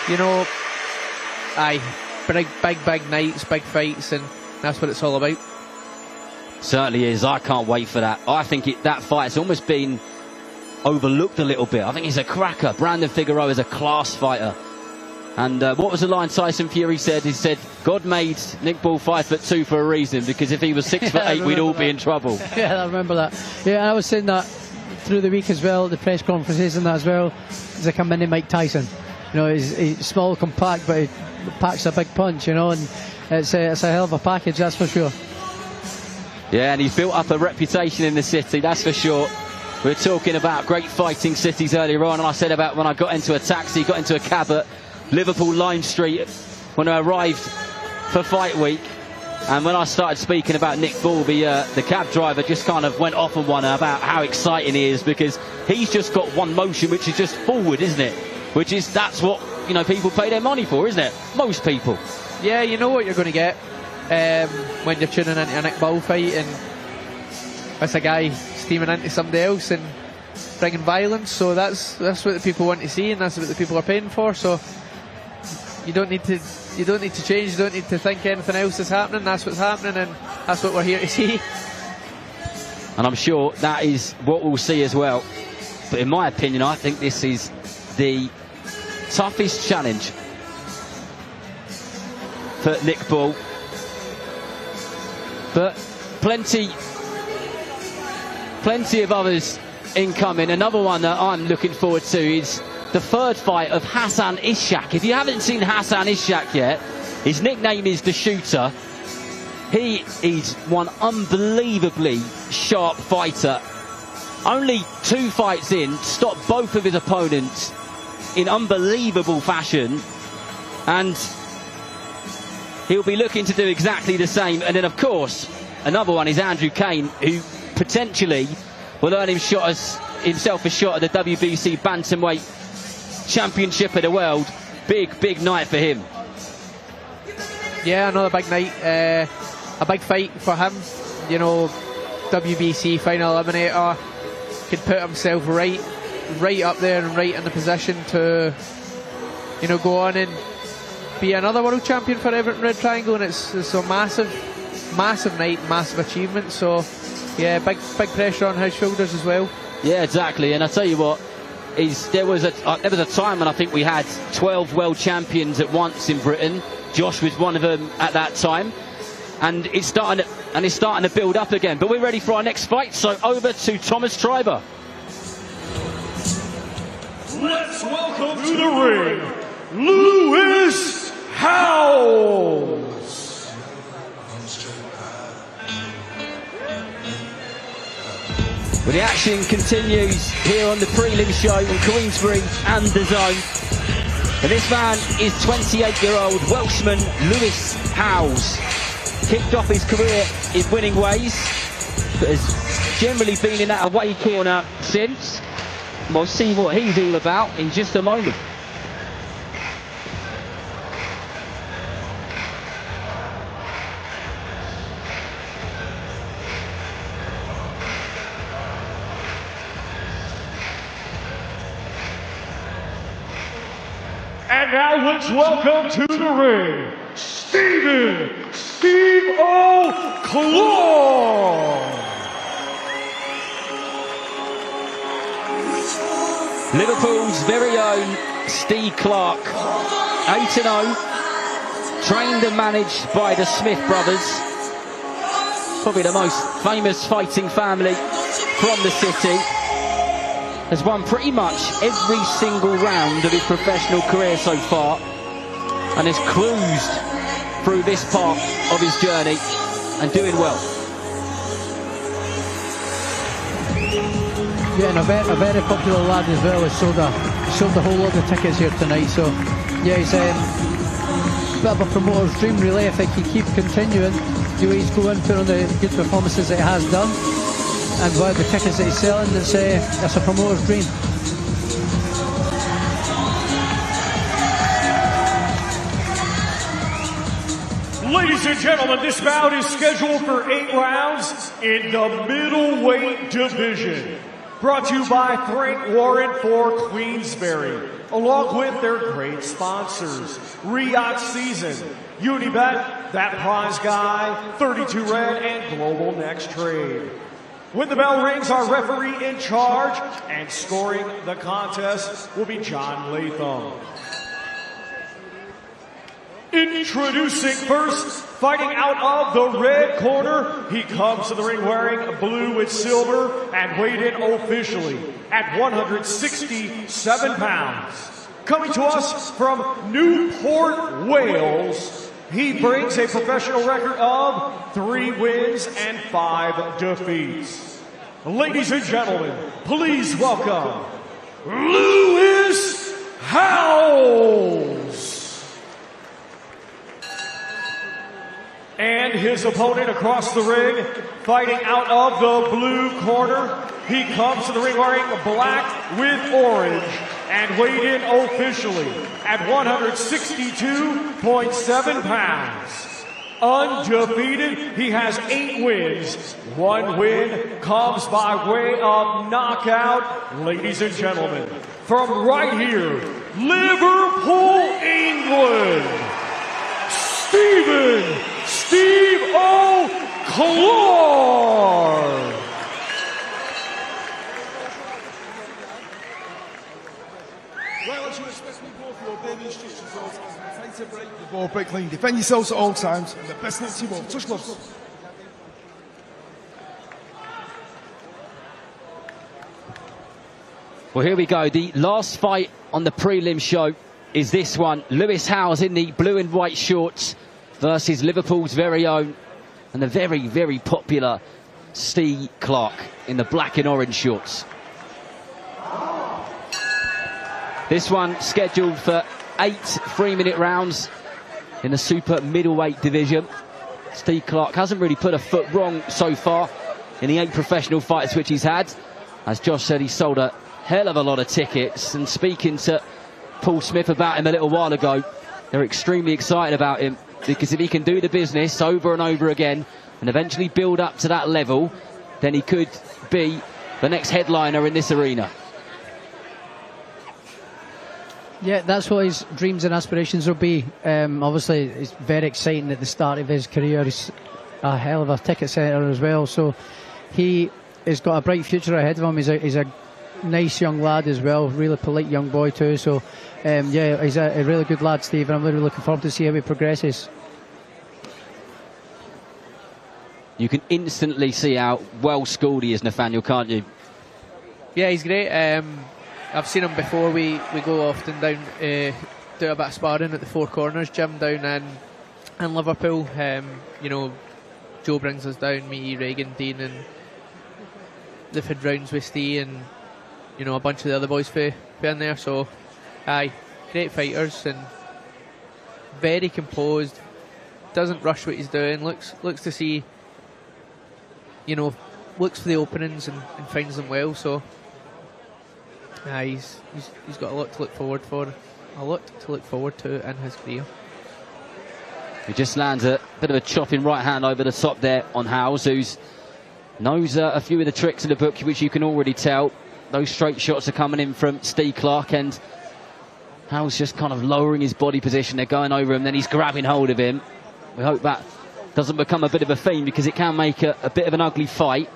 You know, big nights, big fights, and that's what it's all about. Certainly is. I can't wait for that. I think that fight's almost been overlooked a little bit. I think he's a cracker. Brandon Figueroa is a class fighter. And what was the line Tyson Fury said? He said, God made Nick Ball 5'2" for a reason, because if he was 6'8", we'd all be in trouble. Yeah, I remember that. Yeah, I was saying that through the week as well, the press conferences and that as well. He's like a mini Mike Tyson. You know, he's small, compact, but he packs a big punch, you know, and it's a hell of a package, that's for sure. Yeah, and he's built up a reputation in the city, that's for sure. We were talking about great fighting cities earlier on, and I said about when I got into a taxi, got into a cab at Liverpool Lime Street when I arrived for fight week, and when I started speaking about Nick Ball, the cab driver just kind of went off on one about how exciting he is, because he's just got one motion, which is just forward, isn't it? That's what, you know, people pay their money for, isn't it? Most people. Yeah, you know what you're going to get when you're tuning into a Nick Ball fight, and it's a guy steaming into somebody else and bringing violence. So that's what the people want to see, and that's what the people are paying for. So you don't need to change. You don't need to think anything else is happening. That's what's happening, and that's what we're here to see. And I'm sure that is what we'll see as well. But in my opinion, I think this is the toughest challenge for Nick Ball, but plenty of others incoming. Another one that I'm looking forward to is the third fight of Hassan Ishak. If you haven't seen Hassan Ishak yet, his nickname is the Shooter. He is one unbelievably sharp fighter. Only 2 fights in, stopped both of his opponents in unbelievable fashion, and he'll be looking to do exactly the same. And then, of course, another one is Andrew Kane, who potentially will earn himself a shot at the WBC Bantamweight Championship of the World. Big night for him. Yeah, another big night, a big fight for him. You know, WBC final eliminator, could put himself right up there and right in the position to, you know, go on and be another world champion for Everton Red Triangle. And it's a massive night, massive achievement. So yeah, big pressure on his shoulders as well. Yeah, exactly. And I tell you what, there was a time when I think we had 12 world champions at once in Britain. Josh was one of them at that time, and it's starting to build up again. But we're ready for our next fight, so over to Thomas Treiber. Let's welcome to the ring, Lewis Howells. Well, the action continues here on the Prelims show on Queensberry and the Zone. And this man is 28-year-old Welshman Lewis Howells. Kicked off his career in winning ways, but has generally been in that away corner since. We'll see what he's all about in just a moment. And now let's welcome to the ring, Steve O'Claw. Liverpool's very own Steve Clark, 8-0, trained and managed by the Smith brothers, probably the most famous fighting family from the city. Has won pretty much every single round of his professional career so far, and has cruised through this part of his journey and doing well. Yeah, and a very popular lad as well. Has sold a whole lot of tickets here tonight. So yeah, he's a bit of a promoter's dream really. I think he keep continuing the way he's going, put on the good performances that he has done, and via the tickets that he's selling, that's a promoter's dream. Ladies and gentlemen, this bout is scheduled for 8 rounds in the middleweight division. Brought to you by Frank Warren for Queensberry, along with their great sponsors, Riyadh Season, Unibet, That Prize Guy, 32 Red, and Global Next Trade. When the bell rings, our referee in charge and scoring the contest will be John Latham. Introducing first, fighting out of the red corner, he comes to the ring wearing blue with silver and weighed in officially at 167 pounds. Coming to us from Newport, Wales, he brings a professional record of 3 wins and 5 defeats. Ladies and gentlemen, please welcome Lewis Howells. And his opponent across the ring, fighting out of the blue corner. He comes to the ring wearing black with orange and weighed in officially at 162.7 pounds. Undefeated, he has 8 wins. 1 win comes by way of knockout. Ladies and gentlemen, from right here, Liverpool, England, Steve O'Claw. Well, as you expect me both, your baby instructions all times. Take a break, you both break clean. Defend yourselves at all times, and the best luck to you both. Touch gloves. Well, here we go. The last fight on the prelim show is this one. Lewis Howells in the blue and white shorts versus Liverpool's very own and the very, very popular Steve Clark in the black and orange shorts. This one scheduled for 8 3-minute rounds in the super middleweight division. Steve Clark hasn't really put a foot wrong so far in the 8 professional fights which he's had. As Josh said, he sold a hell of a lot of tickets, and speaking to Paul Smith about him a little while ago, they're extremely excited about him, because if he can do the business over and over again and eventually build up to that level, then he could be the next headliner in this arena. Yeah, that's what his dreams and aspirations will be. Obviously, it's very exciting at the start of his career. He's a hell of a ticket setter as well, so he has got a bright future ahead of him. He's a nice young lad as well, really polite young boy too. So yeah, he's a really good lad, Steve, and I'm really looking forward to see how he progresses. you can instantly see how well schooled he is, Nathaniel, can't you? Yeah, he's great. I've seen him before. We go often down, do a bit of sparring at the Four Corners gym down in Liverpool. You know, Joe brings us down, me, Reagan, Dean, and they've had rounds with Steve and, you know, a bunch of the other boys for in there. So, aye, great fighters and very composed. Doesn't rush what he's doing. Looks to see, you know, looks for the openings and finds them well. So, he's got a lot to look forward to in his career. He just lands a bit of a chopping right hand over the top there on Howells, who knows a few of the tricks in the book, which you can already tell. Those straight shots are coming in from Steve Clark, and Howells just kind of lowering his body position. They're going over him, then he's grabbing hold of him. We hope that doesn't become a bit of a theme, because it can make a bit of an ugly fight.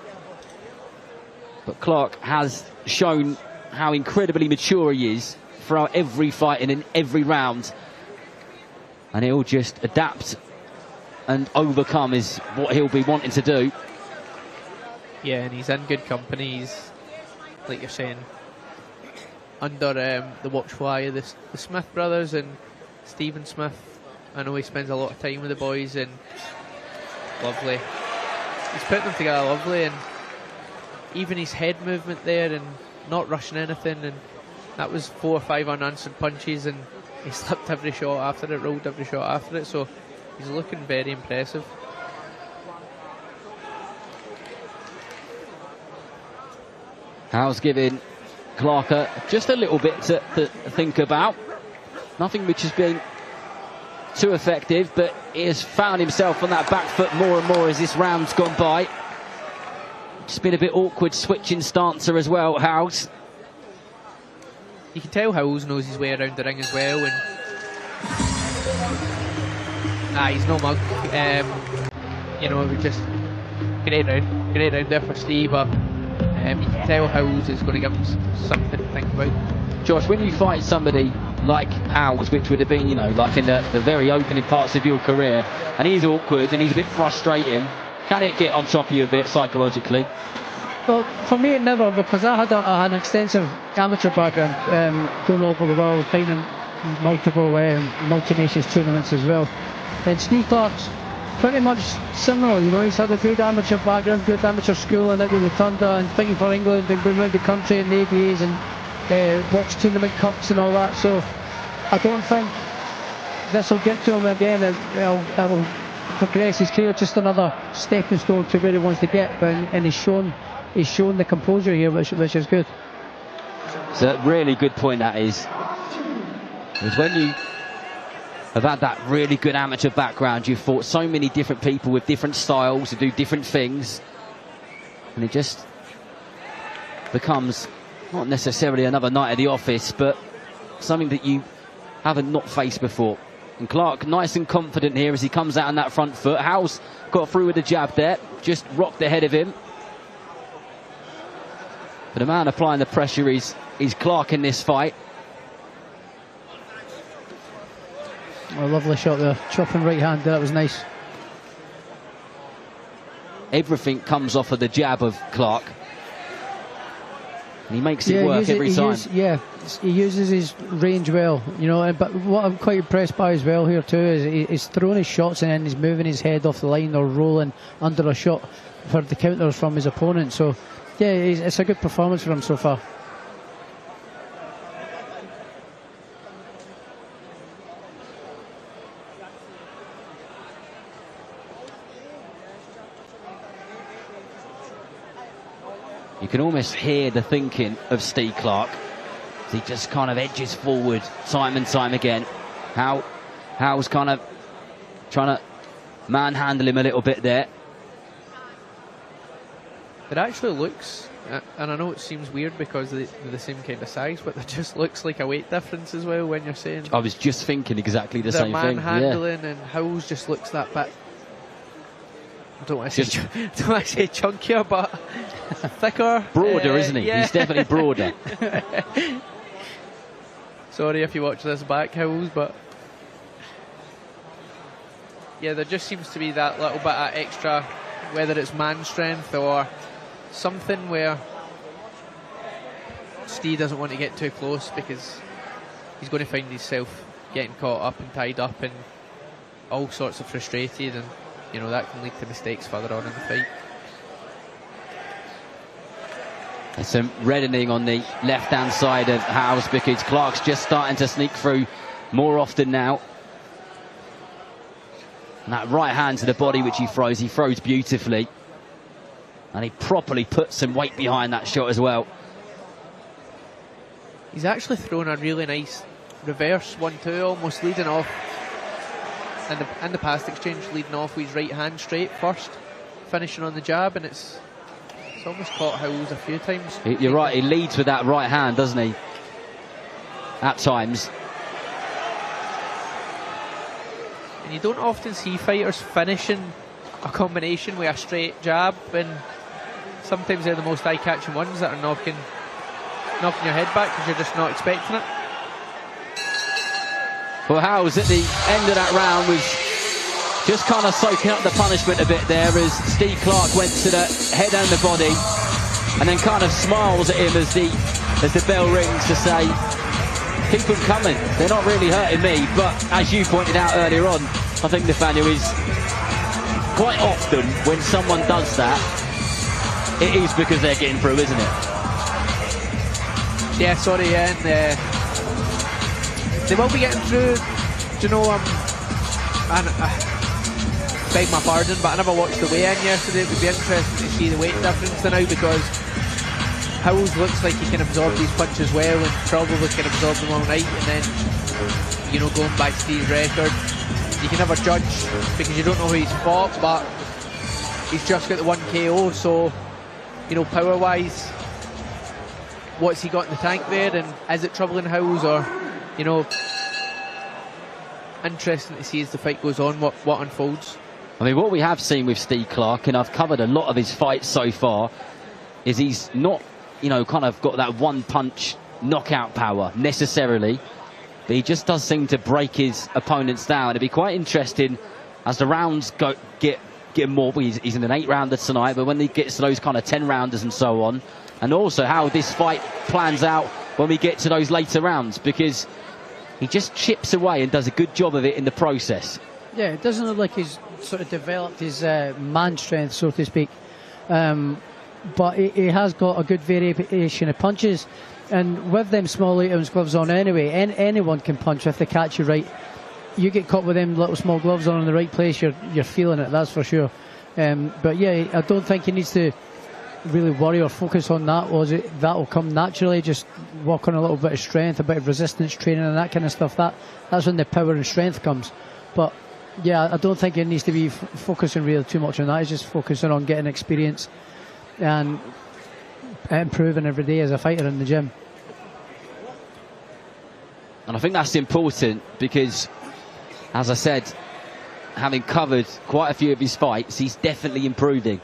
But Clark has shown how incredibly mature he is throughout every fight and in every round. And he'll just adapt and overcome is what he'll be wanting to do. Yeah, and he's in good company. He's, like you're saying, under the watchful eye of the Smith brothers and Stephen Smith. I know he spends a lot of time with the boys, and lovely. He's putting them together lovely, and even his head movement there and not rushing anything, and that was 4 or 5 unanswered punches, and he slipped every shot after it, rolled every shot after it, so he's looking very impressive. Howells giving Clark just a little bit to think about. Nothing which has been too effective, but he has found himself on that back foot more and more as this round's gone by. Just been a bit awkward switching stancer as well, Howells. You can tell Howells knows his way around the ring as well, and he's no mug. You know, we just great round there for Steve, but you can tell Howells is going to give him something to think about. Josh, when you fight somebody like Howells, which would have been, you know, like in the very opening parts of your career, and he's awkward and he's a bit frustrating, can it get on top of you a bit psychologically? Well, for me it never, because I had an extensive amateur background, going all over the world, fighting multiple multi-nations tournaments as well. And Steve Clark's pretty much similar, you know, he's had a good amateur background, good amateur schooling out with the Thunder and fighting for England and going around the country in the ABAs and box tournament cups and all that, so I don't think this will get to him again, and it'll progress his career, just another stepping stone to where he wants to get, and he's shown the composure here, which is good. It's a really good point, that is. Because when you have had that really good amateur background, you've fought so many different people with different styles to do different things, and it just becomes not necessarily another night at the office, but something that you haven't not faced before. And Clark nice and confident here as he comes out on that front foot. Howells got through with a jab there, just rocked ahead of him. But the man applying the pressure is Clark in this fight. A lovely shot there, chopping right hand, that was nice. Everything comes off of the jab of Clark. And he makes it work every time. He uses his range well, you know. But what I'm quite impressed by as well here too is he's throwing his shots and then he's moving his head off the line or rolling under a shot for the counters from his opponent. So yeah, it's a good performance for him so far. You can almost hear the thinking of Steve Clark as he just kind of edges forward time and time again. Howell's kind of trying to manhandle him a little bit there. It actually looks, and I know it seems weird because they're the same kind of size, but it just looks like a weight difference as well when you're saying. I was just thinking exactly the same thing. Manhandling, and Howells just looks that bit. I don't want to say chunkier, but thicker. Broader, isn't he? Yeah. He's definitely broader. Sorry if you watch this back, Howells, but yeah, there just seems to be that little bit of extra whether it's man strength or something where Steve doesn't want to get too close because he's going to find himself getting caught up and tied up and all sorts of frustrated, and you know that can lead to mistakes further on in the fight. There's some reddening on the left-hand side of Howells because Clark's just starting to sneak through more often now. And that right hand to the body which he throws beautifully. And he properly puts some weight behind that shot as well. He's actually thrown a really nice reverse 1-2, almost leading off. And the past exchange leading off with his right hand straight first, finishing on the jab, and it's almost caught Howells a few times. You're right, he leads with that right hand, doesn't he? At times. And you don't often see fighters finishing a combination with a straight jab, and sometimes they're the most eye-catching ones that are knocking your head back because you're just not expecting it. Well, Howells at the end of that round was just kind of soaking up the punishment a bit there as Steve Clark went to the head and the body and then kind of smiles at him as the bell rings to say, keep them coming, they're not really hurting me. But as you pointed out earlier on, I think Nathaniel, is quite often when someone does that, it is because they're getting through, isn't it? Yeah, sorry, and they will be getting through. Do you know, beg my pardon, but I never watched the weigh-in yesterday. It would be interesting to see the weight difference now, because Howells looks like he can absorb these punches well and probably can absorb them all night. And then, you know, going by Steve's record, you can never judge because you don't know who he's fought, but he's just got the 1 KO, so, you know, power-wise, what's he got in the tank there, and is it troubling Howells, or, you know, interesting to see as the fight goes on what unfolds. I mean, what we have seen with Steve Clark, and I've covered a lot of his fights so far, is he's not, you know, kind of got that one-punch knockout power necessarily, but he just does seem to break his opponents down. It'd be quite interesting as the rounds get more. He's in an 8-rounder tonight, but when he gets to those kind of 10-rounders and so on, and also how this fight plans out when we get to those later rounds, because he just chips away and does a good job of it in the process. Yeah, it doesn't look like he's sort of developed his man strength, so to speak. But he has got a good variation of punches. And with them small 8-ounce gloves on anyway, anyone can punch if they catch you right. You get caught with them little small gloves on in the right place, you're feeling it, that's for sure. But yeah, I don't think he needs to really worry or focus on that. That'll come naturally, just work on a little bit of strength, a bit of resistance training and that kind of stuff. That's when the power and strength comes. But yeah, I don't think he needs to be focusing really too much on that. He's just focusing on getting experience and improving every day as a fighter in the gym. And I think that's important because, as I said, having covered quite a few of his fights, he's definitely improving.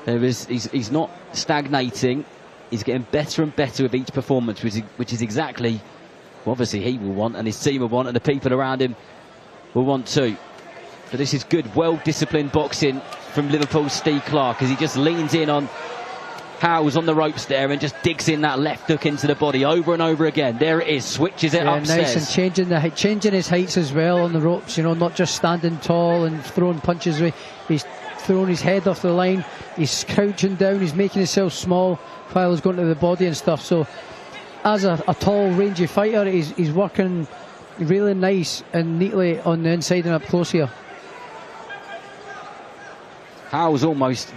He's not stagnating. He's getting better and better with each performance, which is exactly what obviously he will want and his team will want and the people around him will want too. But this is good, well-disciplined boxing from Liverpool's Steve Clark as he just leans in on Howells on the ropes there and just digs in that left hook into the body over and over again. There it is, switches it upstairs. Nice, and changing his heights as well on the ropes, you know, not just standing tall and throwing punches away. He's throwing his head off the line, he's crouching down, he's making himself small while he's going to the body and stuff. So as a tall, rangy fighter, he's working really nice and neatly on the inside and up close here. Howells almost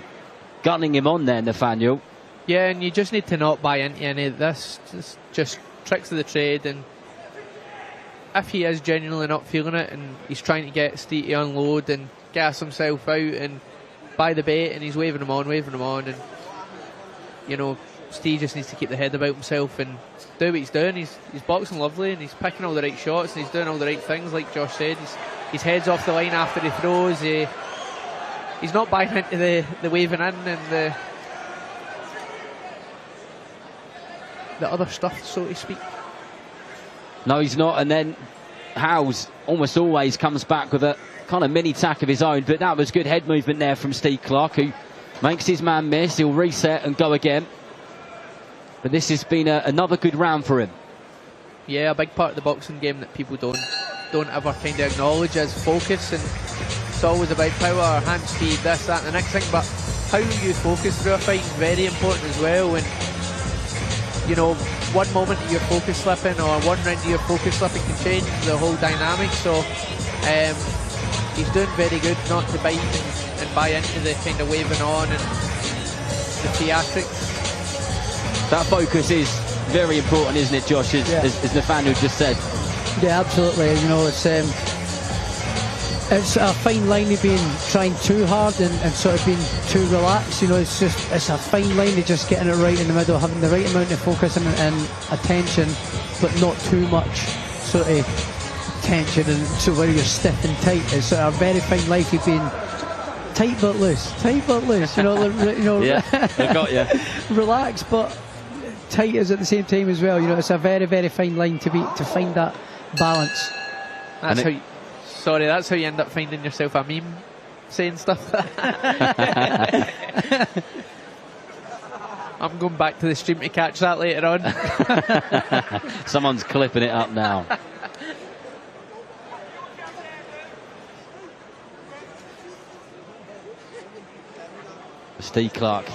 gunning him on there, Nathaniel. Yeah, and you just need to not buy into any of this. Just tricks of the trade, and if he is genuinely not feeling it and he's trying to get Steve to unload and gas himself out and buy the bait, and he's waving him on, and you know, Steve just needs to keep the head about himself and do what he's doing. He's boxing lovely and he's picking all the right shots and he's doing all the right things, like Josh said. His head's off the line after he throws. He's not buying into the waving in and the other stuff, so to speak. No, he's not. And then Howells almost always comes back with a kind of mini tack of his own, but that was good head movement there from Steve Clark, who makes his man miss. He'll reset and go again. But this has been another good round for him. Yeah, a big part of the boxing game that people don't ever kind of acknowledge is focus, and it's always about power, hand speed, this, that, and the next thing, but how you focus through a fight is very important as well. And you know, one moment of your focus slipping or one round of your focus slipping can change the whole dynamic. So he's doing very good not to bite and buy into the kind of waving on and the theatrics. That focus is very important, isn't it, Josh, as Nathaniel just said? Yeah, absolutely. You know, it's a fine line of being trying too hard and sort of being too relaxed. You know, it's a fine line of just getting it right in the middle, having the right amount of focus and attention, but not too much sort of tension and so where you're stiff and tight. It's sort of a very fine line of being tight but loose. You know, yeah, I got you. Relaxed but tight is at the same time as well. You know, it's a very, very fine line to find that balance. That's how you end up finding yourself a meme saying stuff. I'm going back to the stream to catch that later on. Someone's clipping it up now. Steve Clark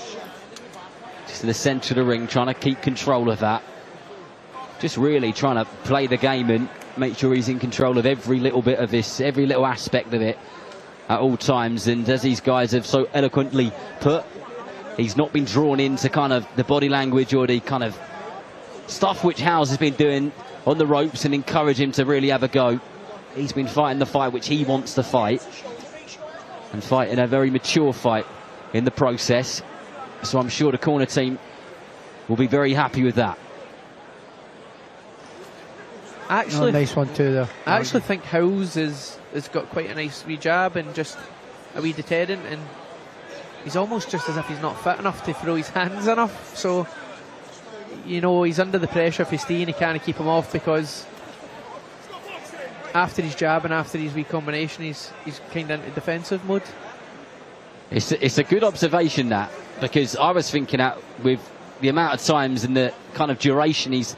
just in the centre of the ring, trying to keep control of that. Just really trying to play the game and make sure he's in control of every little bit of this, every little aspect of it at all times. And as these guys have so eloquently put, he's not been drawn into kind of the body language or the kind of stuff which Howells has been doing on the ropes and encourage him to really have a go. He's been fighting the fight which he wants to fight and fighting a very mature fight in the process. So I'm sure the corner team will be very happy with that. Actually, nice one too there. I actually think Howells has got quite a nice wee jab and just a wee deterrent, and he's almost just as if he's not fit enough to throw his hands enough. So, you know, he's under the pressure of Steve and he can't keep him off, because after his jab and after his wee combination, he's kind of into defensive mode. It's a good observation, that, because I was thinking that with the amount of times and the kind of duration he's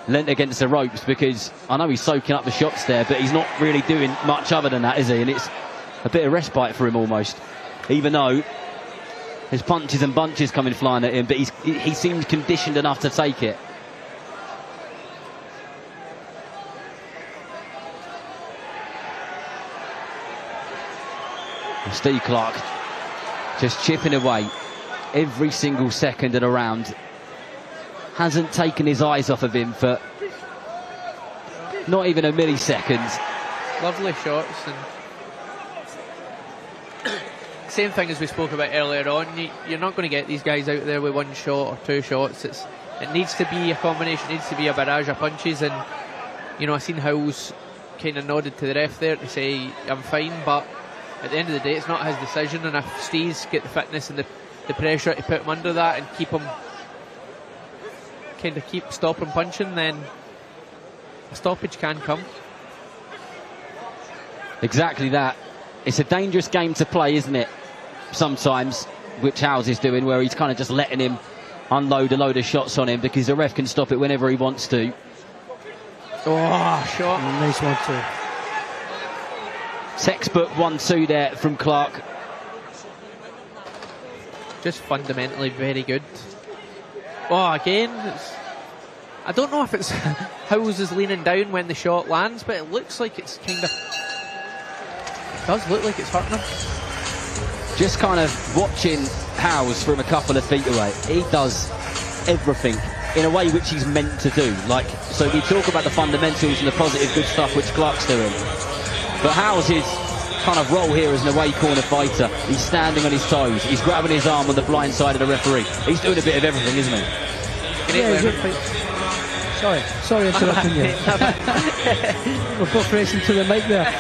lent against the ropes, because I know he's soaking up the shots there, but he's not really doing much other than that, is he? And it's a bit of respite for him almost, even though there's punches and bunches coming flying at him, but he seemed conditioned enough to take it. And Steve Clark just chipping away every single second of the round. Hasn't taken his eyes off of him for not even a millisecond. Lovely shots, and same thing as we spoke about earlier on. You're not going to get these guys out there with one shot or two shots. It needs to be a combination. It needs to be a barrage of punches. And you know, I seen Howells kind of nodded to the ref there to say I'm fine, but at the end of the day, it's not his decision. And if Steve's get the fitness and the pressure to put him under that and keep him keep stopping punching, then a stoppage can come. Exactly that. It's a dangerous game to play, isn't it? Sometimes, which Howells is doing, where he's kind of just letting him unload a load of shots on him, because the ref can stop it whenever he wants to. Oh, shot. Nice 1-2. Textbook 1-2 there from Clark. Just fundamentally very good. Oh, again, I don't know if it's Howells is leaning down when the shot lands, but it looks like it's kind of... It does look like it's hurting him. Just kind of watching Howells from a couple of feet away. He does everything in a way which he's meant to do. Like, so we talk about the fundamentals and the positive good stuff which Clark's doing. But Howells' kind of role here as an away corner fighter, he's standing on his toes, he's grabbing his arm on the blind side of the referee. He's doing a bit of everything, isn't he? Sorry interrupting you. We're both racing to the mic there.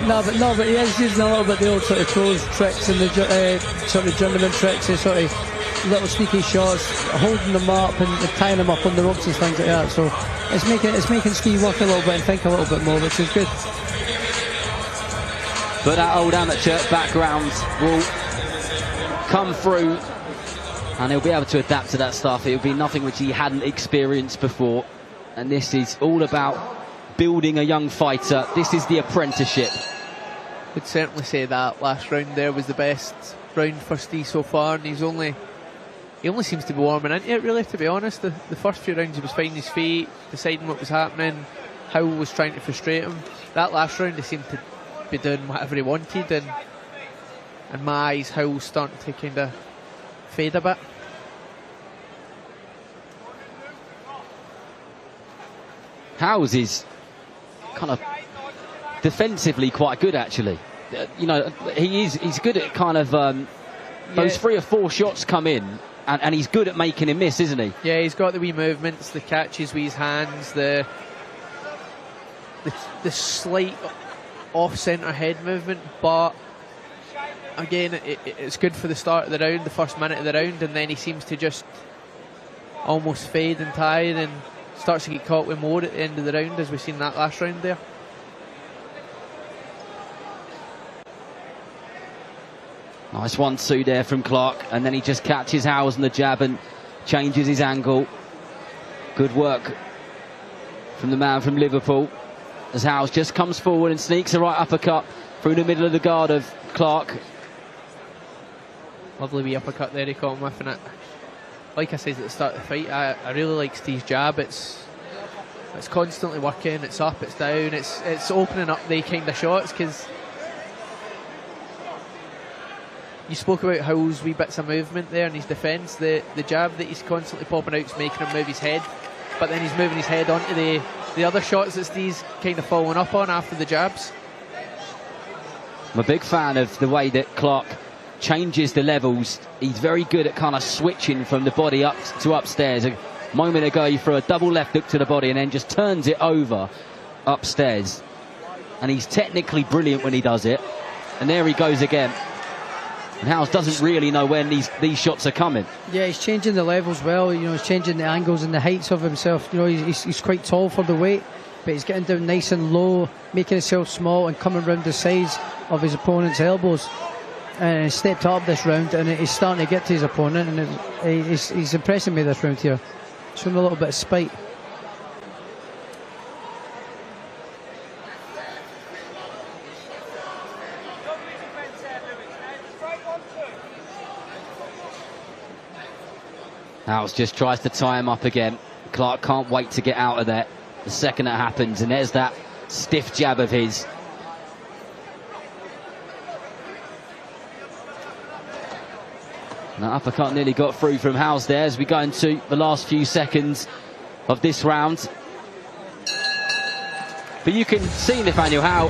No, but he is using a little bit the old sort of pros tricks and the sort of journeyman tricks, and sort of little sneaky shots, holding them up and tying them up on the ropes and things like that. So it's making Steve work a little bit and think a little bit more, which is good. But that old amateur background will come through, and he'll be able to adapt to that stuff. It'll be nothing which he hadn't experienced before. And this is all about building a young fighter. This is the apprenticeship. Would certainly say that last round there was the best round for Steve so far, and he only seems to be warming into it, really, to be honest. The first few rounds he was finding his feet, deciding what was happening. Howell was trying to frustrate him. That last round he seemed to be doing whatever he wanted, and in my eyes Howell's starting to kind of fade a bit. Howells is kind of defensively quite good, actually. You know, he's good at kind of those 3 or 4 shots come in, and he's good at making him miss, isn't he? Yeah, he's got the wee movements, the catches with his hands, the slight off-centre head movement, but again, it's good for the start of the round, the first minute of the round, and then he seems to just almost fade and tire and starts to get caught with more at the end of the round, as we've seen that last round there. Nice 1-2 there from Clark, and then he just catches Howells on the jab and changes his angle. Good work from the man from Liverpool, as Howells just comes forward and sneaks a right uppercut through the middle of the guard of Clark. Lovely wee uppercut there he caught him with, and like I said at the start of the fight, I really like Steve's jab. It's constantly working, it's up, it's down, it's opening up the kind of shots, because you spoke about Howell's wee bits of movement there in his defence. The jab that he's constantly popping out is making him move his head, but then he's moving his head onto the other shots that Steve's kind of following up on after the jabs. I'm a big fan of the way that Clark changes the levels. He's very good at kind of switching from the body up to upstairs. A moment ago he threw a double left hook to the body and then just turns it over upstairs, and he's technically brilliant when he does it. And there he goes again. And Howells doesn't really know when these shots are coming. Yeah, he's changing the levels well. You know, he's changing the angles and the heights of himself. You know, he's quite tall for the weight, but he's getting down nice and low, making himself small and coming round the sides of his opponent's elbows. And he stepped up this round, and he's starting to get to his opponent, and he's impressing me this round here. Showing a little bit of spite. Howells just tries to tie him up again. Clark can't wait to get out of there the second that happens, and there's that stiff jab of his. And that uppercut nearly got through from Howells there as we go into the last few seconds of this round. But you can see, Nathaniel, how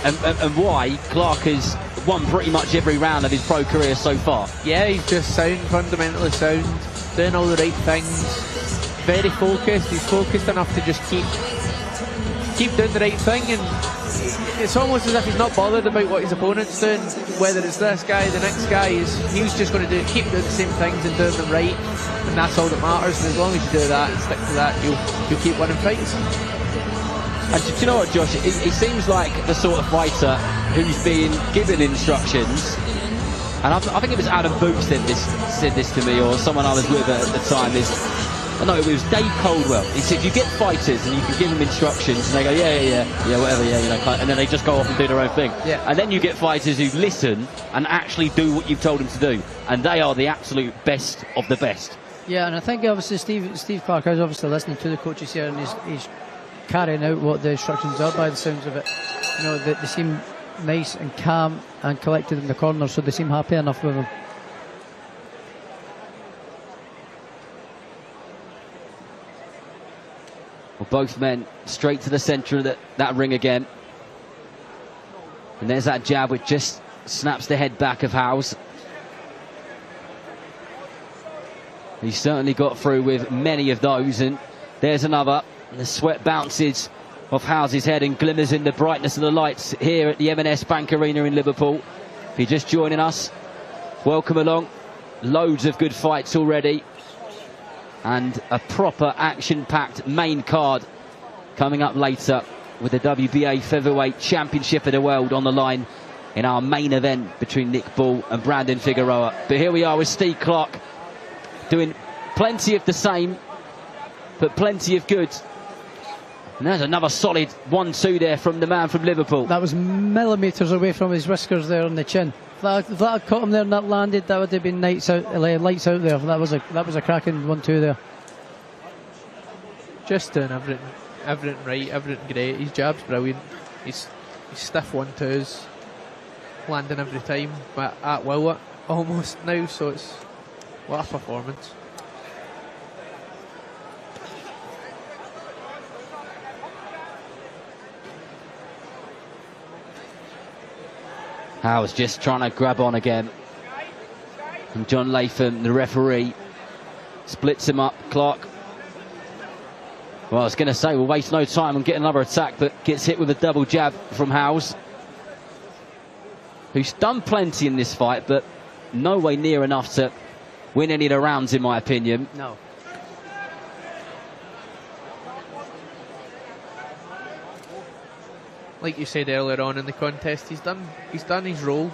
and why Clark has won pretty much every round of his pro career so far. Yeah, he's just sound, fundamentally sound, doing all the right things, very focused. He's focused enough to just keep doing the right thing, and it's almost as if he's not bothered about what his opponent's doing, whether it's this guy, the next guy. He's just going to keep doing the same things and doing them right, and that's all that matters. And as long as you do that and stick to that, you'll keep winning fights. And do you know what, Josh? He seems like the sort of fighter who's being given instructions. And I think it was Adam Booth said this to me, or someone I was with at the time. No, it was Dave Coldwell. He said you get fighters and you can give them instructions, and they go yeah, whatever, yeah, you know, and then they just go off and do their own thing. Yeah. And then you get fighters who listen and actually do what you've told them to do, and they are the absolute best of the best. Yeah, and I think obviously Steve Clark is obviously listening to the coaches here, and he's carrying out what the instructions are by the sounds of it. You know, they seem nice and calm and collected in the corner, so they seem happy enough with him. Well, both men straight to the centre of that ring again. And there's that jab which just snaps the head back of Howells. He's certainly got through with many of those, and there's another. And the sweat bounces off Howells' head and glimmers in the brightness of the lights here at the M&S Bank Arena in Liverpool. If you're just joining us, welcome along. Loads of good fights already, and a proper action-packed main card coming up later with the WBA Featherweight Championship of the World on the line in our main event between Nick Ball and Brandon Figueroa. But here we are with Steve Clark doing plenty of the same, but plenty of good. And there's another solid 1-2 there from the man from Liverpool. That was millimetres away from his whiskers there on the chin. If that had caught him there and that landed, that would have been lights out there. That was a cracking 1-2 there. Just doing everything right, everything great. His jab's brilliant. He's stiff 1-2s, landing every time, but at will almost now. So it's what a performance. Howells just trying to grab on again. And John Latham, the referee, splits him up. Clark, well, I was going to say, we'll waste no time and get another attack, but gets hit with a double jab from Howells, who's done plenty in this fight, but no way near enough to win any of the rounds, in my opinion. No. Like you said earlier on in the contest, he's done his role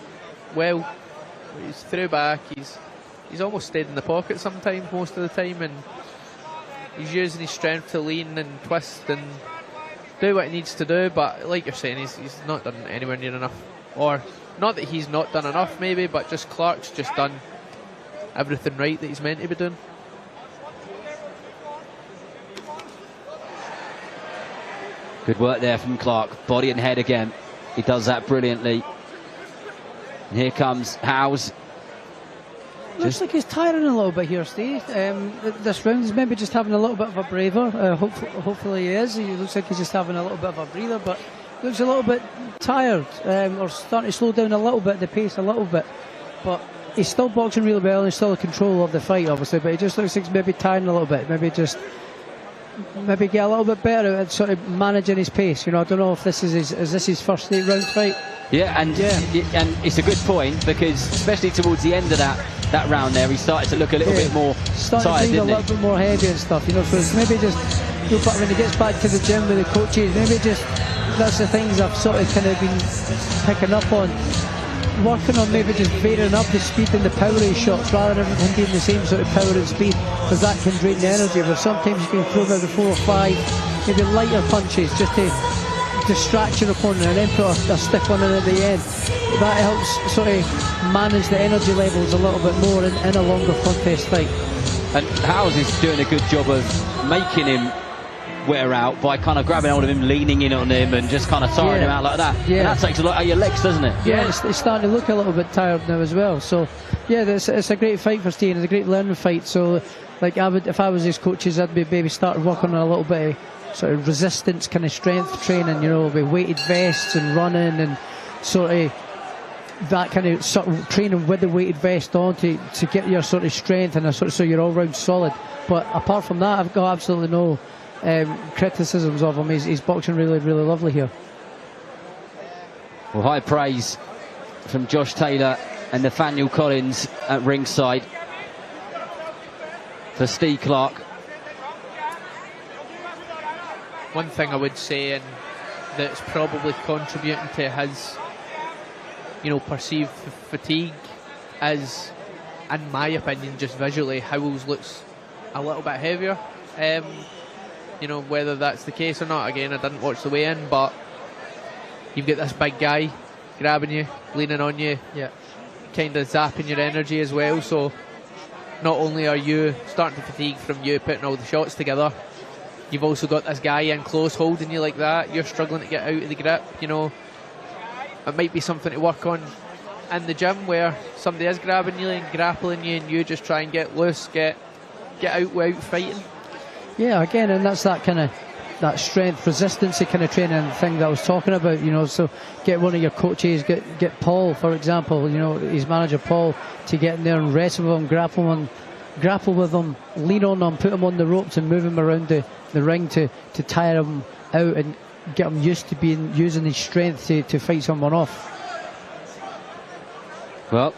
well. He's through back, he's almost stayed in the pocket sometimes, most of the time, and he's using his strength to lean and twist and do what he needs to do. But like you're saying, he's not done anywhere near enough. Or not that he's not done enough maybe, but just Clark's just done everything right that he's meant to be doing. Good work there from Clark. Body and head again. He does that brilliantly. And here comes Howells. Looks like he's tiring a little bit here, Steve. This round, he's maybe just having a little bit of a breather. Hopefully he is. He looks like he's just having a little bit of a breather, but looks a little bit tired, or starting to slow down a little bit, the pace a little bit. But he's still boxing really well and he's still in control of the fight, obviously, but he just looks like he's maybe tiring a little bit. Maybe get a little bit better at sort of managing his pace. You know, I don't know if this is his first 8-round fight. Yeah, and it's a good point, because especially towards the end of that round there, he started to look a little bit more tired, didn't he? A little bit more heavy and stuff, you know. So it's maybe just, you know, when he gets back to the gym with the coaches, maybe just, that's the things I've sort of kind of been picking up on. Working on maybe just varying up the speed and the power of his shots rather than everything being the same sort of power and speed, because that can drain the energy. But sometimes you can throw maybe 4 or 5 maybe lighter punches just to distract your opponent and then put a stiff one in at the end. That helps sort of manage the energy levels a little bit more in a longer contest fight. And Howells is doing a good job of making him wear out by kind of grabbing hold of him, leaning in on him and just kind of tiring him out like that. Yeah. And that takes a lot out of your legs, doesn't it? Yeah, it's starting to look a little bit tired now as well. So yeah, it's a great fight for Steve. It's a great learning fight. So like, if I was his coaches, I'd be maybe started working on a little bit of sort of resistance, kind of strength training, you know, with weighted vests and running and sort of that kind of sort of training with the weighted vest on to get your sort of strength and so you're all round solid. But apart from that, I've got absolutely no criticisms of him. He's boxing really, really lovely here. Well, high praise from Josh Taylor and Nathaniel Collins at ringside for Steve Clark. One thing I would say, and that's probably contributing to his, you know, perceived fatigue, is, in my opinion, just visually, Howells looks a little bit heavier. You know, whether that's the case or not, again, I didn't watch the weigh-in, but you've got this big guy grabbing you, leaning on you, kind of zapping your energy as well. So not only are you starting to fatigue from you putting all the shots together, you've also got this guy in close holding you like that. You're struggling to get out of the grip. You know, it might be something to work on in the gym, where somebody is grabbing you and grappling you and you just try and get loose, get out without fighting. Yeah, again, and that's that kind of that strength resistance kind of training thing that I was talking about, you know. So get one of your coaches, get Paul, for example, you know, his manager Paul, to get in there and wrestle with him, grapple with him, lean on him, put him on the ropes and move him around the ring to tire him out and get him used to using his strength to fight someone off. Well,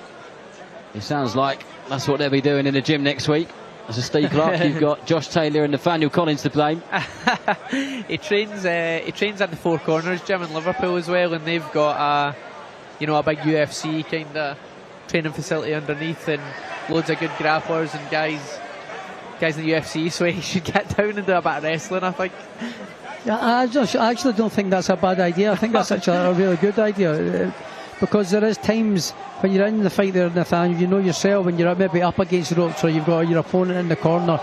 it sounds like that's what they'll be doing in the gym next week. As a Steve Clark, you've got Josh Taylor and Nathaniel Collins to blame. He trains at the Four Corners gym in Liverpool as well, and they've got you know, a big UFC kind of training facility underneath, and loads of good grapplers and guys in the UFC, so he should get down and do a bit of wrestling, I think. Yeah, I actually don't think that's a bad idea. I think that's actually a really good idea, because there is times when you're in the fight there, Nathaniel, you know yourself, when you're maybe up against the ropes or you've got your opponent in the corner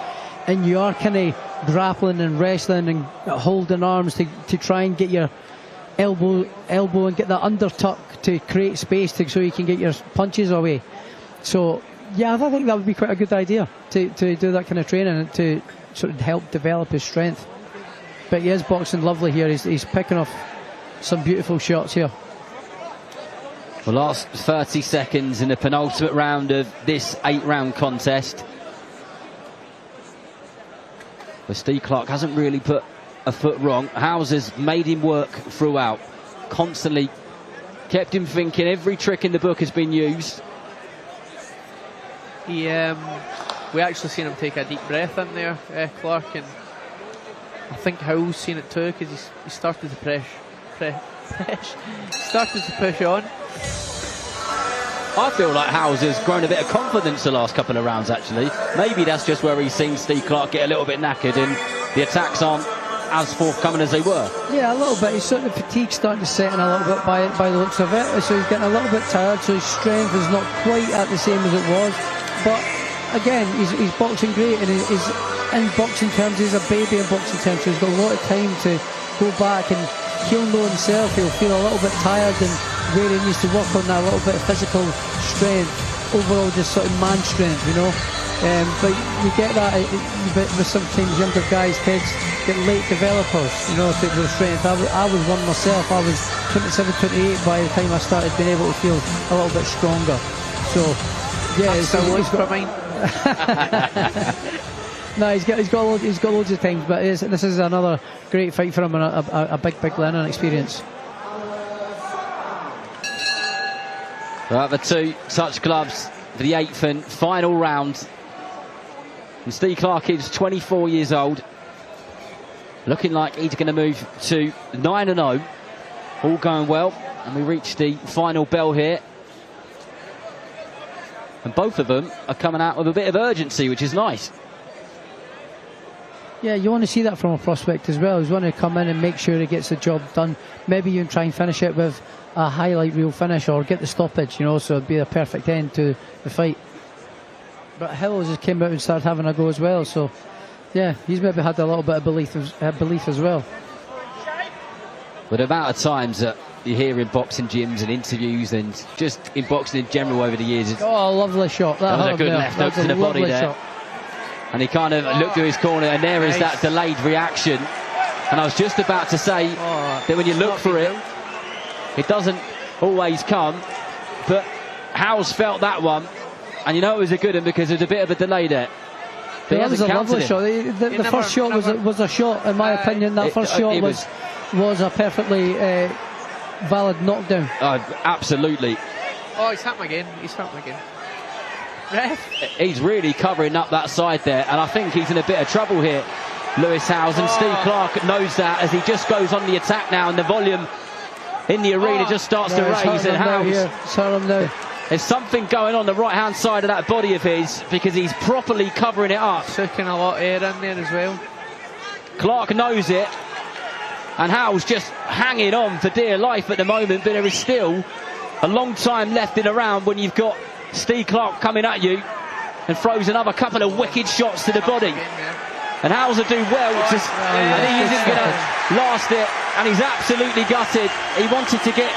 and you are kind of grappling and wrestling and holding arms to try and get your elbow and get that undertuck to create space so you can get your punches away. So yeah, I think that would be quite a good idea to do that kind of training and to sort of help develop his strength. But he is boxing lovely here. He's picking off some beautiful shots here. The last 30 seconds in the penultimate round of this 8-round contest. But Steve Clark hasn't really put a foot wrong. Howells has made him work throughout. Constantly kept him thinking. Every trick in the book has been used. We actually seen him take a deep breath in there, Clark, and I think Howells seen it too, because he started to push on. I feel like Howells has grown a bit of confidence the last couple of rounds, actually. Maybe that's just where he's seen Steve Clark get a little bit knackered and the attacks aren't as forthcoming as they were. Yeah, a little bit. He's sort of fatigue starting to set in a little bit by the looks of it. So he's getting a little bit tired, so his strength is not quite at the same as it was. But again, he's boxing great, and he's in boxing terms, he's a baby in boxing terms, so he's got a lot of time to go back, and he'll know himself. He'll feel a little bit tired and where he needs to work on that, a little bit of physical strength, overall just sort of man strength, you know. But you get that with sometimes younger guys, kids get late developers, you know, with strength. I was one myself. I was 27, 28 by the time I started being able to feel a little bit stronger. So yeah, he's got mine. No, he's got loads of times, but this is another great fight for him, and a big learning experience. Right, the two touch gloves for the 8th and final round. And Steve Clark is 24 years old, looking like he's going to move to 9-0. All going well, and we reach the final bell here. And both of them are coming out with a bit of urgency, which is nice. Yeah, you want to see that from a prospect as well. He's want to come in and make sure he gets the job done. Maybe you can try and finish it with a highlight reel finish or get the stoppage, you know, so it'd be a perfect end to the fight. But Howells just came out and started having a go as well, so yeah, he's maybe had a little bit of belief as well. But the amount of times that you hear in boxing gyms and interviews and just in boxing in general over the years. Oh, a lovely shot. That was a good left hook to the body there. Shot. And he kind of looked to his corner, and there is that delayed reaction. And I was just about to say that when you look for it, it doesn't always come. But Howells felt that one, and you know it was a good one because there's a bit of a delay there. But that was a lovely shot. The first shot was a shot, in my opinion. That first shot was a perfectly valid knockdown. Absolutely. Oh, he's hit him again. Ref. He's really covering up that side there, and I think he's in a bit of trouble here, Lewis Howells, and Steve Clark knows that as he just goes on the attack now, and the volume in the arena just starts to raise. And Howells, there's something going on the right hand side of that body of his, because he's properly covering it up. Sucking a lot of air in there as well. Clark knows it, and Howells just hanging on for dear life at the moment, but there is still a long time left in the round when you've got Steve Clark coming at you and throws another couple of wicked shots to the body. And Howells will do well, and he isn't going to last it, and he's absolutely gutted. He wanted to get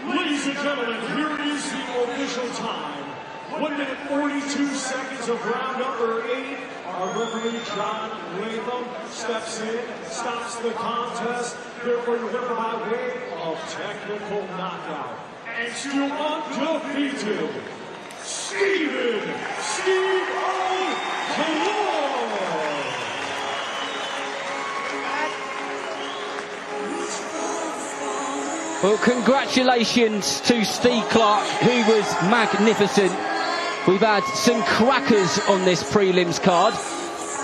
Ladies and gentlemen, here is the official time. 1 minute 42 seconds of round number 8. Our referee, John Latham, steps in, stops the contest. Therefore, you winner by way of technical knockout. And still undefeated, Steve Well, congratulations to Steve Clark, who was magnificent. We've had some crackers on this prelims card,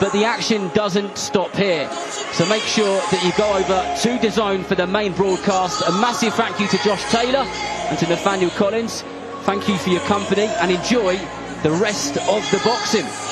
but the action doesn't stop here. So make sure that you go over to DAZN for the main broadcast. A massive thank you to Josh Taylor and to Nathaniel Collins. Thank you for your company and enjoy the rest of the boxing.